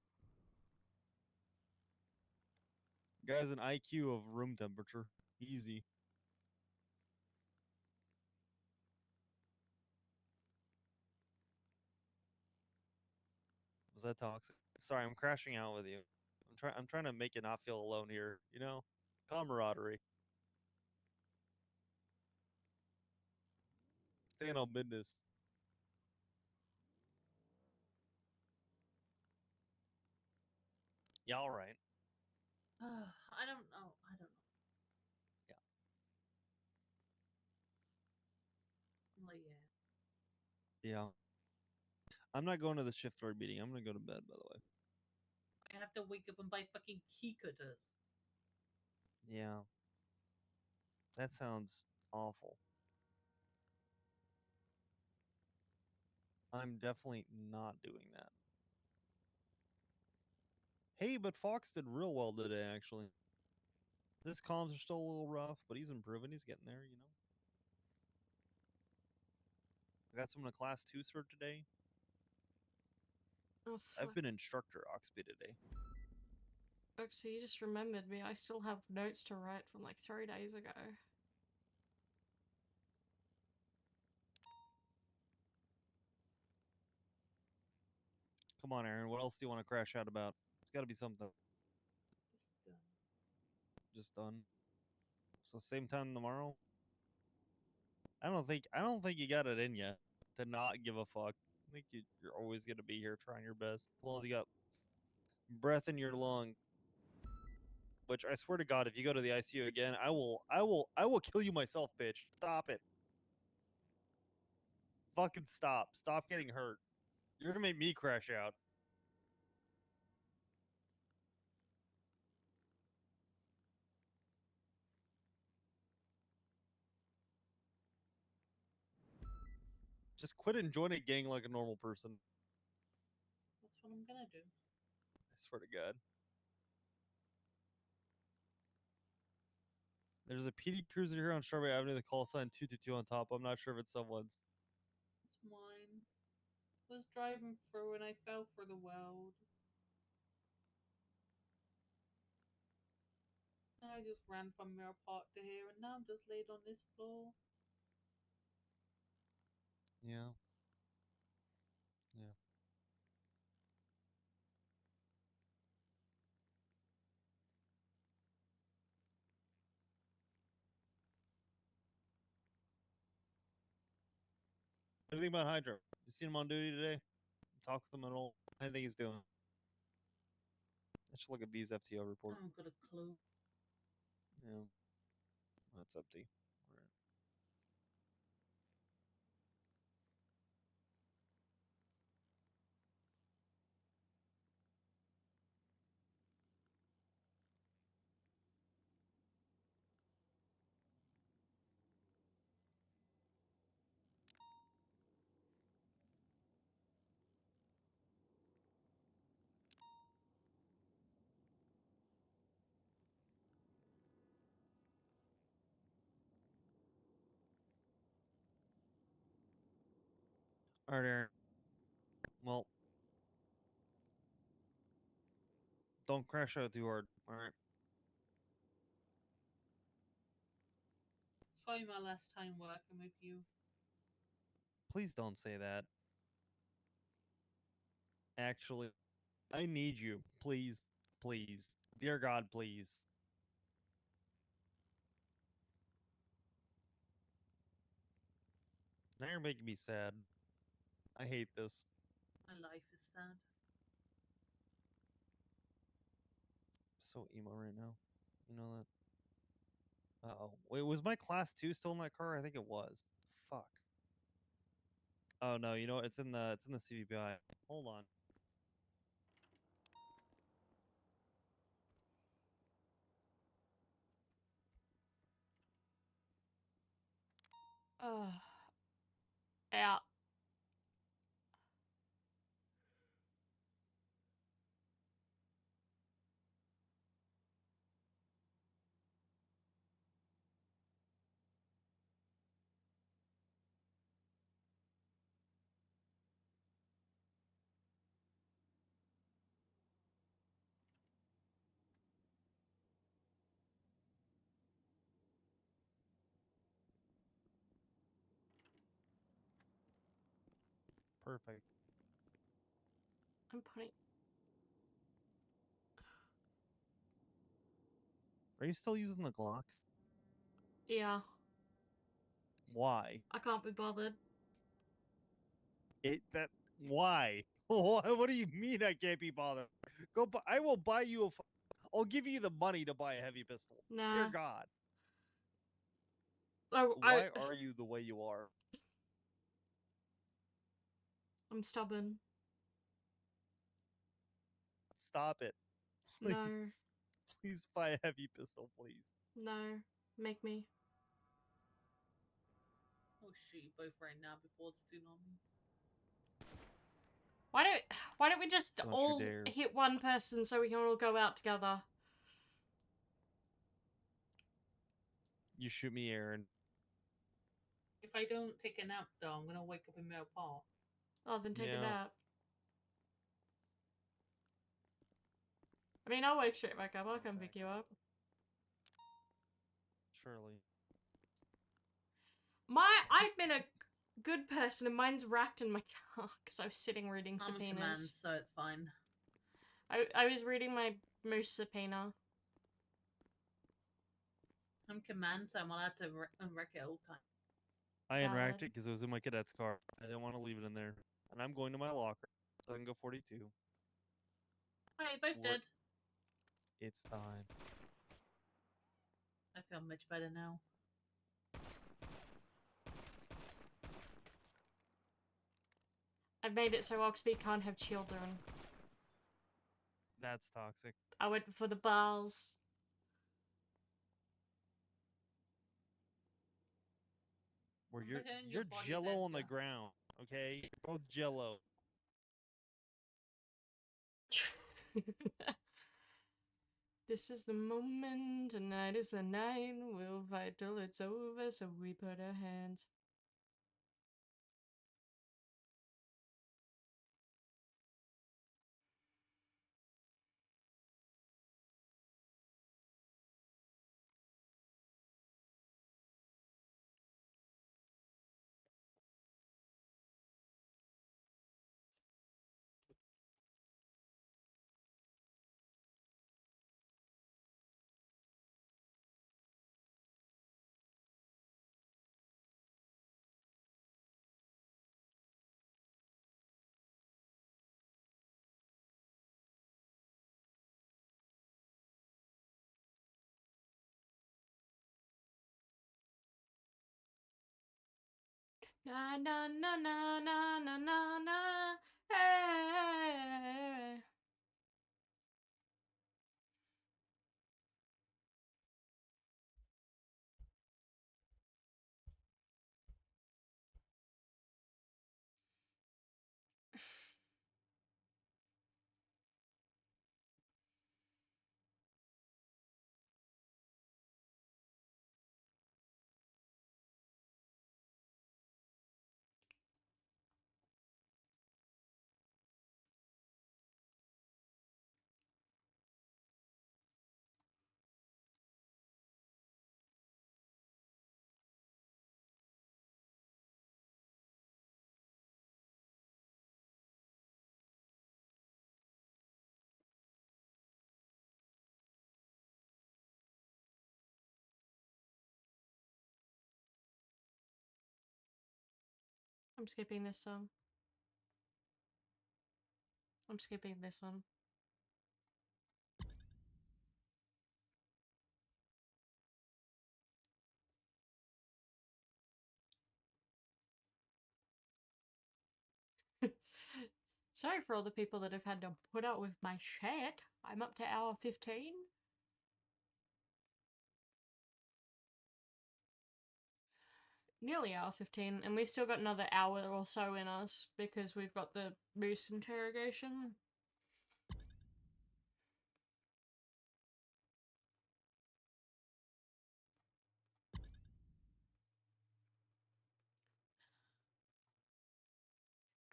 Guy's an IQ of room temperature. Easy. Was that toxic? Sorry, I'm crashing out with you. I'm trying to make you not feel alone here, you know? Camaraderie. Staying on business. Yeah, all right. I don't know. Yeah. Well, yeah. Yeah. I'm not going to the shift 3 meeting. I'm gonna go to bed, by the way. I have to wake up and buy fucking key cutters. Yeah. That sounds awful. I'm definitely not doing that. Hey, but Fox did real well today, actually. His comms are still a little rough, but he's improving. He's getting there, you know. I got someone in class 2 cert today. Oh, I've fuck. been instructor Oxby today. Actually, you just remembered me. I still have notes to write from like 3 days ago. Come on, Aaron. What else do you want to crash out about? It's got to be something. Just done. So same time tomorrow. I don't think you got it in yet to not give a fuck. I think you're always gonna be here trying your best as long as you got breath in your lung. Which I swear to God, if you go to the ICU again, I will kill you myself, bitch. Stop it. Fucking stop. Stop getting hurt. You're gonna make me crash out. Just quit and join a gang like a normal person. That's what I'm gonna do. I swear to God. There's a PD cruiser here on Strawberry Avenue. The call sign 222 on top. I'm not sure if it's someone's. It's mine. Was driving through and I fell for the world. And I just ran from Mirror Park to here and now I'm just laid on this floor. Yeah. Yeah. What do you think about Hydra? You seen him on duty today? Talk with him at all? How do you think he's doing? I should look at B's FTO I report. haven't got a clue. Yeah. That's empty. All right. All right, Aaron. Well, don't crash out too hard. All right. It's probably my last time working with you. Please don't say that. Actually, I need you. Please. Please. Dear God, please. Now you're making me sad. I hate this. My life is sad. So emo right now. You know that? Uh-oh. Wait, was my class 2 still in that car? I think it was. Fuck. Oh no, you know what? It's in the CVPI. Hold on. Out. Perfect. I'm putting. Are you still using the Glock? Yeah. Why? I can't be bothered. Why? What do you mean I can't be bothered? Go. I will buy you a. I'll give you the money to buy a heavy pistol. Dear Nah. God. I Why are you the way you are? I'm stubborn. Stop it. Please. No. Please buy a heavy pistol, please. No. Make me. Oh shit, you both ran now before the tsunami. Why don't we just Don't you all dare. hit one person so we can all go out together? You shoot me, Aaron. If I don't take a nap though, I'm gonna wake up in Mill Park. Oh, then take a Yeah. nap. I mean, I'll wake straight back up. I'll come pick you up. Surely. I've been a good person and mine's racked in my car because I was sitting reading I'm subpoenas. a command, so it's fine. I was reading my moose subpoena. I'm command, so I'm allowed to unwreck it all the time. I unracked Valid. it because it was in my cadet's car. I didn't want to leave it in there. And I'm going to my locker so I can go 42. Hey, both dead. It's time. I feel much better now. I've made it so Oxby can't have children. That's toxic. I went for the bars. Where But then you're your body's jello on the empty. ground, okay? You're both jello. This is the moment, tonight is the night. We'll fight till it's over, so we put our hands. Na na na na na na na na. Hey. I'm skipping this song. I'm skipping this one. Sorry for all the people that have had to put up with my shit. I'm up to hour 15. Nearly hour 15, and we've still got another hour or so in us because we've got the moose interrogation.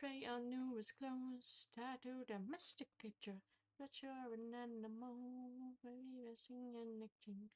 Tray on numerous clothes, tattoo domesticator, but you're an animal, very missing and exchange.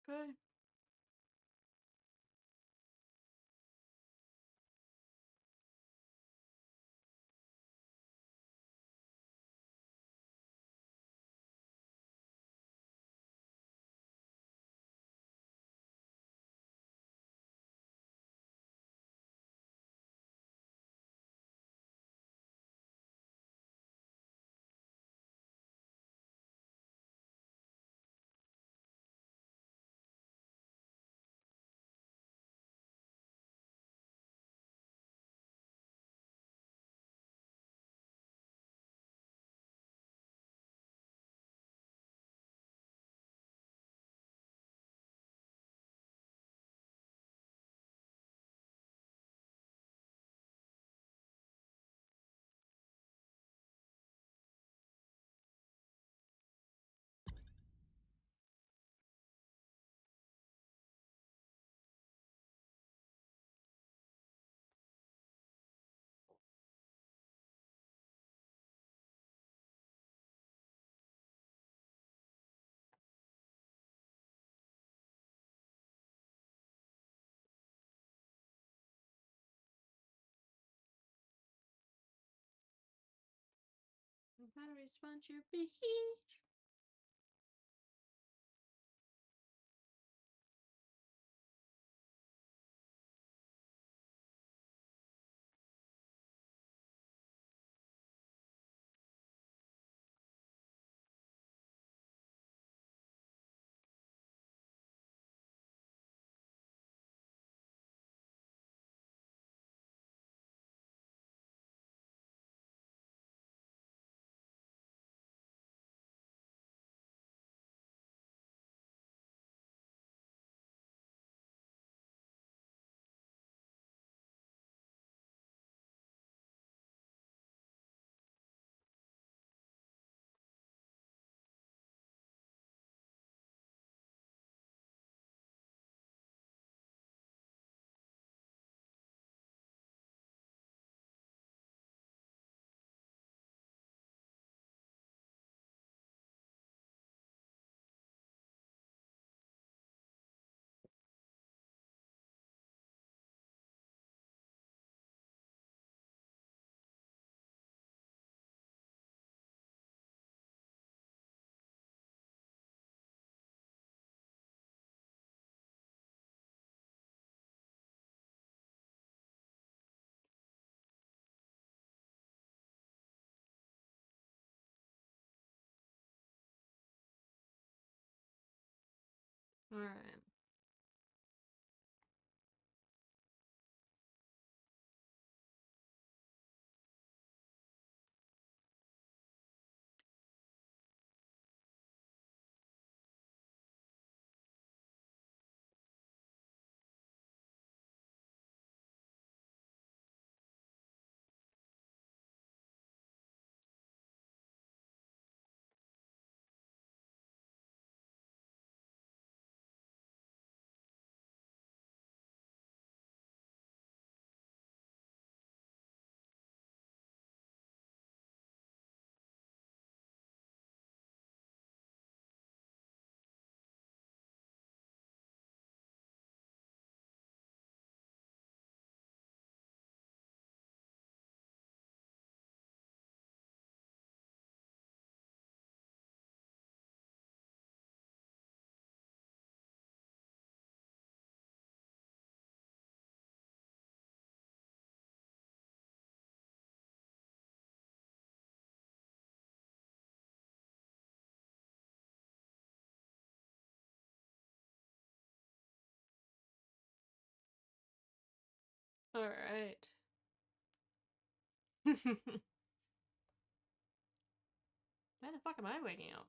Okay. Battery sponge your beach. All right. All right. Why the fuck am I waiting out?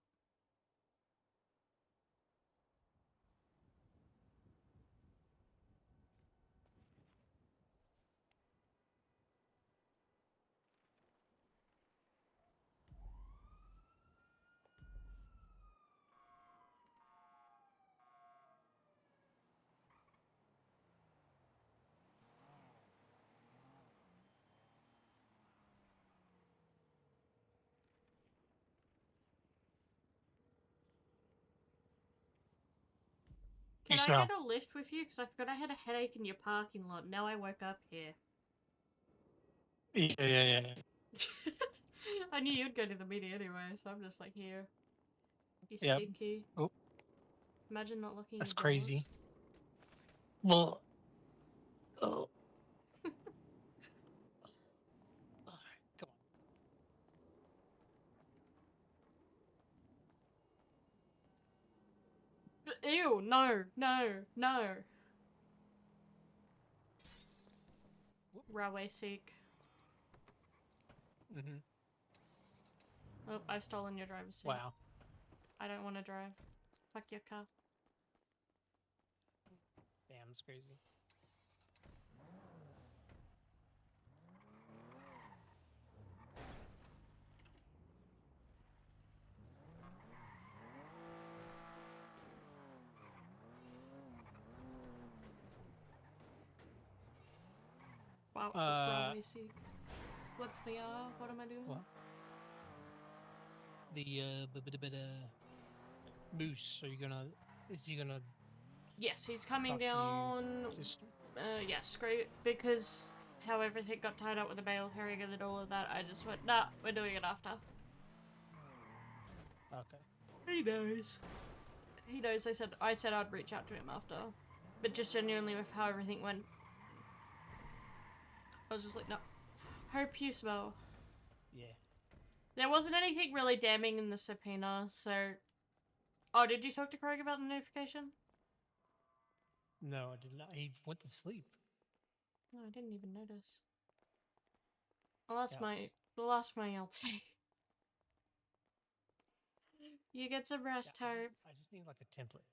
Can I get a lift with you? Because I forgot I had a headache in your parking lot. Now I woke up here. Yeah. I knew you'd go to the meeting anyway, so I'm just like, here. You Yep. stinky. Oh, Imagine not locking that's your crazy. doors. Well, oh. Come Ew, no. Railway seek. Mm-hmm. Oh, I've stolen your driver's seat. Wow. I don't want to drive. Fuck your car. Damn, it's crazy. Wow, railway seek. What's the what am I doing? What? The Moose. Is he gonna? Yes, he's coming talk to you down. just- Yes, great. Because how everything got tied up with the bail hearing and all of that, I just went, nah, we're doing it after. Okay. He knows. He knows. I said I'd reach out to him after, but just genuinely with how everything went, I was just like, no. Hope you smell. Yeah. There wasn't anything really damning in the subpoena, so. Oh, did you talk to Craig about the notification? No, I did not. He went to sleep. No, I didn't even notice. Well, that's Yeah. the last my LT. You get some rest, Hope. I just need like a template.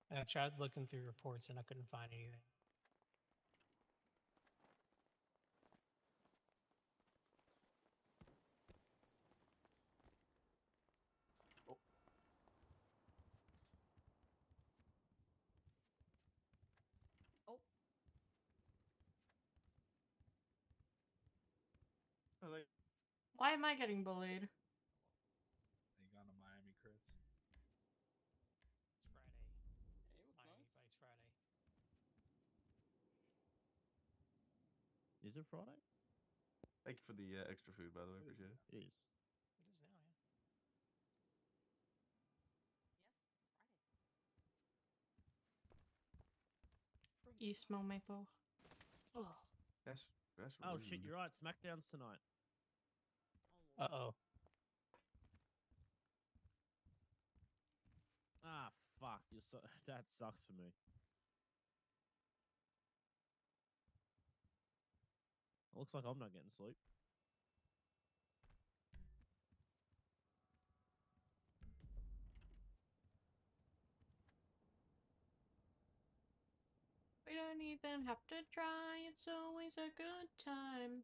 And I tried looking through reports and I couldn't find anything. Why am I getting bullied? They gone to Miami, Chris. It's Friday. Hey, looks Miami nice. Vice Friday. Is it Friday? Thank you for the extra food, by the way. Appreciate it. It is. It is now, yeah. You smell maple. Oh. That's Oh rude. shit! You're right. Smackdown's tonight. Uh-oh. Ah, fuck. That sucks for me. Looks like I'm not getting sleep. We don't even have to try, it's always a good time.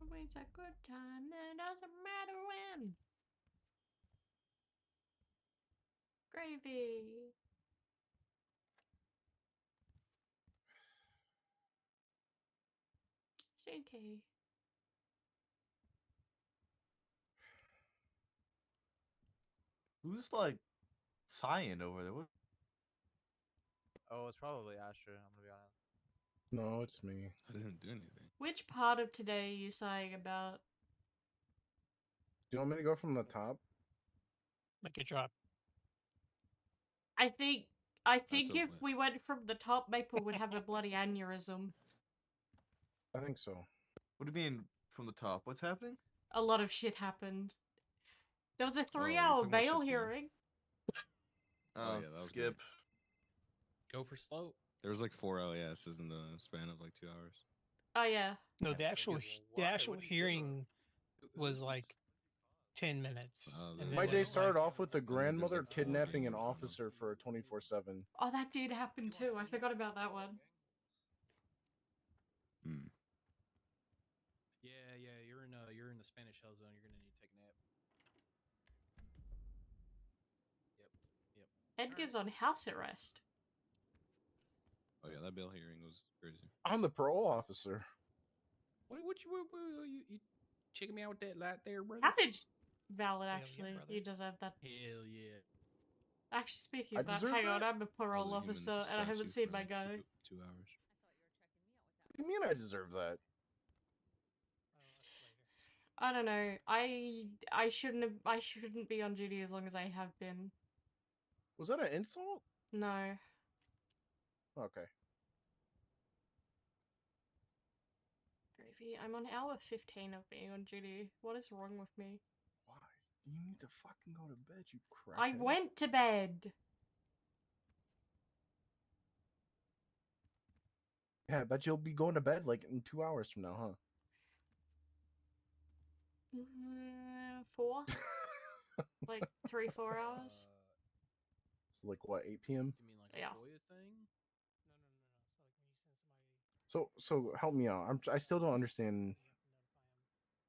Always a good time, it doesn't matter when. Gravy. Stinky. Who's like sighing over there? What? Oh, it's probably Asher, I'm gonna be honest. No, it's me. I didn't do anything. Which part of today are you sighing about? Do you want me to go from the top? Make it drop. I think if we went from the top, Maple would have a bloody aneurysm. I think so. What do you mean from the top? What's happening? A lot of shit happened. There was a you're 3-hour talking about bail shit, hearing. Oh, yeah, that was skip. Go for slow. There was like 4 LASs in the span of like 2 hours. Oh yeah. No, the actual hearing was like 10 minutes. And My then day it, started like, off with the grandmother kidnapping an officer for a 24/7. Oh, that did happen too. I forgot about that one. Yeah, you're in the Spanish hell zone. You're gonna need to take a nap. Yep. Edgar's on house arrest. Oh yeah, that bail hearing was crazy. I'm the parole officer. What you checking me out with that light there, brother? How did you... Valid, yeah, actually. brother. You deserve that. Hell yeah. Actually, speaking I of that, deserve hang on, that? I'm a parole I was a human officer and I haven't statue seen for my like go. 2 hours. What do you mean I deserve that? I don't know. I shouldn't be on duty as long as I have been. Was that an insult? No. Okay. Gravy, I'm on hour 15 of being on duty. What is wrong with me? Why? You need to fucking go to bed, you crackhead. I went to bed. Yeah, I bet you'll be going to bed like in 2 hours from now, huh? 4? Like 3-4 hours? So like what, 8 p.m.? You mean like Yeah. a FOIA thing? So help me out. I still don't understand.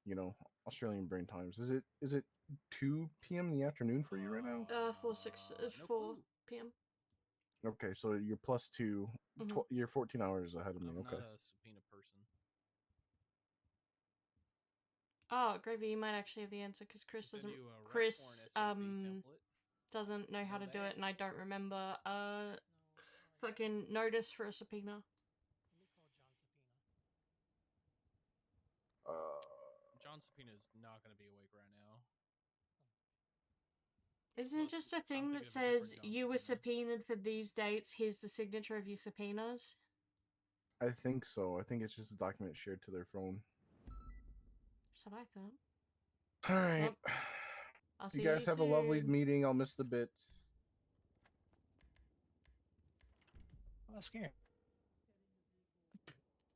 You know, Australian brain times. Is it 2 p.m. in the afternoon for you right now? 4 p.m. Okay, so you're plus 2. Mhm. You're 14 hours ahead of me. I'm Okay. not a subpoena person. Oh, Gravy, you might actually have the answer because Chris Send doesn't. you a arrest Chris warrant SOP template. doesn't know how Know to do that. it, and I don't remember. Fucking notice for a subpoena. John Subpoena's not going to be awake right now. Isn't it just a thing that says you were subpoenaed for these dates? Here's the signature of your subpoenas. I think so. I think it's just a document shared to their phone. So I thought. All right. Well, I'll see you guys you have a lovely soon. meeting. I'll miss the bits. Well, that's scary.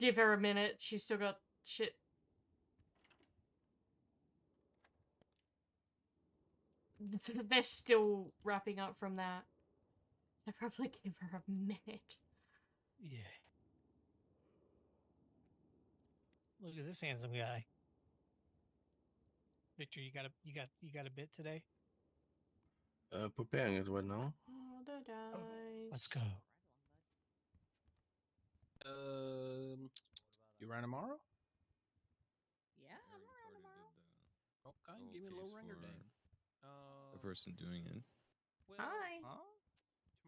Give her a minute. She's still got shit. They're still wrapping up from that. I probably give her a minute. Yeah. Look at this handsome guy. Victor, you got a bit today? Preparing it right now. Oh, the dice. Let's go. You run tomorrow? Yeah, I'm around tomorrow. Okay, give me a little ringer then. The person doing it, Hi.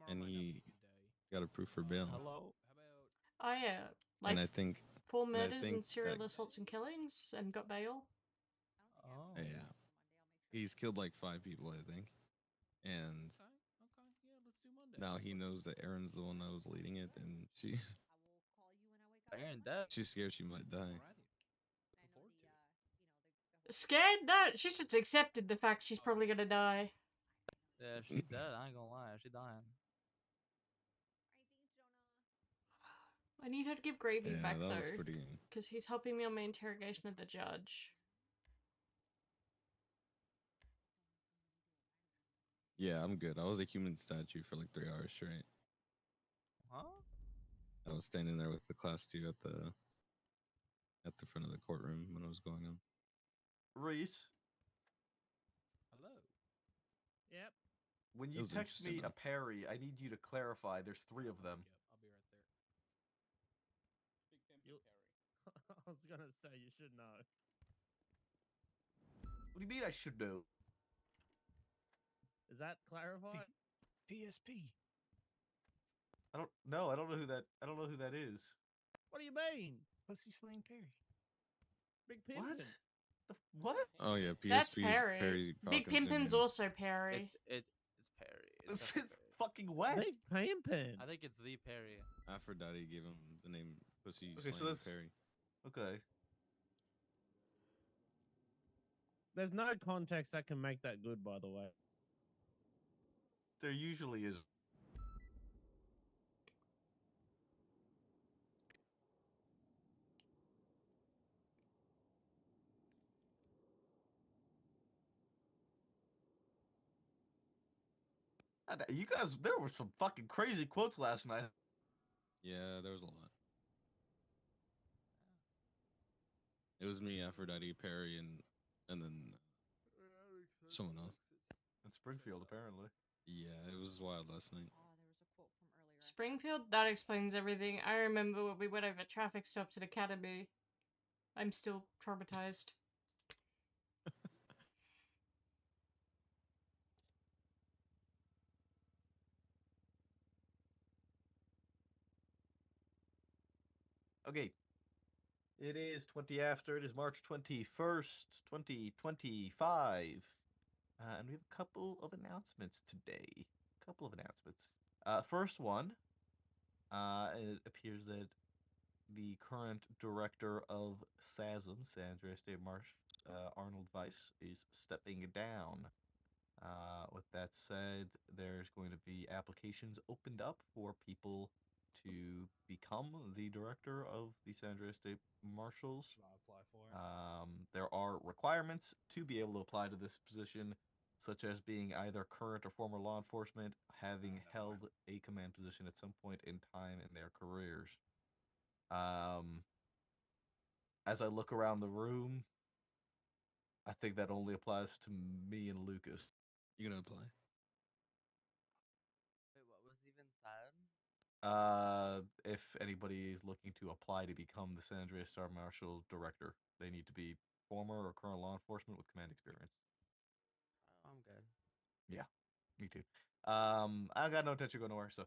and he got approved for bail. Hello. Oh yeah, like And I think 4 and I murders think and serial that- assaults and killings, and got bail. Oh. Yeah, he's killed like 5 people, I think, and Okay, yeah, let's do Monday. now he knows that Erin's the one that was leading it, and she Aaron dead. she's scared she might die. Looking forward to it. Scared? No, she's just accepted the fact she's probably gonna die. Yeah, she dead. I ain't gonna lie. She dying. I need her to give Gravy Yeah, back that was though, pretty. because he's helping me on my interrogation of the judge. Yeah, I'm good. I was a human statue for like 3 hours straight. Huh? I was standing there with the class 2 at the front of the courtroom when it was going on. Reese, Hello. Yep. when That you was text me interesting, a Perry, I need you to clarify. There's 3 of them. Yep, I'll be right there. I was gonna say you should know. What do you mean I should know? Is that clarified? PSP. I don't know. I don't know who that. I don't know who that is. What do you mean? Pussy Slaying Perry. Big What? Pimpin. What? Oh yeah, PSP That's is Perry. Perry Big Falcon's Pimpin's new name. also Perry. It's Perry. It's definitely Perry. fucking wet. Big Pimpin. I think it's the Perry. Aphrodite gave him the name Pussy Okay, so Slaying that's Perry. okay. There's no context that can make that good, by the way. There usually is. You guys, there were some fucking crazy quotes last night. Yeah, there was a lot. It was me, Aphrodite, Perry, and then someone else. In Springfield, apparently. Yeah, it was wild last night. Springfield? That explains everything. I remember when we went over traffic stops at Academy. I'm still traumatized. Okay. It is 20 after. It is March 21st, 2025. And we have a couple of announcements today. First one, it appears that the current director of SASM, San Andreas State Marsh, Arnold Weiss, is stepping down. With that said, there's going to be applications opened up for people to become the director of the San Andreas State Marshals. Apply for it. There are requirements to be able to apply to this position, such as being either current or former law enforcement, having held a command position at some point in time in their careers. As I look around the room, I think that only applies to me and Lucas. You gonna apply? Wait, what was even said? If anybody is looking to apply to become the San Andreas Star Marshal Director, they need to be former or current law enforcement with command experience. Oh, I'm good. Yeah, me too. I got no intention of going nowhere, so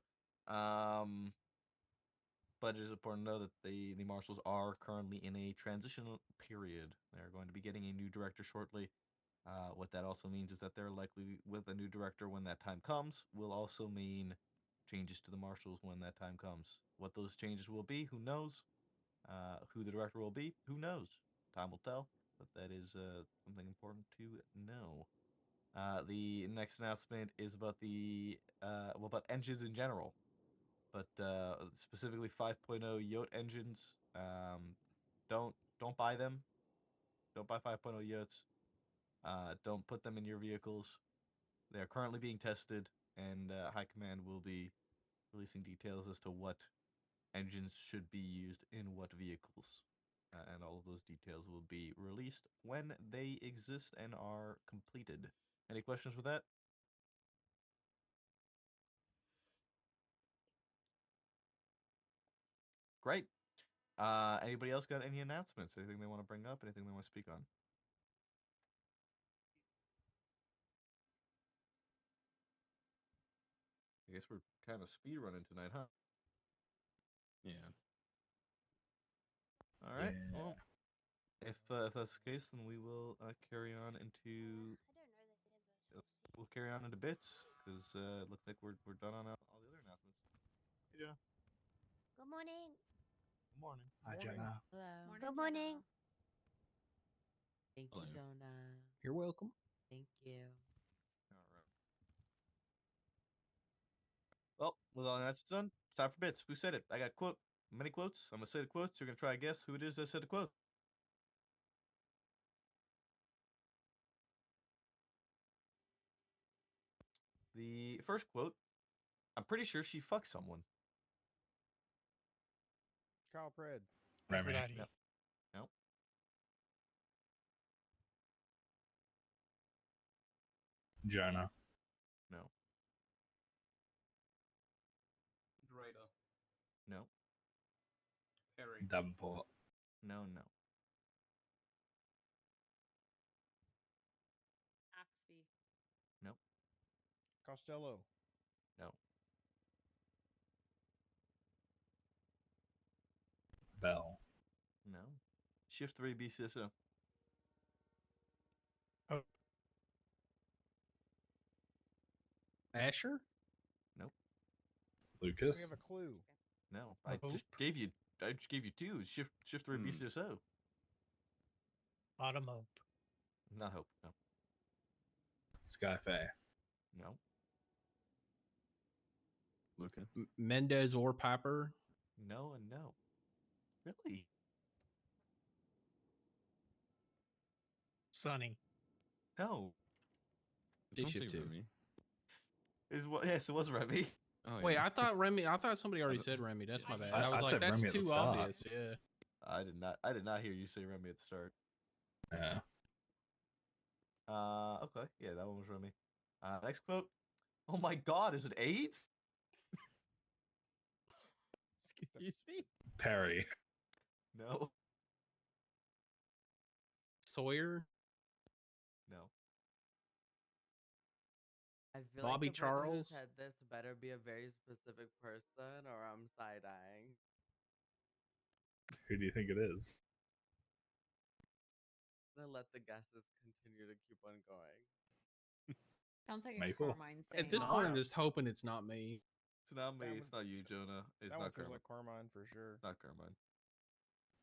but it is important to know that the marshals are currently in a transitional period. They're going to be getting a new director shortly. What that also means is that they're likely with a new director when that time comes will also mean changes to the marshals when that time comes. What those changes will be, who knows? Who the director will be, who knows? Time will tell, but that is something important to know. The next announcement is about about engines in general, but specifically 5.0 Yacht engines. Don't buy them. Don't buy 5.0 Yachts. Don't put them in your vehicles. They are currently being tested, and High Command will be releasing details as to what engines should be used in what vehicles. And all of those details will be released when they exist and are completed. Any questions with that? Great. Anybody else got any announcements? Anything they want to bring up? Anything they want to speak on? I guess we're kind of speed running tonight, huh? Yeah. All right. Well, if that's the case, then we will carry on into. We'll carry on into bits because it looks like we're done on all the other announcements. Hey, Jenna. Good morning. Good morning. Hi, Jenna. Hello. Morning, Good morning. Thank Hello. you, Jonah. You're welcome. Thank you. All right. Well, with all announcements done, it's time for bits. Who said it? I got many quotes. I'm gonna say the quotes. You're gonna try to guess who it is that said the quote. The first quote. I'm pretty sure she fucked someone. Kyle Pred. Aphrodite. No. No. Jonah. No. Drada. No. Perry. Davenport. No. No. Axby. No. Costello. No. Bell. No. Shift 3 BCSO. Oh. Asher. Nope. Lucas. We have a clue. No. Hope. I just gave you two. Shift 3 BCSO. Bottom Hope. Not Hope. No. Skyfair. No. Luca. Mendez or Piper. No and no. Really? Sunny. No. It sounds Shift like two. Remi. Yes, it was Remi. Oh, Wait, yeah. I thought Remi. I thought somebody already don't- said Remi. That's my bad. I I was like, said that's Remi at the too start. obvious. Yeah. I did not hear you say Remi at the start. Yeah. Okay. Yeah, that one was Remi. Next quote. Oh my God, is it AIDS? Excuse me? Perry. No. Sawyer. No. I feel Bobby like the person who Charles. said this better be a very specific person, or I'm side-eyeing. Who do you think it is? I'm gonna let the guesses continue to keep on going. Sounds like a Maple. Carmine saying. At this point, I'm just hoping it's not me. It's not me. That It's not you, Jonah. It's That not one feels Carmine. like Carmine for sure. Not Carmine.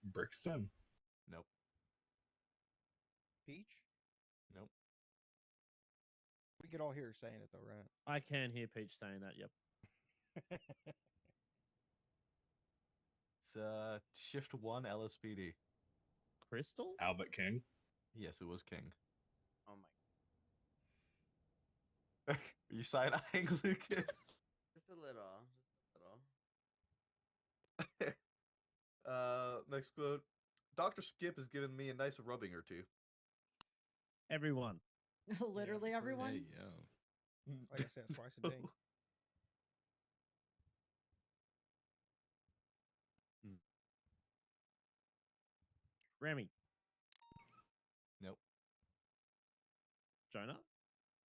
Brixton. Nope. Peach? Nope. We could all hear her saying it though, right? I can hear Peach saying that. Yep. It's Shift 1 LSPD. Crystal? Albert King. Yes, it was King. Oh my. Are you side-eyeing, Lucas? Just a little. Just a little. Next quote. Dr. Skip has given me a nice rubbing or two. Everyone. Literally everyone. Hey, yo. Like I said, twice a day. Remi. Nope. Jonah?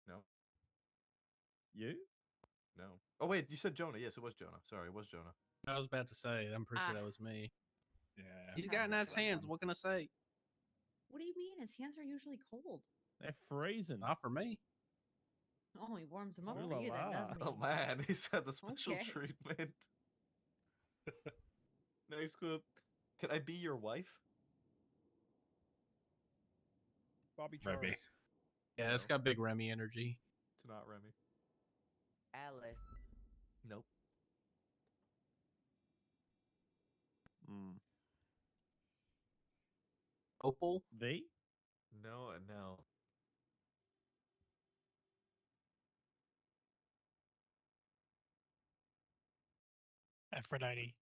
No. You? No. Oh, wait, you said Jonah. Yes, it was Jonah. Sorry, it was Jonah. I was about to say, I'm pretty sure that was me. Yeah. He's got nice hands. What can I say? What do you mean? His hands are usually cold. They're freezing. Not for me. Oh, he warms them up Oh for la you then, la. doesn't he? Oh, man, he's had the special Okay. treatment. Next quote. Can I be your wife? Bobby Charles. Remy. Yeah, it's got big Remy energy. It's not Remy. Alice. Nope. Opal. V? No and no. Aphrodite.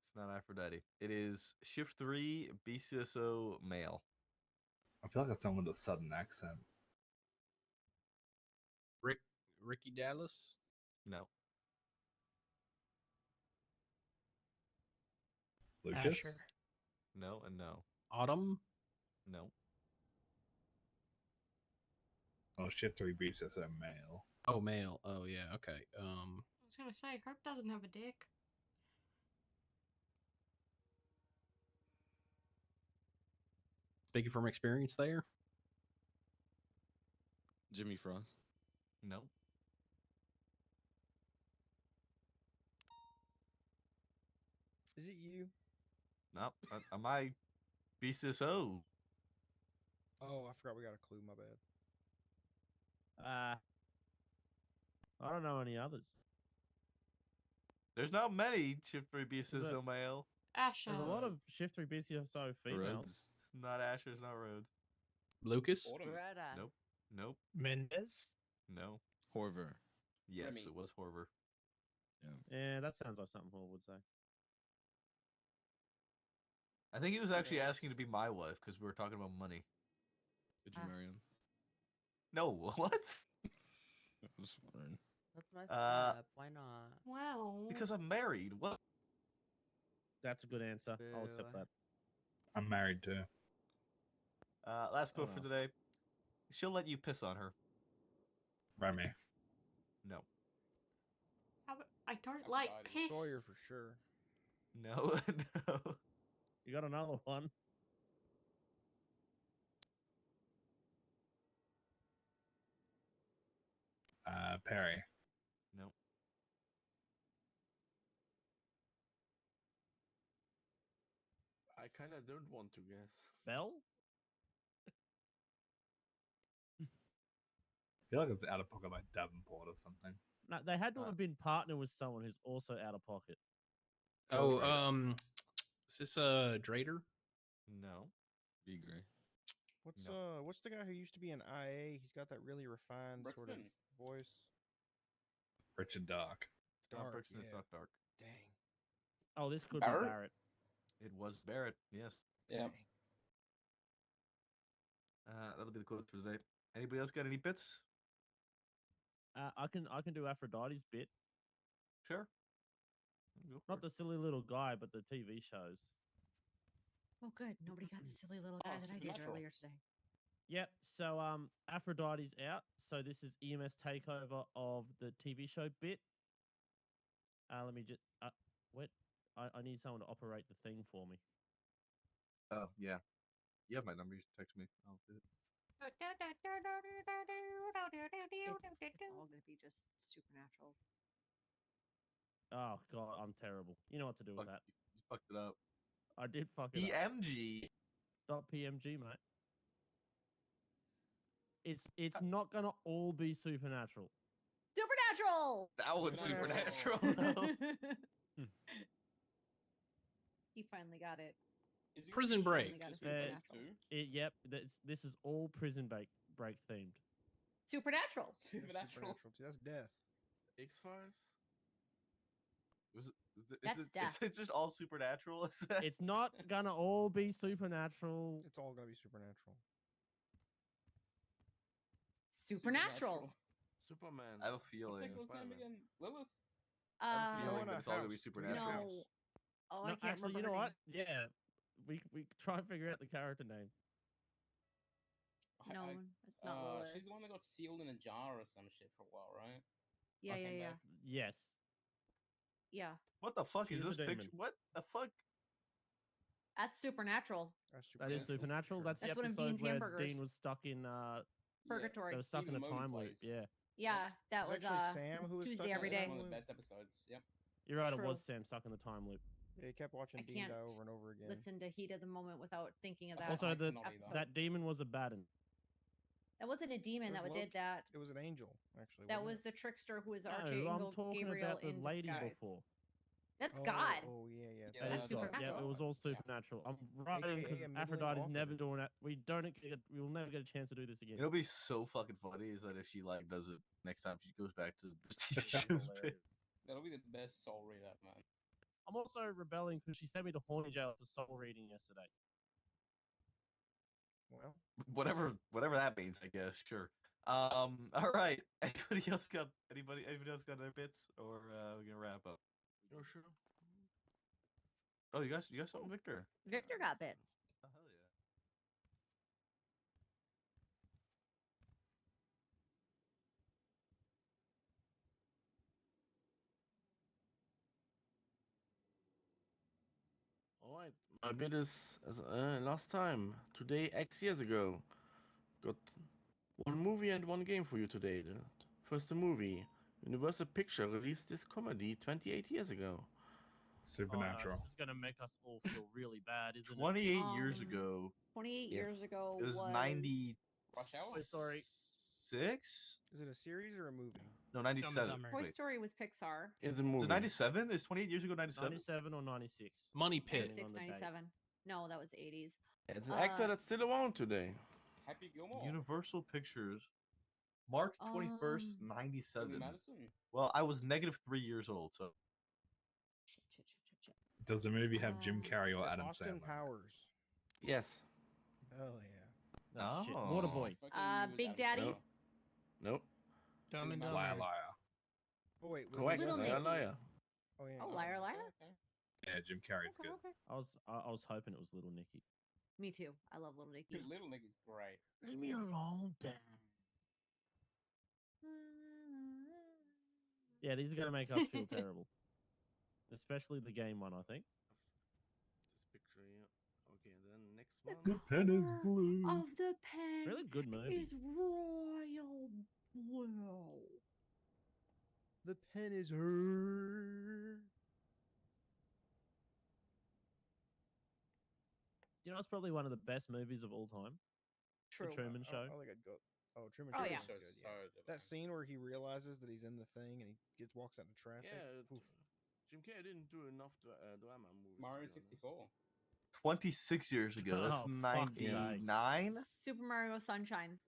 It's not Aphrodite. It is Shift 3 BCSO male. I feel like it's someone with a sudden accent. Ricky Dallas. No. Lucas. Asher. No and no. Autumn. No. Oh, Shift 3 BCSO male. Oh, male. Oh, yeah. Okay. I was gonna say, Herb doesn't have a dick. Speaking from experience there. Jimmy Frost. No. Is it you? Nope. Am I BCSO? Oh, I forgot we got a clue. My bad. I don't know any others. There's not many Shift 3 BCSO male. Asher. There's a lot of Shift 3 BCSO females. It's not Asher, it's not Rhodes. Lucas. Greta. Nope. Nope. Mendez. No. Horver. Yes, Remy. it was Horver. Yeah, that sounds like something Hall would say. I think he was actually asking to be my wife because we were talking about money. Did you marry him? No, what? I was just wondering. Let's mess it up. Why not? Well. Because I'm married. What? That's a good answer. I'll accept Boo. that. I'm married too. Last quote Oh, for no. today. She'll let you piss on her. Remy. No. I don't like piss. Sawyer for sure. No. No. You got another one? Perry. No. I kind of don't want to guess. Bell? I feel like it's out of pocket like Davenport or something. No, they had to have been partnered with someone who's also out of pocket. Oh, is this Drader? No. Be Gray. What's the guy who used to be in IA? He's got that really refined sort of voice. Richard Dark. It's not Brixton, it's not Dark. Dang. Oh, this could Barrett? be Barrett. It was Barrett, yes. Yeah. That'll be the quotes for today. Anybody else got any bits? I can do Aphrodite's bit. Sure. Not the silly little guy, but the TV shows. Oh, good. Nobody got the silly little guy that I did Supernatural. earlier today. Yep. So Aphrodite's out. So this is EMS takeover of the TV show bit. Let me just what? I need someone to operate the thing for me. Oh yeah. You have my number. You should text me. I'll do it. It's all gonna be just supernatural. Oh god, I'm terrible. You know what to do with that. You fucked it up. I did fuck it up. PMG. Not PMG, mate. It's not gonna all be supernatural. Supernatural. That was supernatural. He finally got it. Prison Break. Finally got a supernatural. Yep, this is all prison break themed. Supernatural. Supernatural. That's death. X-Files? That's death. Is it just all supernatural? It's not gonna all be supernatural. It's all gonna be supernatural. Supernatural. Superman. I have a What's feeling. that girl's name again? Lilith? I have a feeling that a it's all gonna be house. supernatural. No. Oh, No, I can't actually, remember. you know her what? Yeah, we try and figure out the character name. name. No, it's not Lilith. She's the one that got sealed in a jar or some shit for a while, right? Yeah, yeah, yeah. Yes. Yeah. What the fuck She's is a this demon. picture? What the fuck? That's supernatural. That is supernatural. That's the That's one of episode Dean's where hamburgers. Dean was stuck in Purgatory. They were stuck in Even a the movie time loop. plays. Yeah. Yeah, that was It's actually Sam who was Tuesday stuck in every the day. That's one of the best episodes. Yep. You're right. It True. was Sam stuck in the time loop. Yeah, he kept watching I Dean can't die over and over again. listen to Heat of the Moment without thinking of that. Also, episode. that demon was a baddin. That wasn't a demon that was did that. It was an angel, actually. That wasn't was the trickster who was No, Archangel I'm talking Gabriel about the in lady disguise. before. That's it? God. Oh yeah, yeah. Yeah, That That's is God. Yeah, supernatural. it was all supernatural. I'm right AKA because a middling Aphrodite's off never of it. doing that. We will never get a chance to do this again. It'll be so fucking funny is that if she like does it next time she goes back to the TV shows bit. That'll be the best soul read up, man. I'm also rebelling because she sent me to horny jail for soul reading yesterday. Well, Whatever that means, I guess. Sure. All right. Anybody else got their bits, or we're gonna wrap up? Oh sure. Oh, you got something, Victor? Victor got bits. Oh hell yeah. All right. My bid is as last time. Today, X years ago. Got one movie and one game for you today. First, the movie. Universal Picture released this comedy 28 years ago. Supernatural. This is gonna make us all feel really bad, isn't it? 28 years ago. 28 Yeah. years ago It was 90. Rush Hour? Toy Story. 6? is it a series or a movie? No, 97. Dumber. Toy Wait. Story was Pixar. It's a Was movie. it 97? Is 28 years ago 97? 97 or 96. Money Pit. Depending on the date. 97. No, that was 80s. It's an actor that's still around today. Happy Gilmore. Universal Pictures. March 21st, Um, 97. Billy Madison. Well, I was -3 years old, so. Shit. Does the movie have Jim Carrey Is or it Adam Austin Sandler? Powers. Yes. Hell yeah. Oh, shit. Oh. Waterboy. Big Daddy. Nope. Nope. Dumb and Liar, Dumber. liar. Oh wait, was Correct. Little Liar, Nicky. liar. Oh yeah. Oh, liar, liar. Yeah, Jim Carrey's Okay, good. okay. I was hoping it was Little Nicky. Me too. I love Little Nicky. Dude, Little Nicky's great. Leave me alone, Dad. Yeah, these are gonna make us feel terrible. Especially the game one, I think. This picture, yeah. Okay, then next one. The pen is blue. Of the pen Really good movie. is royal blue. The pen is her. You know, it's probably one of the best movies of all time. True. The Truman Show. I think I'd go. Oh, Truman Oh, Show yeah. is good. Yeah. That scene where he realizes that he's in the thing and he walks out in traffic. Yeah, Oof. Jim Carrey didn't do enough drama movies. Mario to be honest. 64. 26 years ago. That's Oh, fuck's sake. 99? Super Mario Sunshine.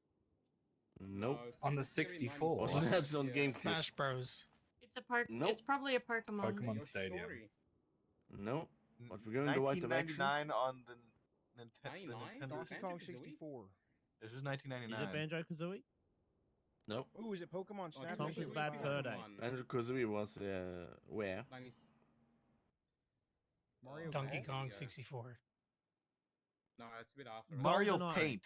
Nope. On the 64. That's on GameCube. Smash Bros. It's a park. Nope. It's probably a Pokemon. Pokemon Yoshi Stadium. Story. No. But we're going the right direction. 1999 on the Nintendo. 99? Nintendo. Donkey Banjo Kong Kazooie? 64. This was Is 1999. it Banjo Kazooie? No. Ooh, is it Pokemon Oh, Snap? Tonka's bad third day. Andrew Kozui was where? Mario Donkey Golf? Kong 64. No, it's a bit after. Mario Paint.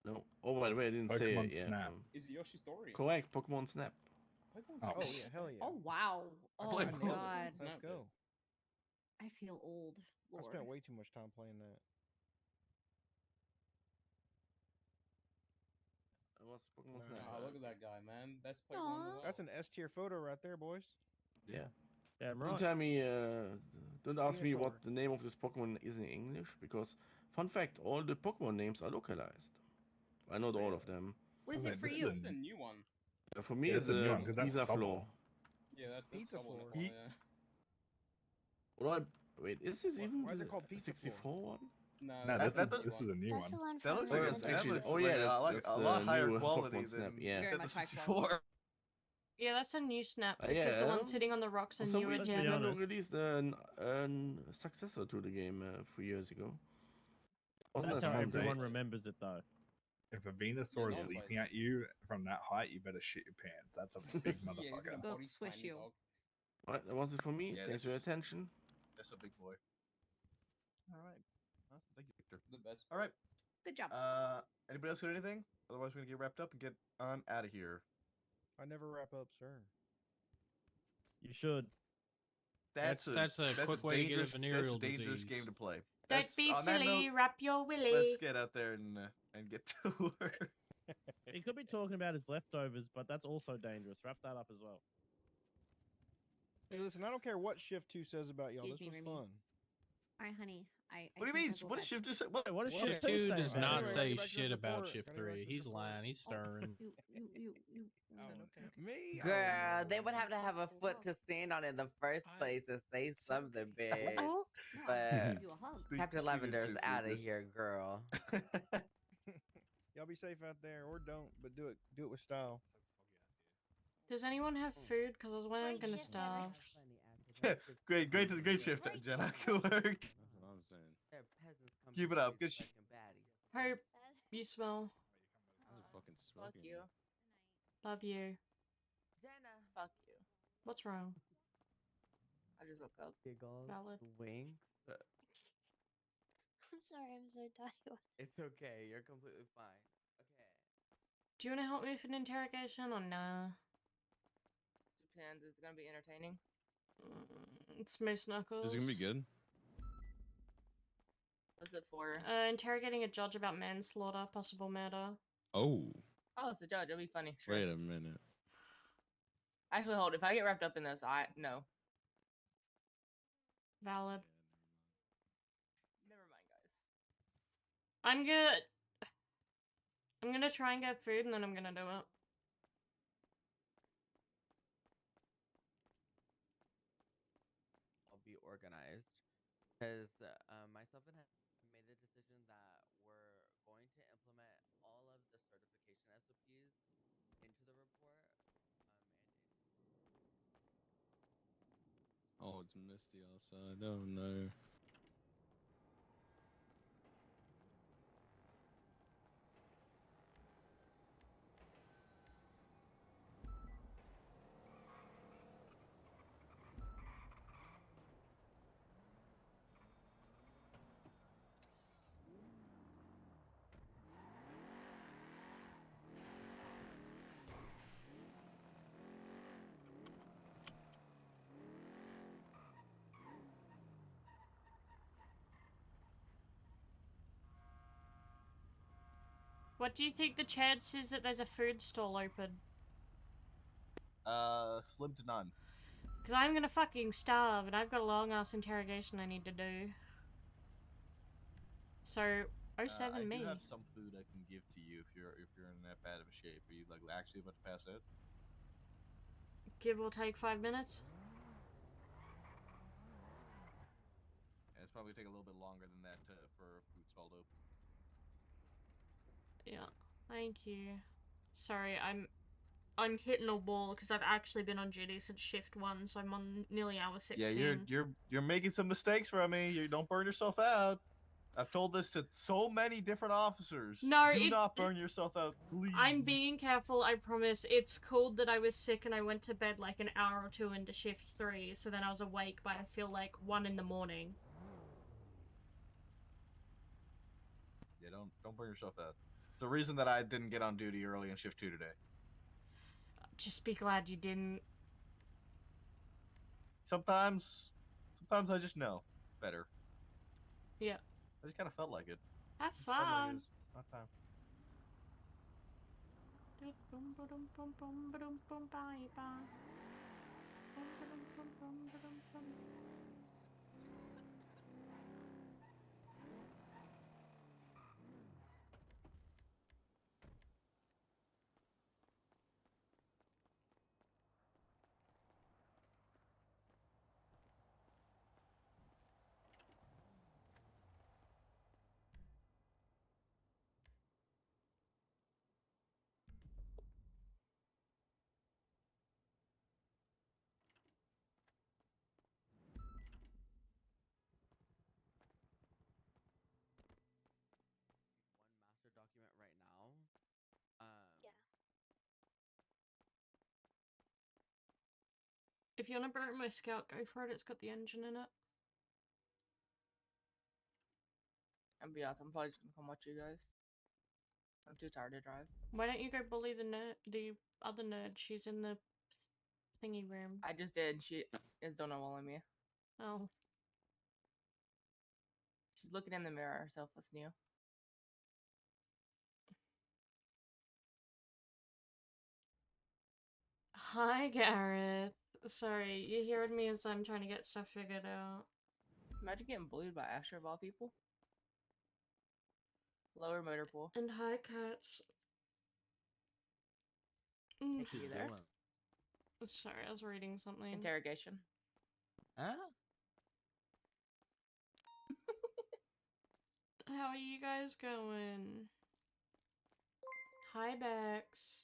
No. Oh, by the way, I didn't say Pokemon it. Yeah. Snap. Is Yoshi Story? Correct. Pokemon Snap. Pokemon Oh yeah, hell yeah. Oh wow. I Oh nailed it. god. Let's go. I feel old. I Lord. spent way too much time playing that. It was Pokemon Nah. Snap. Oh, look at that guy, man. Best Pokemon in the world. That's an S tier photo right there, boys. Yeah. Damn Don't right. tell me, don't ask me what Venusaur. the name of this Pokemon is in English, because, fun fact, all the Pokemon names are localized. I know all of them. What is it for This you? is a new one. For me, Yeah, it's it's a new one, 'cause that's Pizza Sobble. Floor. Yeah, that's Pizza Sobble Floor. Nipple, yeah. Well, wait, is this even Why is it the called Pizza 64 one? No, No, that's this the is a new That's one. the one That from looks like the a, Nintendo that looks oh like yeah, a, that's, like that's a the lot higher new quality Pokemon than Snap. Yeah. You're in my Nintendo car 64. Yeah, that's a new Snap because Yeah. the one sitting on the rocks For are some newer reason, gen. Nintendo released a successor to the game 3 years ago. Wasn't That's that how fun, everyone right? remembers it though. If a Venusaur is Yeah, no leaping fights. at you from that height, you better shit your pants. That's a big Yeah, he's motherfucker. gonna Go body swish slam you. dog. Right, that was it for me. Yeah, Thanks for your that's- attention. That's a big boy. All right. Awesome. Thank you, Victor. The best. All right. Good job. Anybody else got anything? Otherwise, we're gonna get wrapped up and get on out of here. I never wrap up, sir. You should. That's a quick way to get a That's venereal a dangerous disease. game to play. Don't be on that silly, note, wrap your willy. let's get out there and get to work. He could be talking about his leftovers, but that's also dangerous. Wrap that up as well. Hey, listen, I don't care what Shift 2 says about y'all. Excuse This me, was Remi. fun. All right, honey. I What do you think mean? I'll go What back. does Shift 2 say? What? What does Shift Shift 2 say does about not it? say Anyway, back to shit this about report. Shift Can I go back 3. to He's this lying. report? He's stirring. Me? Girl, they would have to have a foot to stand on in the first place to say something, bitch. No, I But give you a hug. Captain Lavender's out of here, girl. Y'all be safe out there, or don't, but do it with style. Does anyone have food? Because I was I'm gonna starve. great shift, Jenna. Good work. That's what I'm saying. Keep it up. Good shit. Hope you smell. That was fucking Fuck smoking. you. Love you. Fuck you. What's wrong? I just woke up. Giggles, Valid. winks. I'm sorry, I'm so tired. It's okay. You're completely fine. Okay. Do you want to help me with an interrogation or nah? Depends. Is it gonna be entertaining? It's Moose Knuckles. Is it gonna be good? What's it for? Interrogating a judge about manslaughter, possible murder. Oh, Oh, it's a judge. It'll be funny. Sure. wait a minute. Actually, hold. If I get wrapped up in this, no. Valid. Never mind, guys. I'm gonna try and get food and then I'm gonna do it. I'll be organized. Because myself and him made the decision that we're going to implement all of the certification SOPs into the report. Oh, it's misty outside. Oh no. What do you think the chances that there's a food stall open? Slim to none. Because I'm gonna fucking starve and I've got a long ass interrogation I need to do. So, 07 I me. do have some food I can give to you if you're in that bad of a shape. Are you like actually about to pass out? Give or take 5 minutes. Yeah, it's probably gonna take a little bit longer than that for food stall to open. Yeah, thank you. Sorry, I'm hitting a wall because I've actually been on duty since shift 1, so I'm on nearly hour 16. Yeah, you're making some mistakes, Remi. You don't burn yourself out. I've told this to so many different officers. No, Do not burn yourself out, please. I'm being careful, I promise. It's cool that I was sick and I went to bed like an hour or two into shift 3, so then I was awake by, I feel like, 1 in the morning. Yeah, don't burn yourself out. It's the reason that I didn't get on duty early in shift 2 today. Just be glad you didn't. Sometimes I just know better. Yeah. I just kind of felt like it. Have Just felt like it fun. was not time. Master document right now. Yeah. If you want to burn my scout, go for it. It's got the engine in it. I'll be honest, I'm probably just gonna come watch you guys. I'm too tired to drive. Why don't you go bully the other nerd? She's in the thingy room. I just did. She is don't know walling me. Oh. She's looking in the mirror herself. What's new? Hi, Gareth. Sorry, you heard me as I'm trying to get stuff figured out. Imagine getting bullied by Asher of all people. Lower motor pool. And hi, Cats. Take you there. Sorry, I was reading something. Interrogation. Huh? How are you guys going? Hi, Bex.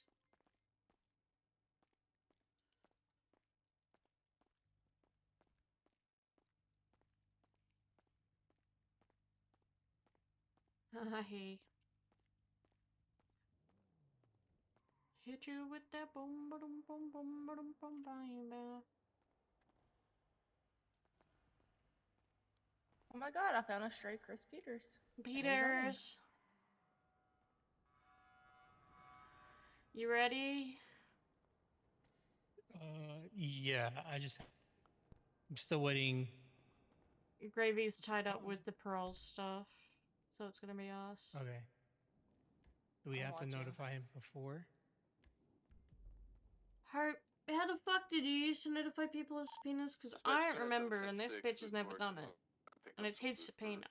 Hi. Hit you with that boom ba dum boom boom ba dum boom bam. Oh my god, I found a stray Chris Peters. Peters. You ready? Yeah, I'm still waiting. Gravy's tied up with the pearls stuff, so it's gonna be us. Okay. Do we I'm have to watching. notify him before? How the fuck did you used to notify people of subpoenas? Because I don't remember, and this bitch has never done it. And it's his subpoena.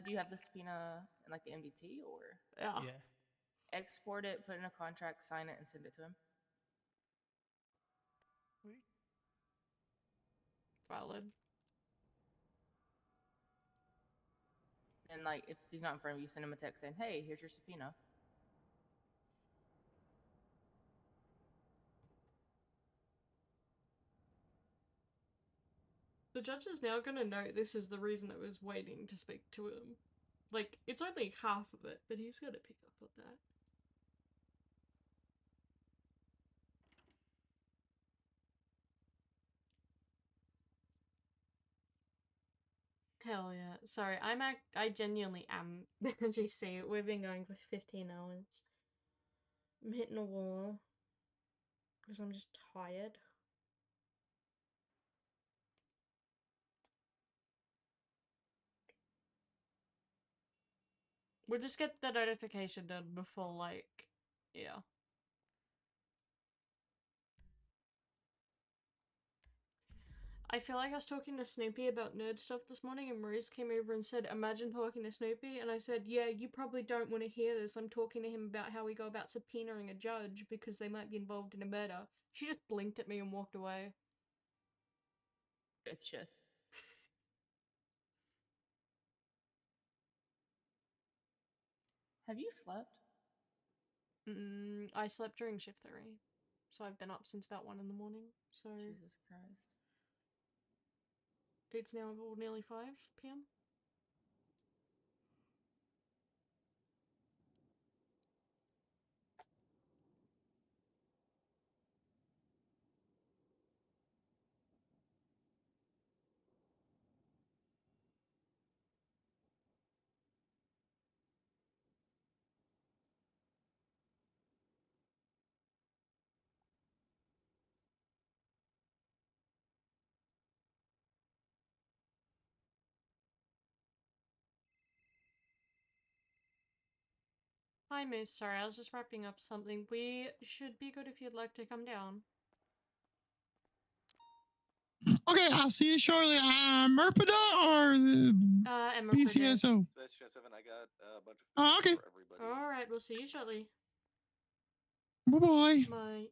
Do you have the subpoena in like the MDT or? Yeah. Export it, put it in a contract, sign it, and send it to him. Valid. And like, if he's not in front of you, send him a text saying, "Hey, here's your subpoena." The judge is now gonna note this is the reason I was waiting to speak to him. Like, it's only half of it, but he's gonna pick up on that. Hell yeah. Sorry, I genuinely am. As you see, we've been going for 15 hours. I'm hitting a wall. Because I'm just tired. We'll just get the notification done before, like, yeah. I feel like I was talking to Snoopy about nerd stuff this morning, and Maurice came over and said, imagine talking to Snoopy, and I said, yeah, you probably don't want to hear this. I'm talking to him about how we go about subpoenaing a judge because they might be involved in a murder. She just blinked at me and walked away. Good shit. Have you slept? I slept during shift 3. So I've been up since about 1 in the morning. So Jesus Christ. it's now nearly 5 p.m. Hi, Miss. Sorry, I was just wrapping up something. We should be good if you'd like to come down. Okay, I'll see you shortly. Merpada or the PCSO? I got a bunch of Oh, okay. for everybody. Alright, we'll see you shortly. Bye-bye. Bye.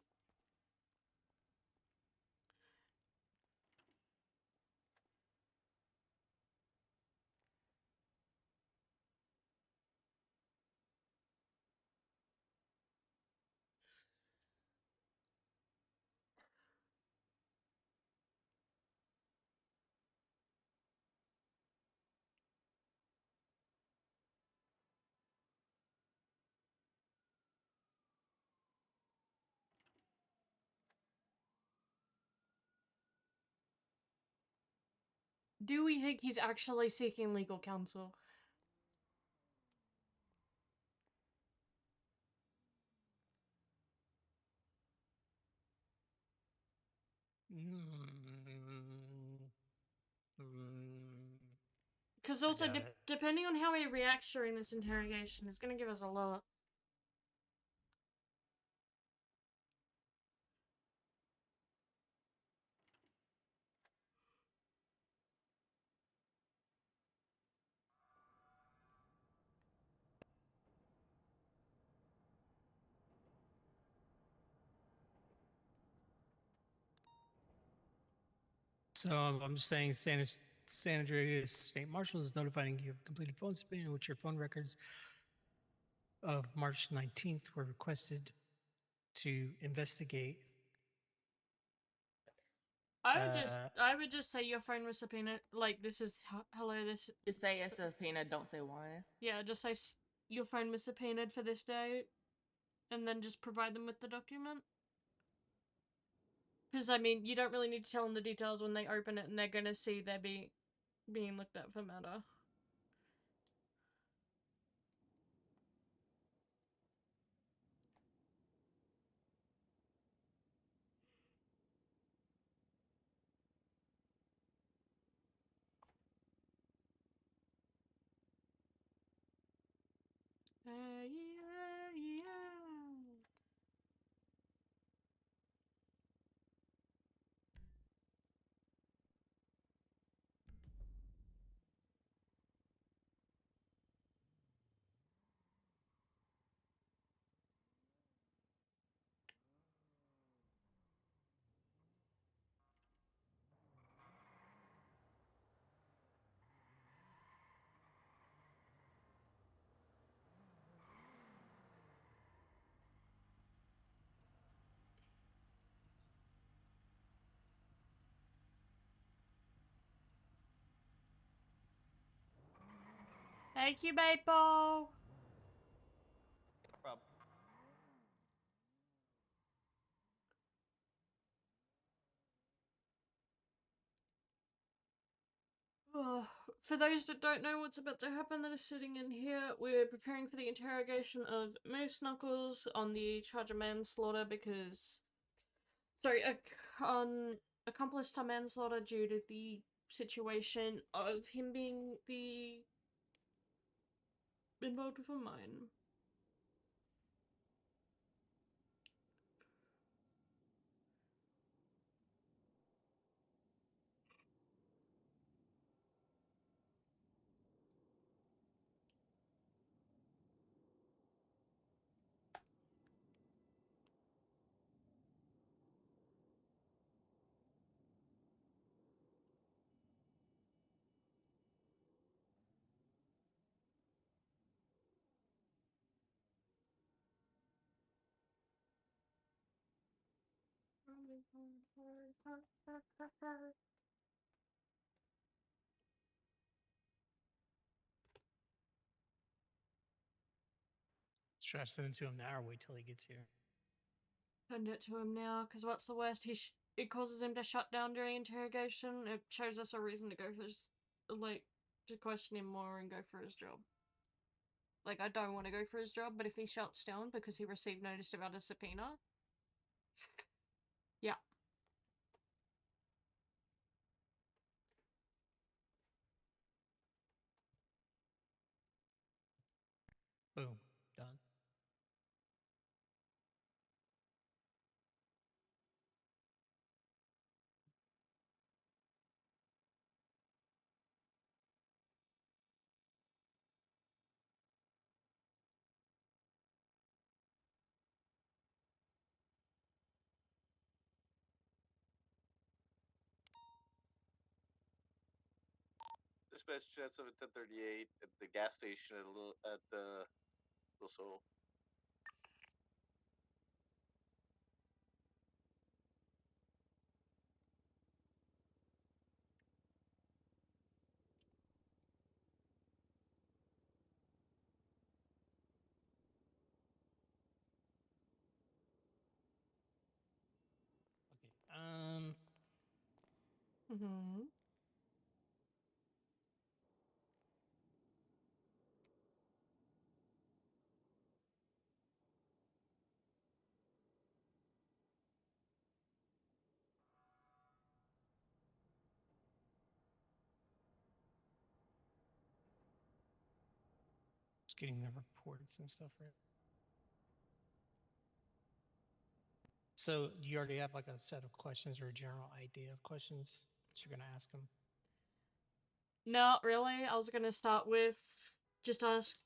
Do we think he's actually seeking legal counsel? Because also, doubt it. depending on how he reacts during this interrogation, it's gonna give us a lot. So I'm just saying San Andreas State Marshal is notifying you of completed phone subpoena in which your phone records of March 19th were requested to investigate. I would just say your phone was subpoenaed. Like, this is hello. This Just say it's a subpoena. Don't say why. yeah. Just say your phone was subpoenaed for this date, and then just provide them with the document. Because I mean, you don't really need to tell them the details when they open it, and they're gonna see they're being looked at for murder. Thank you, Maple. No problem. For those that don't know what's about to happen that are sitting in here, we're preparing for the interrogation of Moose Knuckles on the charge of manslaughter because... Sorry, accomplice to manslaughter due to the situation of him being involved with a mine. Should I send it to him now or wait till he gets here? Send it to him now, because what's the worst? It causes him to shut down during interrogation. It shows us a reason to go for his, like, to question him more and go for his job. Like, I don't want to go for his job, but if he shuts down because he received notice about a subpoena, yeah. Boom. Done. dispatch at 10:38 at the gas station at the Little. Okay. Mm-hmm. Just getting the reports and stuff right. So you already have like a set of questions or a general idea of questions that you're gonna ask them? Not really. I was gonna start with just ask.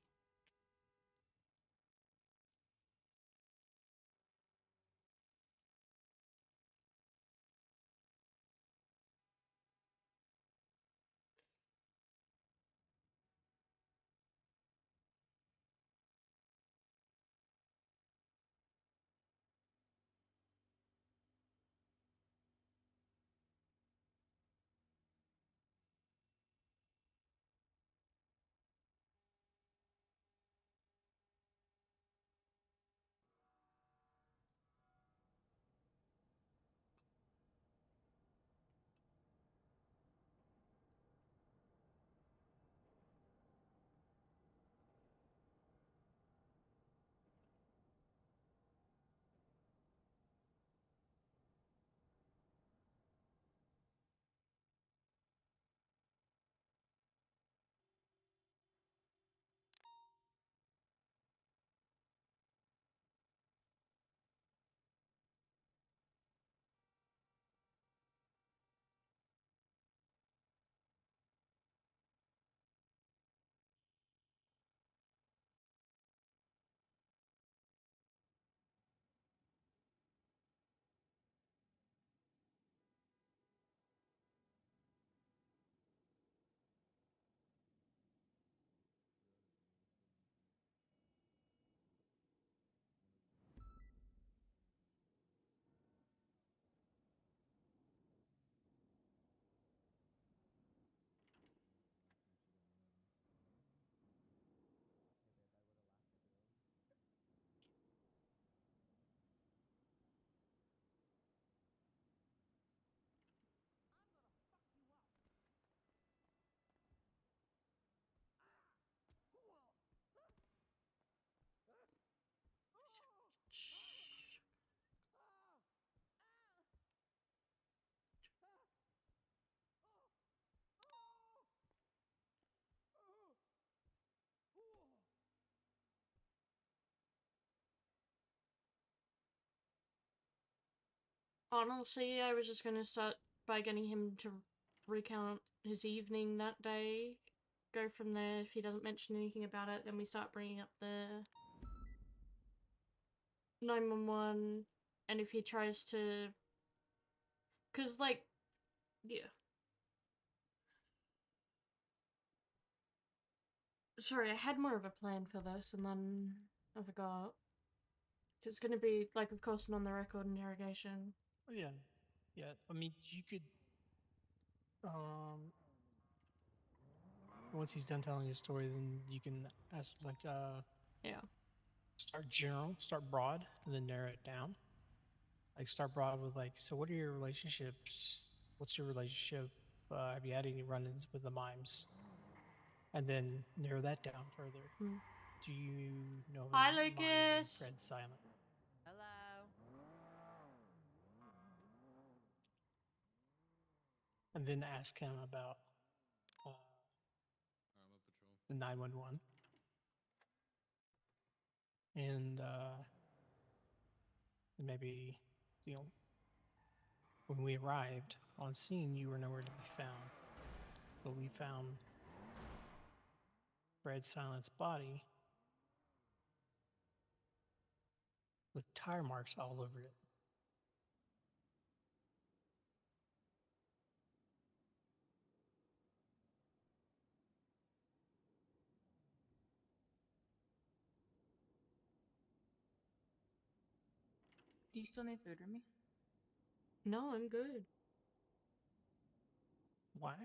Honestly, I was just gonna start by getting him to recount his evening that day. Go from there. If he doesn't mention anything about it, then we start bringing up the 911. And if he tries to... Because, like, yeah. Sorry, I had more of a plan for this, and then I forgot. It's gonna be, like, of course, an on-the-record interrogation. Yeah. Yeah. I mean, you could, once he's done telling his story, then you can ask, like, yeah. Start broad, and then narrow it down. Like, start broad with, like, so what are your relationships? What's your relationship? Have you had any run-ins with the mimes? And then narrow that down further. Do you know Hi, a mime named Lucas. Fred Silent? Hello. And then ask him about the 911. And maybe, you know, when we arrived on scene, you were nowhere to be found. But we found Fred Silent's body with tire marks all over it. Do you still need food, Remy? No, I'm good. Wow.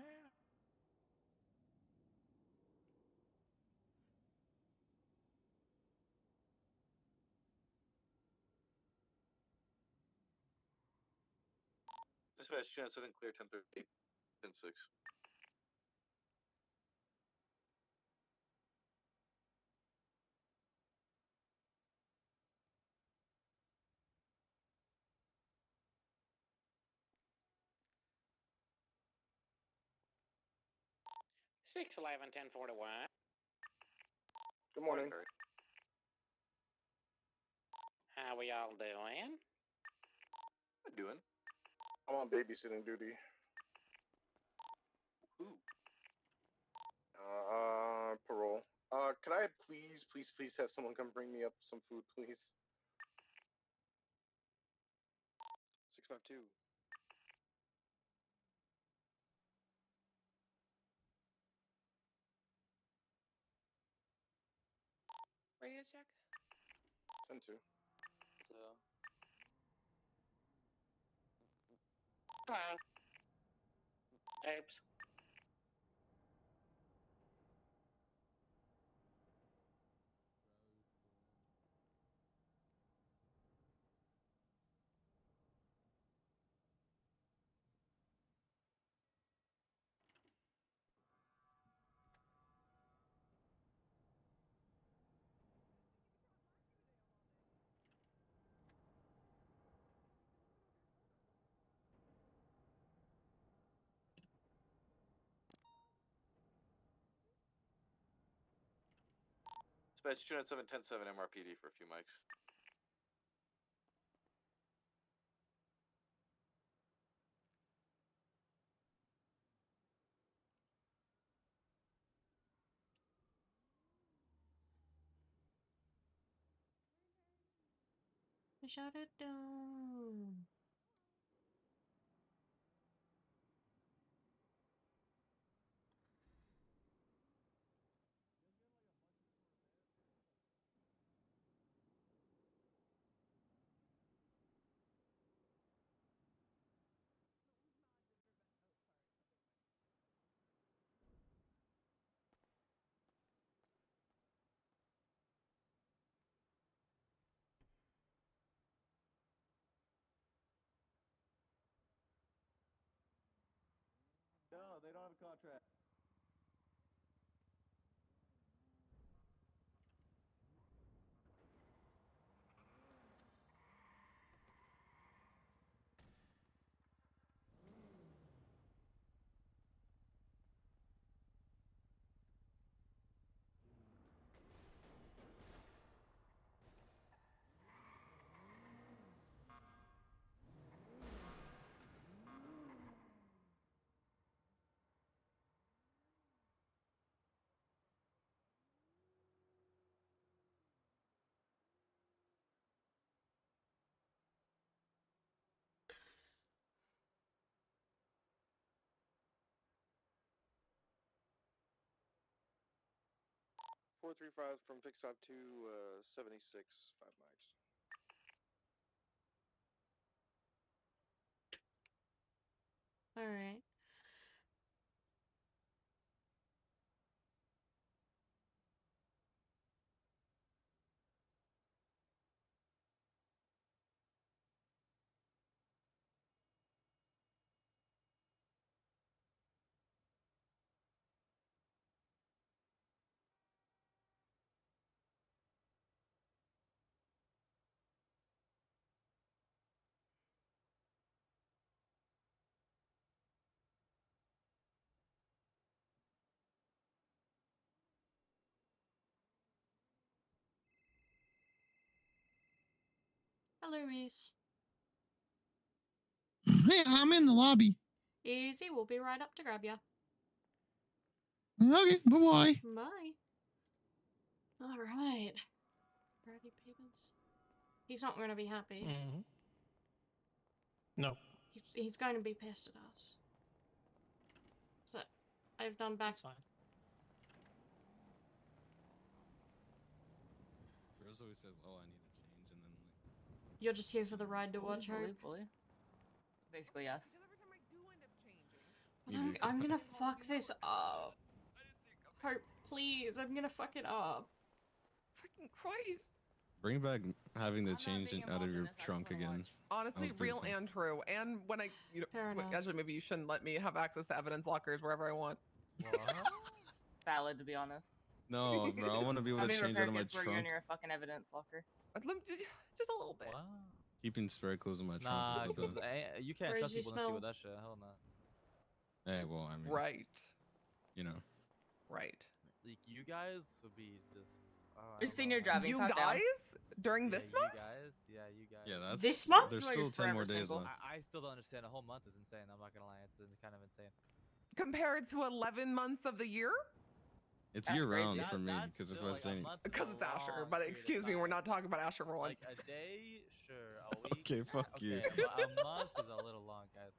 Dispatch chance 7 clear 10-38, 10-6. Six 11 1041. Good morning. How we all doing? What doing? I'm on babysitting duty. Who? Parole. Could I please have someone come bring me up some food, please? 652. Radio check? 10-2. Hello. Oops. Dispatch 207 10-7 MRPD for a few mics. Shut it down. No, they don't have a contract. Four three five from 652 76 5 mics. All right. Hello, Reese. Hey, I'm in the lobby. Easy, we'll be right up to grab ya. Okay, bye-bye. Bye. All right. Ready, Peters? He's not going to be happy. Mm-hmm. No. He's going to be pissed at us. So, I've done back. That's fine. Rose always says, "Oh, I need a change," and then like You're just here for the ride to watch her. Fully. Basically, yes. I'm gonna fuck this up. Hope, please, I'm gonna fuck it up. Freaking Christ. Bring back having the change out of your trunk again. Honestly, real and true. And when I, you know, actually, maybe you shouldn't let me have access to evidence lockers wherever I want. Valid, to be honest. No, bro, I want to be able to change out of my where you're in trunk. your fucking evidence locker. Just a little bit. Keeping spare clothes in my trunk. Nah, is the because best. you can't trust people to see with that shit. Hell no. Hey, well, I mean, right. You know. Right. Like you guys would be just. We've seen your driving. You guys during this month? You guys, you guys. Yeah, that's this month. There's still 10 more days left. I still don't understand. A whole month is insane. I'm not gonna lie, it's kind of insane. Compared to 11 months of the year? It's year round for me because if I say Because it's Asher, but excuse me, we're not talking about Asher for once. Like a day, sure. A week. Okay, fuck you. But a month is a little long, guys.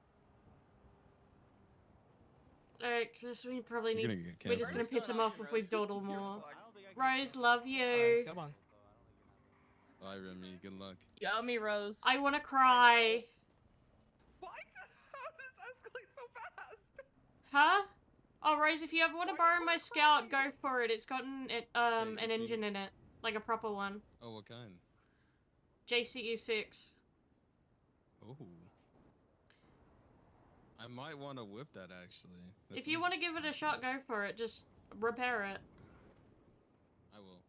Alright, Chris, we probably You're need. gonna get We're just gonna piss him off if we dawdle more. Rose, love you. Come on. Bye, Remy. Good luck. You owe me, Rose. I wanna cry. What? How does this escalate so fast? Huh? Oh, Rose, if you ever want to borrow my Scout, go for it. It's got an engine in it, like a proper one. Oh, what kind? JCU6. Oh. I might want to whip that actually. If you want to give it a shot, go for it. Just repair it. I will.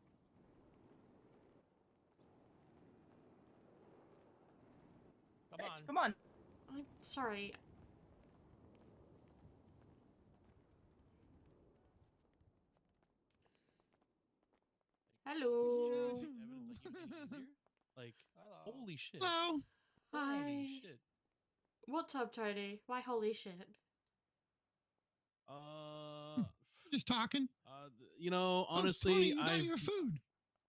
Come on. I'm sorry. Hello. Like, holy shit. Hello. Hi. Holy shit. What's up, Tony? Why holy shit? Just talking. You know, Tony, honestly, you got your food.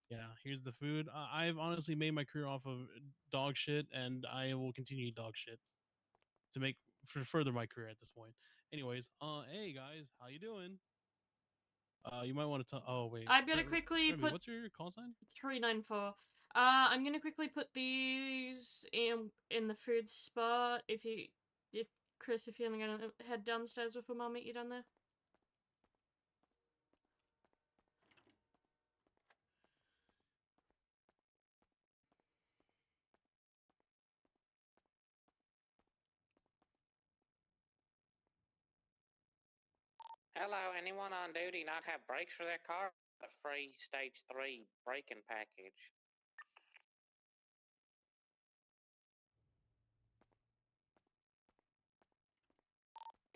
Yeah, here's the food. I've honestly made my career off of dog shit, and I will continue dog shit to make further my career at this point. Anyways, hey guys, how you doing? You might want to tell. Oh wait, I'm gonna quickly Remy, put. what's your call sign? 394. I'm gonna quickly put these in the food spot. If Chris, if you're gonna head downstairs with him, I'll meet you down there. Hello, anyone on duty not have brakes for their car? A free stage 3 braking package.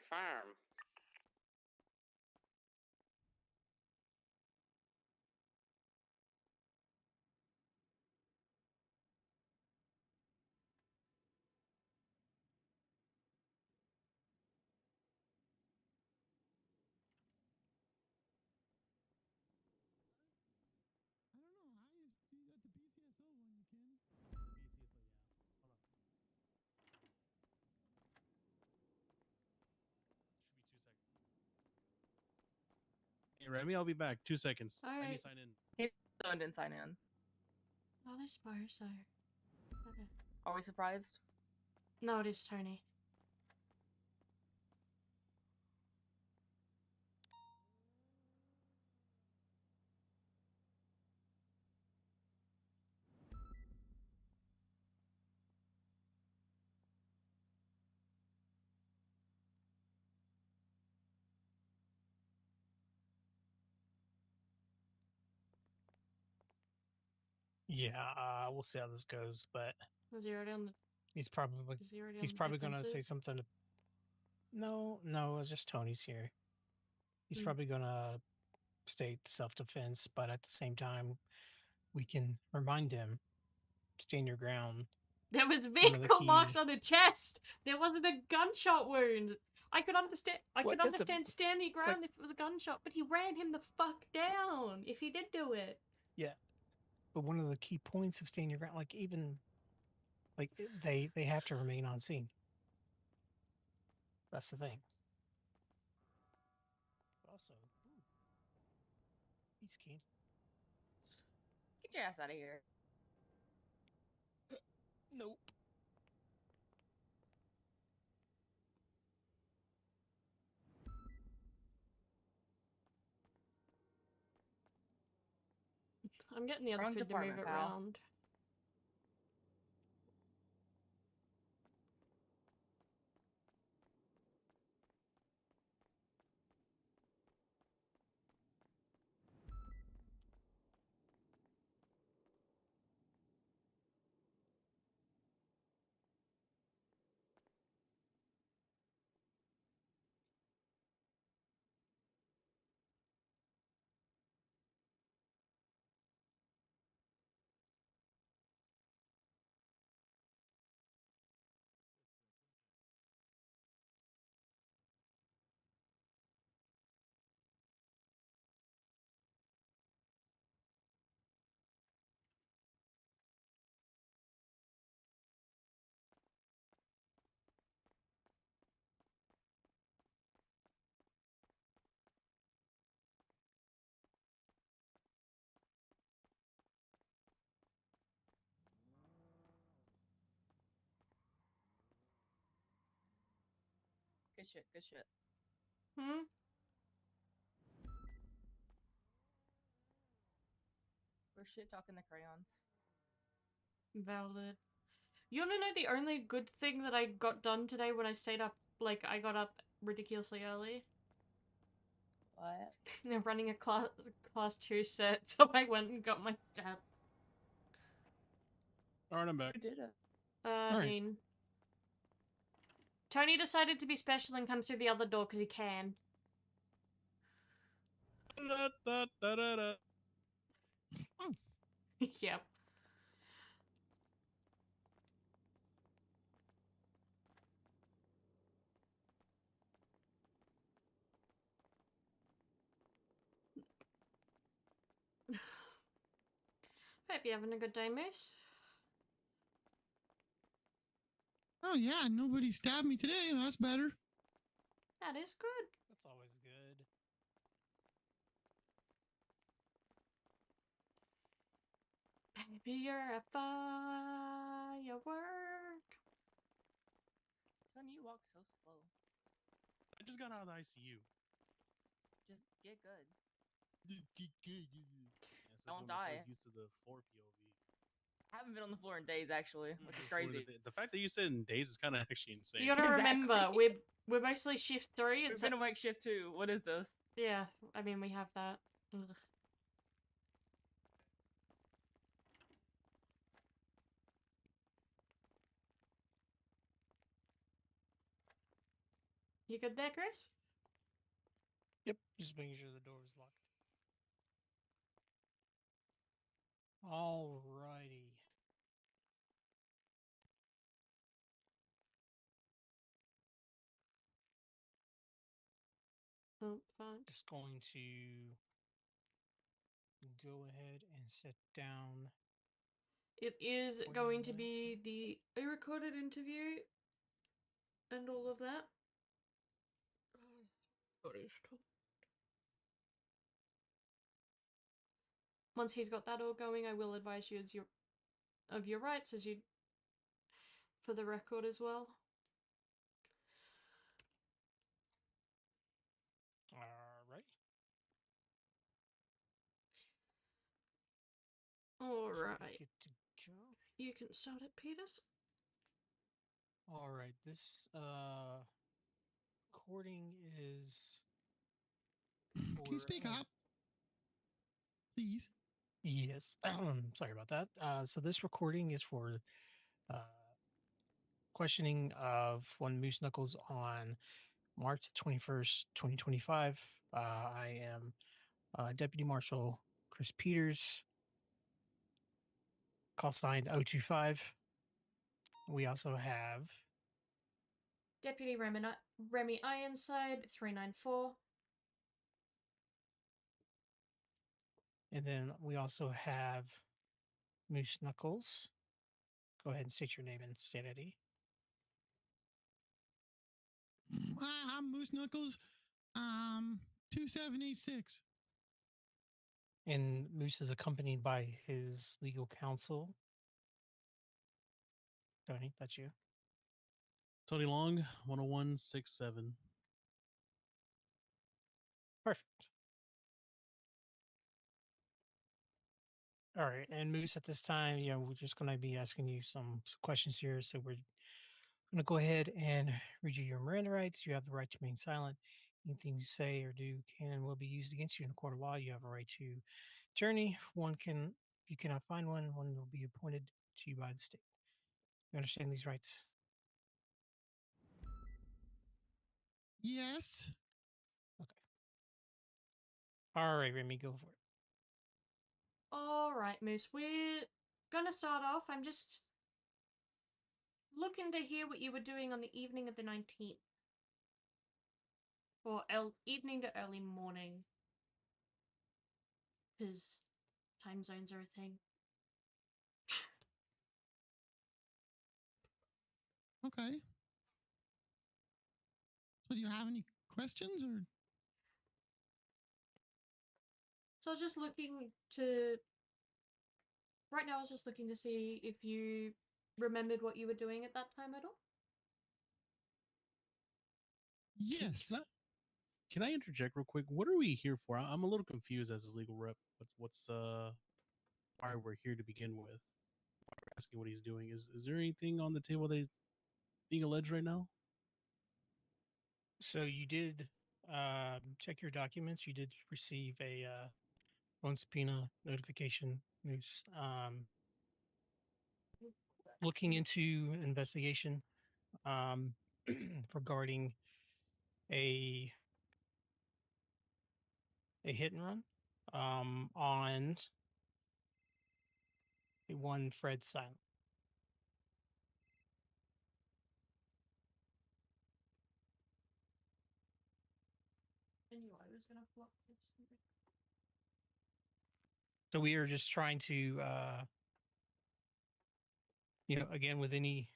Firm. Hey Remy, I'll be back. 2 seconds. I need Alright. to sign in. He didn't sign in. Oh, this bar, so. Okay. Are we surprised? No, it is Tony. Yeah, we'll see how this goes, but Was he already on the? he's probably Is he already he's on the probably gonna defensive? say something. No, it's just Tony's here. He's Hmm. probably gonna state self-defense, but at the same time, we can remind him, stand your ground. There was One of the vehicle marks key- on the chest. There wasn't a gunshot wound. I could understand. I What could does the- understand standing ground if it was a gunshot, but he ran him the fuck down. If he did do it. Yeah, but one of the key points of stand your ground, like even, like they have to remain on scene. That's the thing. But also, he's keen. Get your ass out of here. I'm getting the other Wrong food to move department, it pal. around. Good shit, good shit. Hmm? We're shit talking the crayons. Valid. You wanna know the only good thing that I got done today when I stayed up, like, I got up ridiculously early? What? They're running a class 2 set, so I went and got my dad. Alright, I'm back. Who did it? Alright. Dean. Tony decided to be special and come through the other door because he can. Yep. Hope you're having a good day, Moose. Oh yeah, nobody stabbed me today. That's better. That is good. That's always good. Baby, you're a firework. Tony, you walk so slow. I just got out of the ICU. Just get good. Yeah, so Don't die. Used to the floor POV. I haven't been on the floor in days, actually, which is crazy. The fact that you said in days is kind of actually insane. You gotta remember, we're mostly shift 3. We've been awake shift 2. What is this? Yeah, I mean, we have that. Ugh. You good there, Chris? Yep, just making sure the door is locked. Alrighty. Oh, fine. Just going to go ahead and set down. It is going to be a recorded interview and all of that. Once he's got that all going, I will advise you of your rights as you for the record as well. Alright. Alright. Get to go. You can start it, Peters. Alright, this recording is Can you speak up? Please. Yes. Sorry about that. So this recording is for questioning of one Moose Knuckles on March 21st, 2025. I am Deputy Marshal Chris Peters, call sign 025. We also have Deputy Remi Ironside 394. and then we also have Moose Knuckles. Go ahead and state your name and state ID. Hi, I'm Moose Knuckles. 2786. And Moose is accompanied by his legal counsel. Tony, that's you. Tony Long, 10167. Perfect. All right, and Moose, at this time, we're just going to be asking you some questions here. So we're going to go ahead and read you your Miranda rights. You have the right to remain silent. Anything you say or do can and will be used against you in a court of law. You have a right to attorney. You cannot find one. One will be appointed to you by the state. You understand these rights? Yes. All right, Remy, go for it. All right, Moose. We're gonna start off. I'm just looking to hear what you were doing on the evening of the 19th. Or evening to early morning. Because time zones are a thing. Okay. So do you have any questions or? So I was just looking to... Right now I was just looking to see if you remembered what you were doing at that time at all. Yes. Can I interject real quick? What are we here for? I'm a little confused as his legal rep. What's why we're here to begin with? Why we're asking what he's doing? Is there anything on the table that is being alleged right now? So you did check your documents. You did receive a phone subpoena notification, Moose. Looking into investigation regarding a hit and run on a one Fred Silent. I knew I was gonna flop this. So we are just trying to, again, with any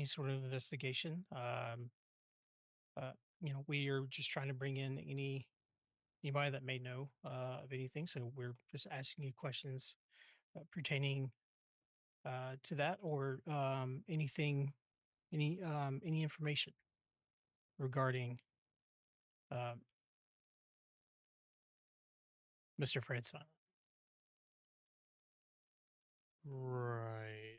sort of investigation, we are just trying to bring in anybody that may know of anything. So we're just asking you questions pertaining to that, or anything, any information regarding Mr. Fred Silent. Right.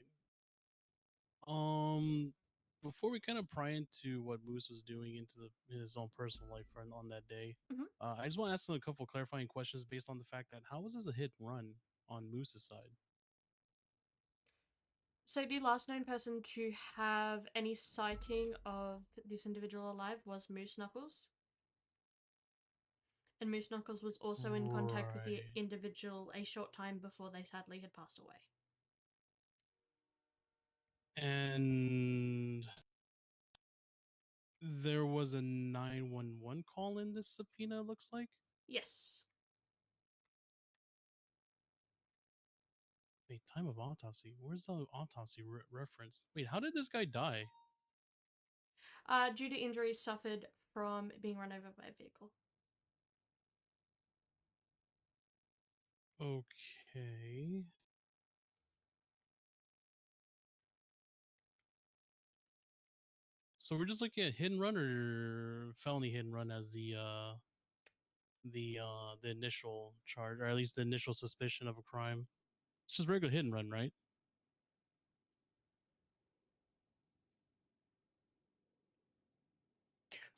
Before we kind of pry into what Moose was doing into his own personal life on that day, I just want to ask him a couple clarifying questions based on the fact that how was this a hit and run on Moose's side? So the last known person to have any sighting of this individual alive was Moose Knuckles. And Moose Knuckles was also in contact with the individual a short time before they sadly had passed away. And there was a 911 call in this subpoena, it looks like? Yes. Wait, time of autopsy. Where's the autopsy reference? Wait, how did this guy die? Due to injuries suffered from being run over by a vehicle. Okay. So we're just looking at hit and run or felony hit and run as the initial charge, or at least the initial suspicion of a crime. It's just regular hit and run, right?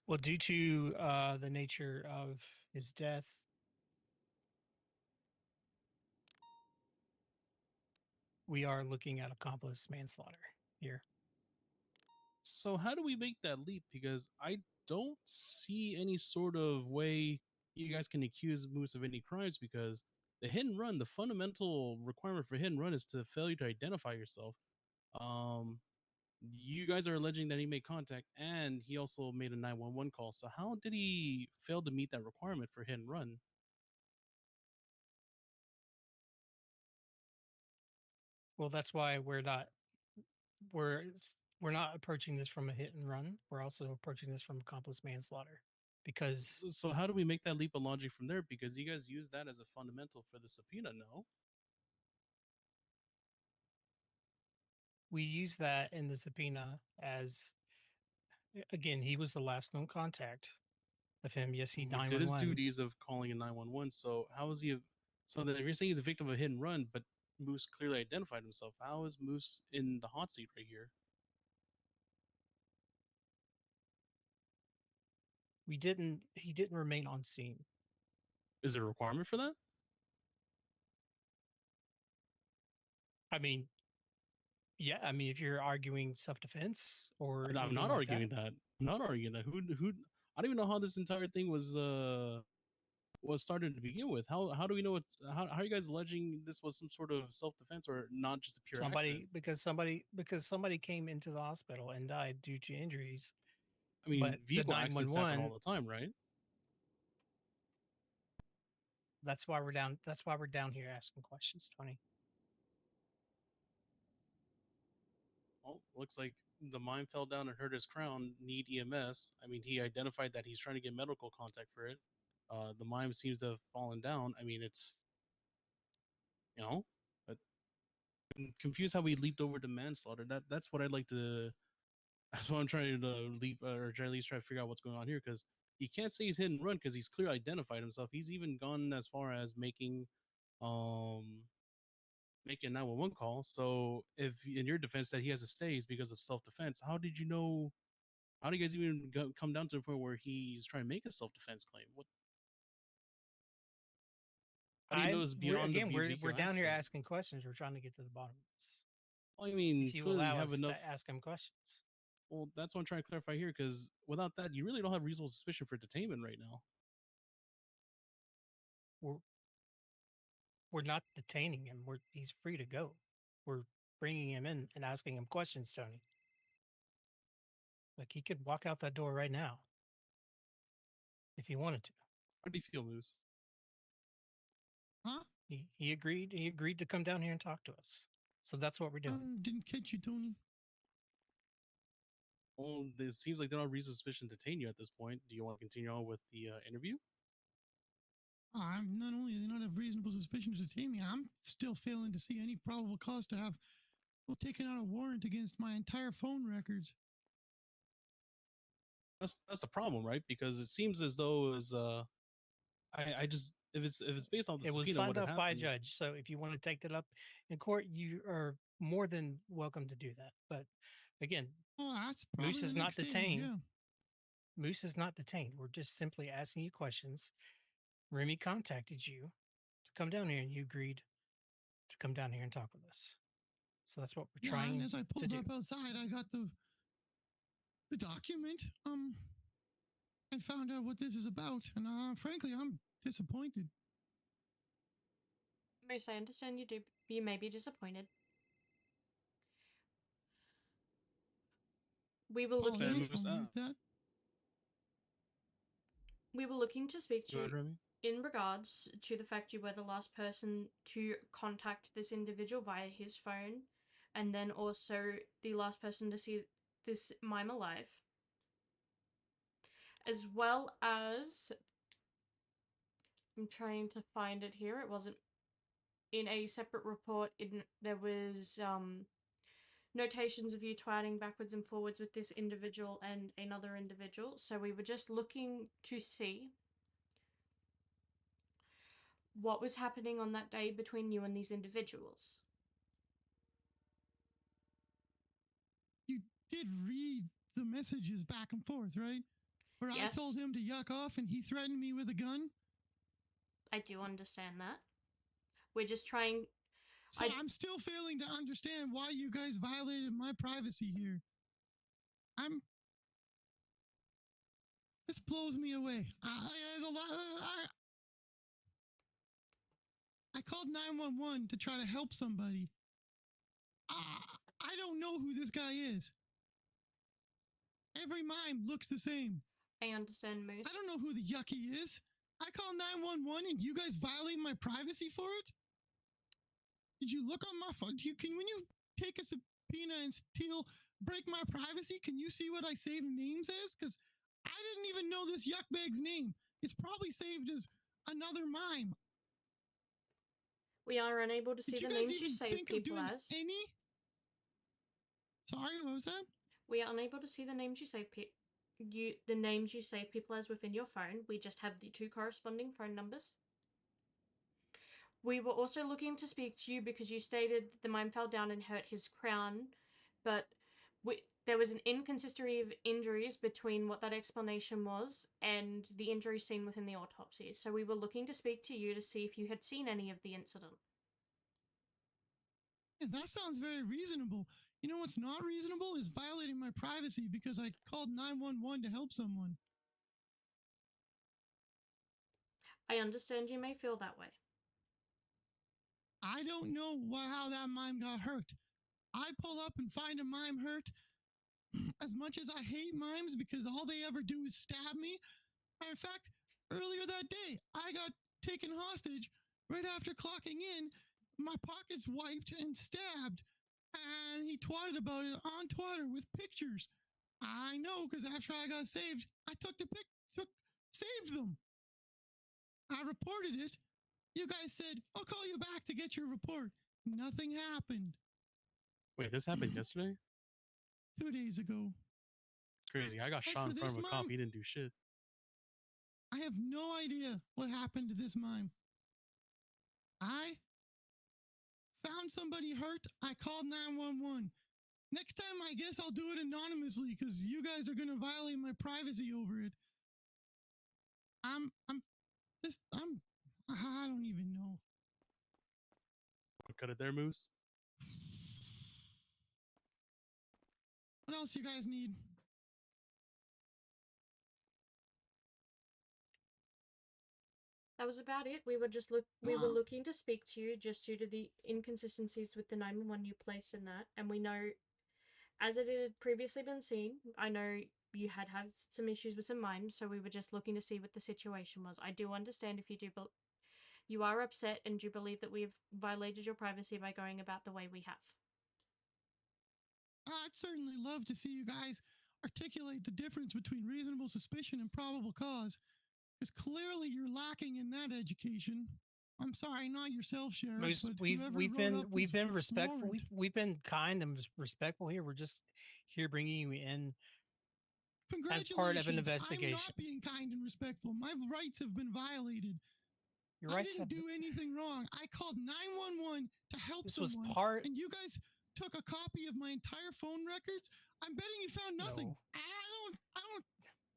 Well, due to the nature of his death, we are looking at accomplice manslaughter here. So how do we make that leap? Because I don't see any sort of way you guys can accuse Moose of any crimes, because the hit and run, the fundamental requirement for hit and run is to failure to identify yourself. You guys are alleging that he made contact and he also made a 911 call. So how did he fail to meet that requirement for hit and run? Well, that's why we're not approaching this from a hit and run. We're also approaching this from accomplice manslaughter, because So how do we make that leap of logic from there? Because you guys use that as a fundamental for the subpoena, no? we use that in the subpoena as, again, he was the last known contact of him. Yes, he Who did his 911. duties of calling a 911. So how is he? So that you're saying he's a victim of a hit and run, but Moose clearly identified himself. How is Moose in the hot seat right here? He didn't remain on scene. Is there a requirement for that? I mean, yeah, I mean, if you're arguing self-defense or I'm not arguing that. I'm not arguing that. Who? I don't even know how this entire thing was started to begin with. How do we know it's how are you guys alleging this was some sort of self-defense or not just a pure accident? because somebody came into the hospital and died due to injuries. I mean, but the vehicle accidents happen all 911 the time, right? That's why we're down. That's why we're down here asking questions, Tony. Well, looks like the mime fell down and hurt his crown. Need EMS. I mean, he identified that he's trying to get medical contact for it. The mime seems to have fallen down. I mean, it's but I'm confused how we leaped over to manslaughter. That's what I'd like to. That's what I'm trying to leap or try at least try to figure out what's going on here because you can't say he's hit and run because he's clearly identified himself. He's even gone as far as making a 911 call. So if in your defense that he has to stay is because of self-defense, how did you know? How do you guys even come down to the point where he's trying to make a self-defense claim? What? How do you know it's beyond we're down here asking questions. We're trying to get to the bottom of this. Well, I mean, if you clearly allow you have us enough. to ask him questions. Well, that's what I'm trying to clarify here because without that, you really don't have reasonable suspicion for detainment right now. We're not detaining him. He's free to go. We're bringing him in and asking him questions, Tony. Like he could walk out that door right now if he wanted to. How do you feel, Moose? Huh? He agreed. He agreed to come down here and talk to us. So that's what we're doing. Didn't catch you, Tony. Well, it seems like they don't have reasonable suspicion to detain you at this point. Do you want to continue on with the interview? I'm not only do they not have reasonable suspicion to detain me, I'm still failing to see any probable cause to have taken out a warrant against my entire phone records. That's the problem, right? Because it seems as though as I just if it's based on the it was subpoena, signed off by a judge. So if you want to take that up in court, you are more than welcome to do that. But again, Moose is not detained. Yeah. Moose is not detained. We're just simply asking you questions. Remi contacted you to come down here, and you agreed to come down here and talk with us. So that's what we're trying and as I pulled to do. up outside, I got the document. And found out what this is about, and frankly, I'm disappointed. Moose, I understand you may be disappointed. We were looking. We were looking to speak to you in regards to the fact you were the last person to contact this individual via his phone, and then also the last person to see this mime alive. As well as, I'm trying to find it here, it wasn't in a separate report. There was notations of you twatting backwards and forwards with this individual and another individual. So we were just looking to see what was happening on that day between you and these individuals. You did read the messages back and forth, right? Where yes. I told him to yuck off and he threatened me with a gun? I do understand that. We're just trying... So I'm still failing to understand why you guys violated my privacy here. This blows me away. I called 911 to try to help somebody. I don't know who this guy is. Every mime looks the same. I understand, Moose. I don't know who the yucky is. I call 911 and you guys violate my privacy for it? Did you look on my phone? When you take a subpoena and break my privacy, can you see what I saved names as? Because I didn't even know this yuckbag's name. It's probably saved as another mime. We are unable to see the names you saved people as. Sorry, what was that? We are unable to see the names you saved the names you save people as within your phone. We just have the two corresponding phone numbers. We were also looking to speak to you because you stated the mime fell down and hurt his crown, but there was an inconsistency of injuries between what that explanation was and the injuries seen within the autopsy. So we were looking to speak to you to see if you had seen any of the incident. Yeah, that sounds very reasonable. You know what's not reasonable is violating my privacy because I called 911 to help someone. I understand you may feel that way. I don't know how that mime got hurt. I pull up and find a mime hurt. As much as I hate mimes because all they ever do is stab me. In fact, earlier that day, I got taken hostage right after clocking in. My pockets wiped and stabbed. And he twatted about it on Twitter with pictures. I know, because after I got saved, I saved them. I reported it. You guys said, I'll call you back to get your report. Nothing happened. Wait, this happened yesterday? 2 days ago. Crazy. I got As shot for in front of a this cop. mime, He didn't do shit. I have no idea what happened to this mime. I found somebody hurt. I called 911. Next time, I guess I'll do it anonymously because you guys are going to violate my privacy over it. I don't even know. Cut it there, Moose. What else you guys need? That was about it. We were looking to speak to you just due to the inconsistencies with the 911 you placed in that, and we know, as it had previously been seen, I know you had some issues with some mimes, so we were just looking to see what the situation was. I do understand if you are upset and do believe that we've violated your privacy by going about the way we have. I'd certainly love to see you guys articulate the difference between reasonable suspicion and probable cause, because clearly you're lacking in that education. I'm sorry, not yourself, Sheriff. Moose, but we've been respectful. warrant. We've been kind and respectful here. We're just here bringing you in as part of an investigation. I'm not being kind and respectful. My rights have been violated. Your rights I didn't do anything wrong. I called 911 to help This someone. was part. And you guys took a copy of my entire phone records. I'm betting you found nothing. No. I don't.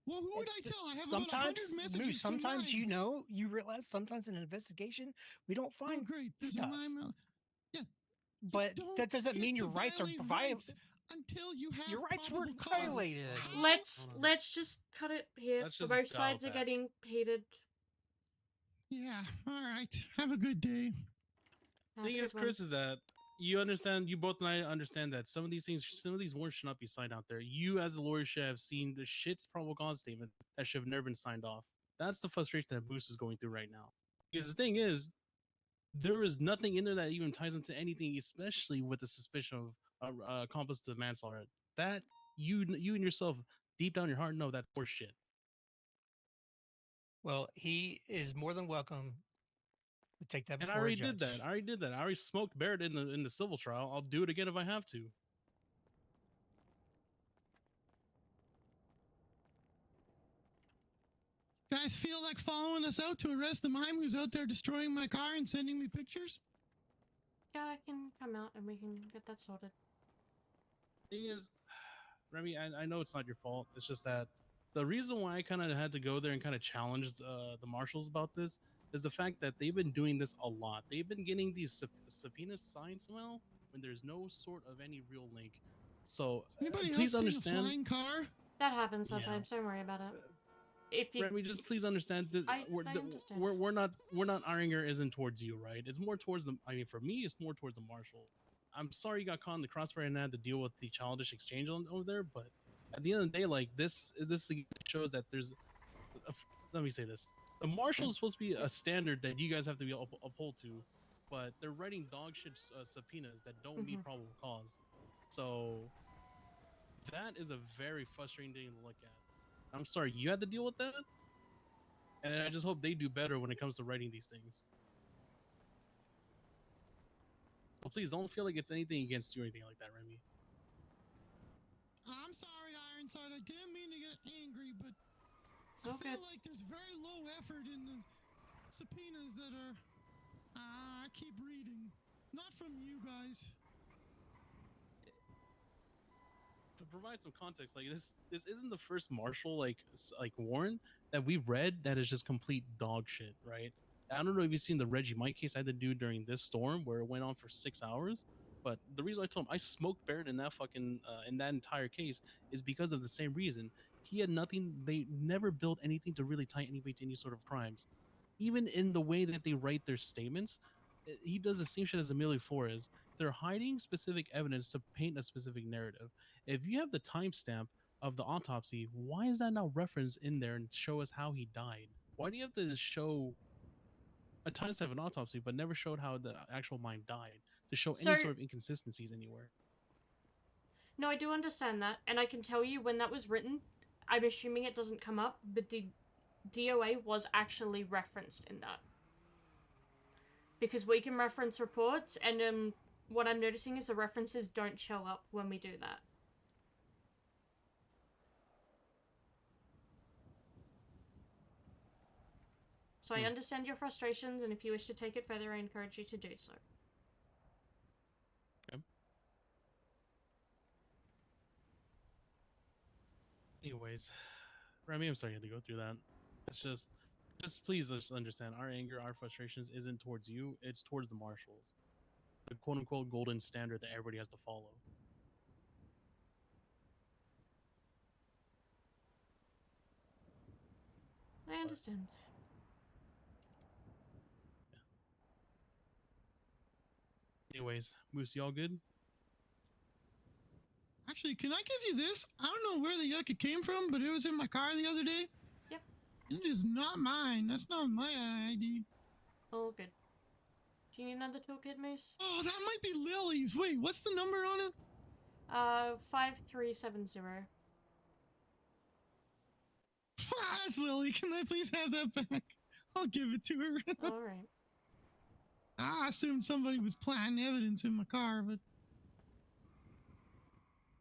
Well, who would I tell? I have Sometimes, about 100 messages. Moose, sometimes from mimes. you realize sometimes in an investigation we don't find great. There's stuff. a mime. Yeah. But that doesn't mean your rights are violated. Until you have your rights weren't probable cause. violated. Let's just cut it here. Let's just Both go sides are back. getting heated. Yeah. All right. Have a good day. Have a Thing good is, one. Chris, is that you both and I understand that some of these warrants should not be signed out there. You, as a lawyer, should have seen the shit's probable cause statement that should have never been signed off. That's the frustration that Boost is going through right now. Because the thing is, there is nothing in there that even ties into anything, especially with the suspicion of accomplice to manslaughter. That you and yourself, deep down your heart, know that's horseshit. Well, he is more than welcome to take that And before I already a judge. did that. I already smoked Barrett in the civil trial. I'll do it again if I have to. Guys feel like following us out to arrest the mime who's out there destroying my car and sending me pictures? Yeah, I can come out and we can get that sorted. Thing is, Remy, I know it's not your fault. It's just that the reason why I kind of had to go there and kind of challenge the marshals about this is the fact that they've been doing this a lot. They've been getting these subpoenas signed somehow when there's no sort of any real link. So please understand. A flying car? That happens sometimes. Don't worry about it. If you, Remy, just please understand that I understand. we're not our anger isn't towards you, right? It's more towards the. I mean, for me, it's more towards the marshal. I'm sorry you got caught in the crossfire and had to deal with the childish exchange over there, but at the end of the day, like this shows that there's. Let me say this: the marshal is supposed to be a standard that you guys have to be uphold to, but they're writing dog shit subpoenas that don't meet probable cause. So that is a very frustrating thing to look at. I'm sorry you had to deal with that, and I just hope they do better when it comes to writing these things. Well, please don't feel like it's anything against you or anything like that, Remy. I'm sorry, Ironside. I didn't mean to get angry, but I feel like there's very low effort in the subpoenas that are I keep reading. Not from you guys. To provide some context, like this isn't the first martial like warrant that we've read that is just complete dog shit, right? I don't know if you've seen the Reggie Mike case I had to do during this storm where it went on for 6 hours. But the reason I told him I smoked Barrett in that fucking in that entire case is because of the same reason. He had nothing. They never built anything to really tie anybody to any sort of crimes. Even in the way that they write their statements, he does the same shit as Emilio Flores. They're hiding specific evidence to paint a specific narrative. If you have the timestamp of the autopsy, why is that not referenced in there and show us how he died? Why do you have to show a timestamp of an autopsy but never showed how the actual mind died to show any So- sort of inconsistencies anywhere? No, I do understand that, and I can tell you when that was written, I'm assuming it doesn't come up, but the DOA was actually referenced in that. Because we can reference reports, and what I'm noticing is the references don't show up when we do that. So I understand your frustrations, and if you wish to take it further, I encourage you to do so. Okay. Anyways, Remy, I'm sorry you had to go through that. It's just please just understand our anger, our frustrations isn't towards you, it's towards the marshals. The quote unquote golden standard that everybody has to follow. I understand. Anyways, Moose, y'all good? Actually, can I give you this? I don't know where the yuck it came from, but it was in my car the other day. Yep. It is not mine. That's not my ID. All good. Do you need another toolkit, Moose? Oh, that might be Lily's. Wait, what's the number on it? 5370. That's Lily. Can I please have that back? I'll give it to her. Alright. I assumed somebody was planting evidence in my car, but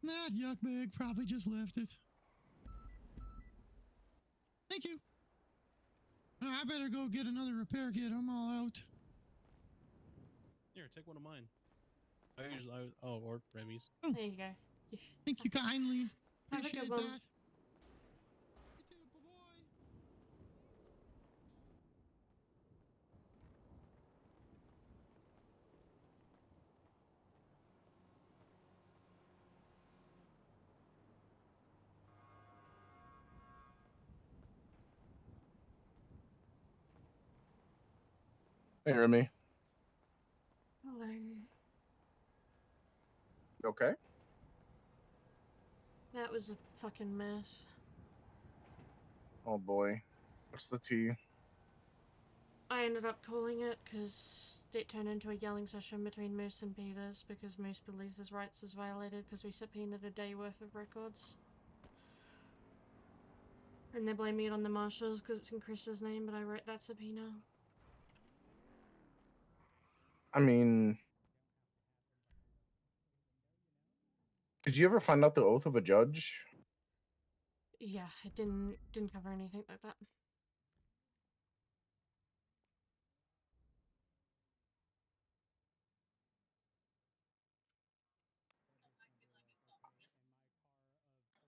that yuck bag probably just left it. Thank you. I better go get another repair kit. I'm all out. Here, take one of mine. Or Remy's. Oh, there you go. Thank you kindly. Have a Appreciate good one. that. Hey, Remy. Hello. You okay? That was a fucking mess. Oh boy. What's the tea? I ended up calling it because it turned into a yelling session between Moose and Peters because Moose believes his rights was violated because we subpoenaed a day worth of records. And they're blaming it on the marshals because it's in Chris's name, but I wrote that subpoena. I mean, did you ever find out the oath of a judge? Yeah, it didn't cover anything like that.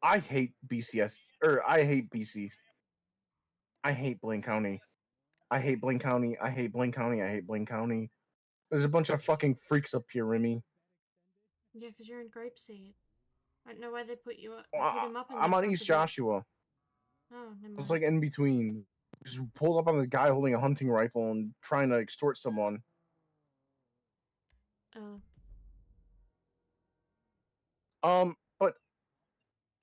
I hate BCS, or I hate BC. I hate Blaine County. I hate Blaine County. I hate Blaine County. I hate Blaine County. There's a bunch of fucking freaks up here, Remy. Yeah, because you're in Grapeseed. I don't know why they put you up. Well, Put him up in I'm that on East fucking- Joshua. Oh, never mind. It's like in between. Just pulled up on the guy holding a hunting rifle and trying to extort someone. Oh. But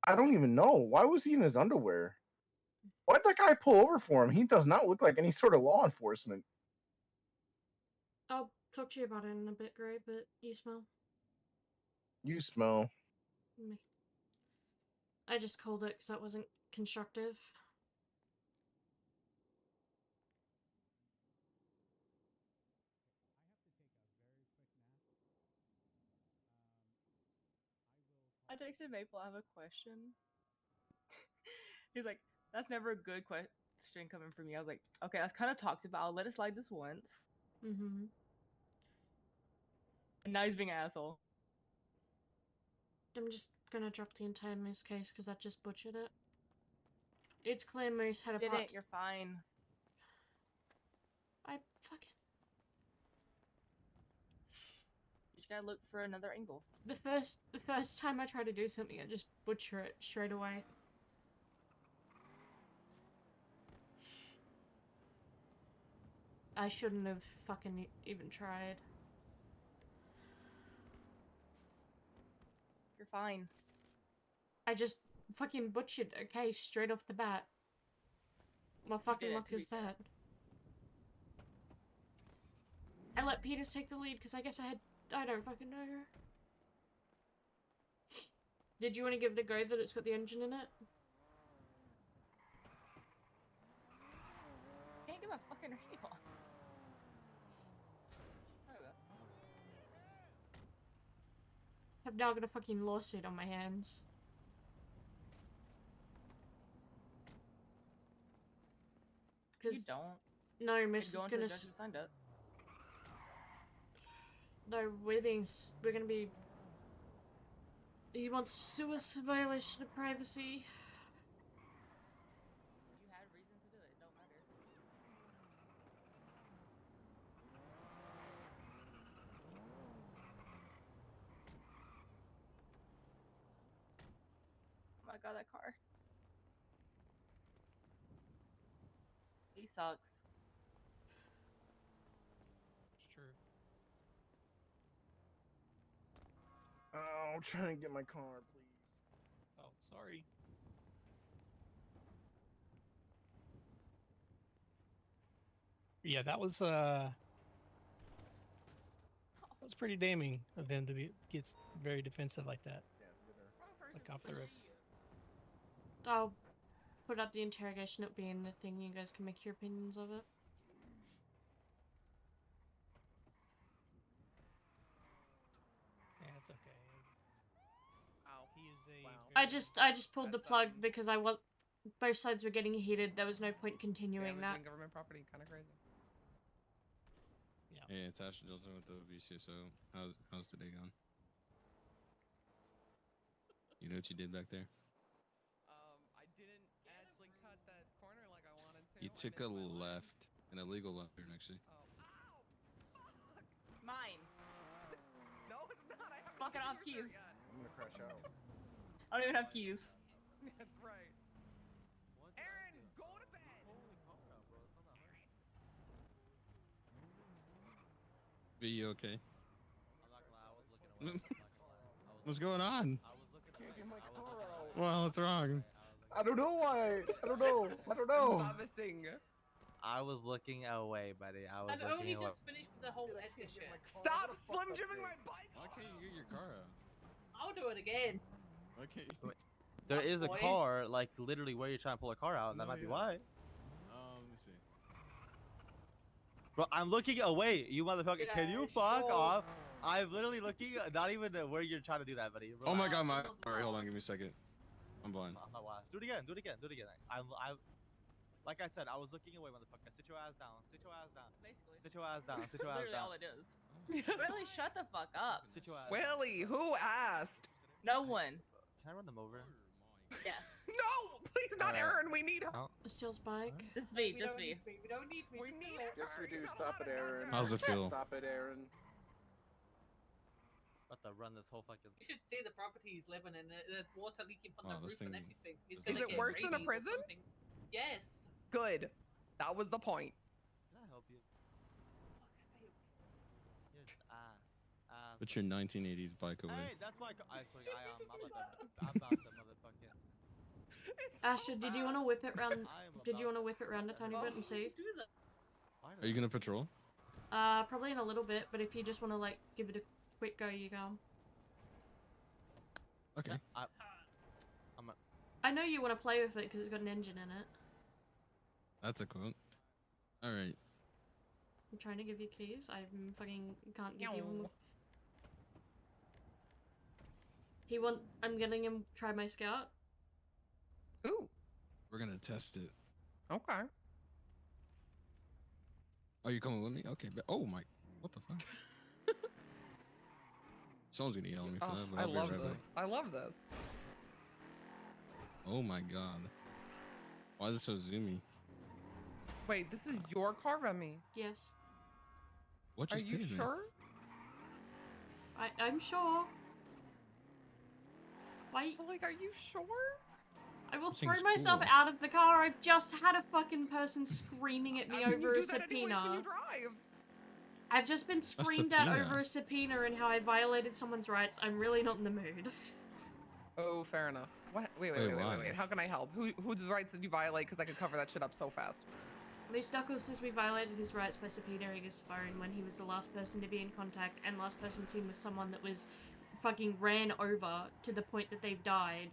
I don't even know. Why was he in his underwear? Why'd that guy pull over for him? He does not look like any sort of law enforcement. I'll talk to you about it in a bit, Gray, but you smell. You smell. Me. I just called it because that wasn't constructive. I texted Maple, I have a question. He's like, that's never a good question coming from me. I was like, okay, that's kind of talked about. I'll let it slide this once. Mm-hmm. And now he's being an asshole. I'm just gonna drop the entire moose case because I just butchered it. It's clear moose had a Did part. it? You're fine. I fucking. You just gotta look for another angle. The first time I try to do something, I just butcher it straight away. I shouldn't have fucking even tried. You're fine. I just fucking butchered a case straight off the bat. What fucking luck is that? I let Peters take the lead because I guess I don't fucking know. Did you want to give it a go that it's got the engine in it? Can't get my fucking radio on. Sorry about that. I've now got a fucking lawsuit on my hands. You don't. No, Miss Go is into the gonna. judge who signed up. No, we're gonna be. He wants to sue us for violation of privacy. You had reason to do it. It don't matter. Oh my god, that car. He sucks. It's true. Oh, I'm trying to get my car, please. Oh, sorry. Yeah, that was pretty damning of him to get very defensive like that. Like off the rip. I'll put up the interrogation note being the thing. You guys can make your opinions of it. Yeah, it's okay. He is a. I just pulled the plug because I was. Both sides were getting heated. There was no point continuing that. Government property, kind of crazy. Yeah. Hey, it's Asher Dilton with the BCSO. How's today going? You know what you did back there? I didn't actually cut that corner like I wanted to. You took a left, an illegal left turn, actually. Mine. No, it's not. I haven't Fucking off keys. I'm gonna crash out. I don't even have keys. That's right. Aaron, go to bed. Be you okay? I'm not gonna lie, I was looking away. I'm not gonna lie. What's going on? I was looking Can't away. get my I was car looking- out. Well, what's wrong? I don't know why. I don't know. I don't know. I was looking away, buddy. I was I've looking only away. just finished with the whole Edgar shit. Stop slim jimming my bike. Why can't you get your car out? I'll do it again. Why can't you? There is a boy. car, like literally where you're trying to pull a car out, and that No, might be yeah. why. Let me see. Bro, I'm looking away. You motherfucker, can you fuck Sure. off? I'm literally looking, not even where you're trying to do that, buddy. Oh my god, Relax. Alright, hold on, give me a second. I'm blind. I'm not lying. Do it again. Do it again. Do it again. Like I said, I was looking away, motherfucker. Sit your ass down. Sit your ass down. Basically. Sit your ass down. Sit your ass Literally down. all it is. Really, shut the fuck up. Sit your ass. Willie, who asked? No one. Can I run them over? Yes. No, please not Alright. Aaron. We need her. Oh. Steel's bike. Just me. Just me. We don't need me. We just need do it. her. Yes, we do. You got a Stop lot it, of Aaron. content. How's it feel? Stop it, Aaron. About to run this whole fucking. You should see the property he's living in. There's water leaking from Oh, the this roof and thing- everything. He's Is gonna it get worse than a rabies or prison? something. Yes. Good. That was the point. Can I help you? You're ass. Put your 1980s bike away. Hey, that's my car. I swear, I'm about the motherfucking. Asher, did you want to whip it round? I am Did you want about to whip it round a tiny bit and see? Do that. Why Are you gonna patrol? Probably in a little bit, but if you just want to like give it a quick go, you go. Okay. I know you want to play with it because it's got an engine in it. That's a quote. Alright. I'm trying to give you keys. I fucking can't give you them. I'm getting him try my scout. Ooh. We're gonna test it. Okay. Oh, you coming with me? Okay. But oh my, what the fuck? Someone's gonna yell at me for that, but I I'll be love right this. back. I love this. Oh my god. Why is it so zoomy? Wait, this is your car, Remi? Yes. What Are just you pitted me? sure? I'm sure. Why? Like, are you sure? I will This thing throw is myself cool. out of the car. I've just had a fucking person screaming at me I mean, you over do a that anyways when subpoena. you drive. I've just been screamed at subpoena? over a subpoena and how I violated someone's rights. I'm really not in the mood. Oh, fair enough. What? Wait. why? How can I help? Whose rights did you violate? Because I could cover that shit up so fast. Moose Knuckles says we violated his rights by subpoenaing his phone when he was the last person to be in contact and last person seen with someone that was fucking ran over to the point that they've died.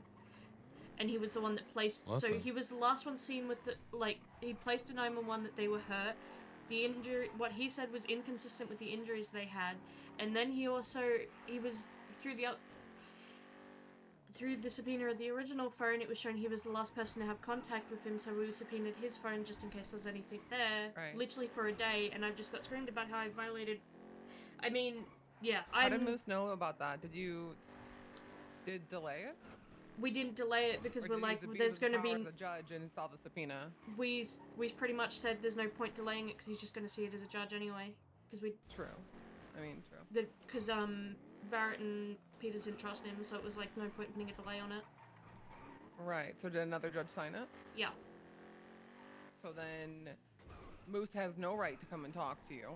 And he was the one that placed... What so the- he was the last one seen with the... Like, he placed a 911 that they were hurt. The injury... What he said was inconsistent with the injuries they had. And then he also... He was... Through the subpoena of the original phone, it was shown he was the last person to have contact with him, so we subpoenaed his phone just in case there was anything there. Right. Literally for a day, and I've just got screamed about how I violated... I mean, yeah, How did Moose know about that? Did delay it? We didn't delay it because Or we're did like, he abuse there's his going to power be... as a judge and saw the subpoena? We pretty much said there's no point delaying it because he's just going to see it as a judge anyway. Because we... True. I mean, true. Because, Barrett and Peters didn't trust him, so it was like, no point putting a delay on it. Right. So did another judge sign it? Yeah. So then Moose has no right to come and talk to you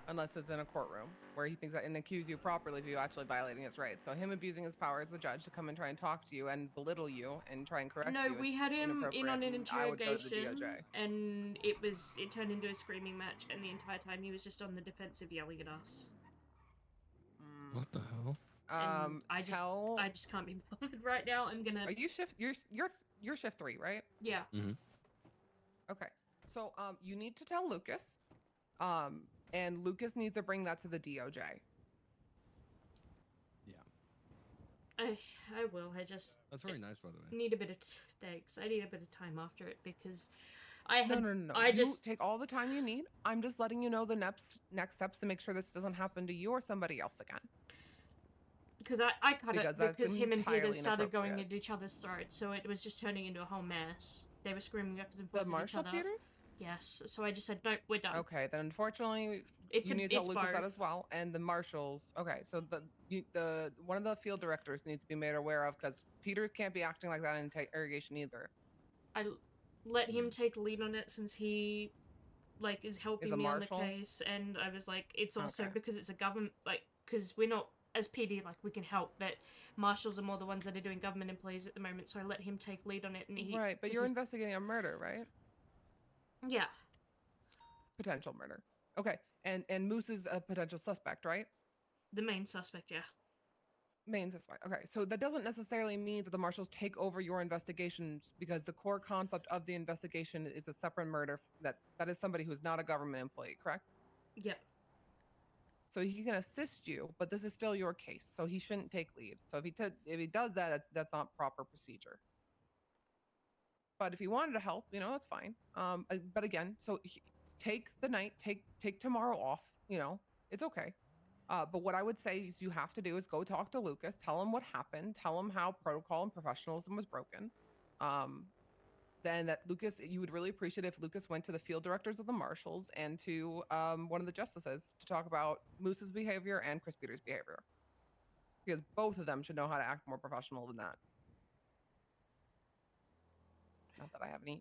unless it's in a courtroom where he thinks that and accuse you properly of you actually violating his rights. So him abusing his power as a judge to come and try and talk to you and belittle you and try and correct you. No, we is had him in on an inappropriate, and I would go to the interrogation, DOJ. and it turned into a screaming match, and the entire time he was just on the defensive yelling at us. What the hell? And I just can't be bothered right now. I'm gonna... Are you you're shift 3, right? Yeah. Mm-hmm. Okay. So you need to tell Lucas. And Lucas needs to bring that to the DOJ. Yeah. I will. I just... That's very nice, by the way. Need a bit of... Thanks. I need a bit of time after it because I had... No. I You just... take all the time you need. I'm just letting you know the next steps to make sure this doesn't happen to you or somebody else again. Because I cut Because it that's because him and entirely Peter started going inappropriate. at each other's throats, so it was just turning into a whole mess. They were screaming backwards and The forwards at each Marshall other. Peters? Yes. So I just said, nope, we're done. Okay, then unfortunately, It's you need to tell Lucas that both. as well, and the marshals. Okay, so the one of the field directors needs to be made aware of because Peters can't be acting like that in interrogation either. I let him take lead on it since he, like, is helping a me marshal? on the case, and I was like, it's also Okay. because it's a government, like, because we're not, as PD, like, we can help, but marshals are more the ones that are doing government employees at the moment, so I let him take lead on it, and he... Right, but 'cause you're he's- investigating a murder, right? Yeah. Potential murder. Okay, and Moose is a potential suspect, right? The main suspect, yeah. Main suspect. Okay, so that doesn't necessarily mean that the marshals take over your investigations because the core concept of the investigation is a separate murder that is somebody who's not a government employee, correct? Yep. So he can assist you, but this is still your case, so he shouldn't take lead. So if he does that, that's not proper procedure. But if he wanted to help, that's fine. But again, so take the night, take tomorrow off. It's okay. But what I would say is you have to do is go talk to Lucas, tell him what happened, tell him how protocol and professionalism was broken. Then that Lucas, you would really appreciate if Lucas went to the field directors of the marshals and to one of the justices to talk about Moose's behavior and Chris Peters' behavior. Because both of them should know how to act more professional than that. Not that I have any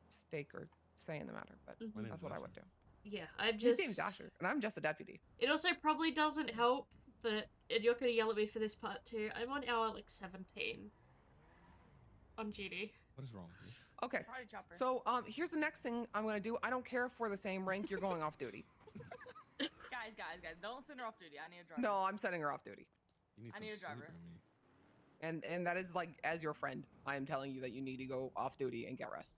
stake or say in the matter, but that's what I would do. Yeah, I'm His just... name's Asher, and I'm just a deputy. It also probably doesn't help that, and you're gonna yell at me for this part too, I'm on hour, like, 17. On duty. What is wrong with you? Okay, Party chopper. so here's the next thing I'm going to do. I don't care if we're the same rank. You're going off duty. Guys, don't send her off duty. I need a driver. No, I'm setting her off duty. You need I some need a sleep, driver. Remi. And that is like, as your friend, I am telling you that you need to go off duty and get rest.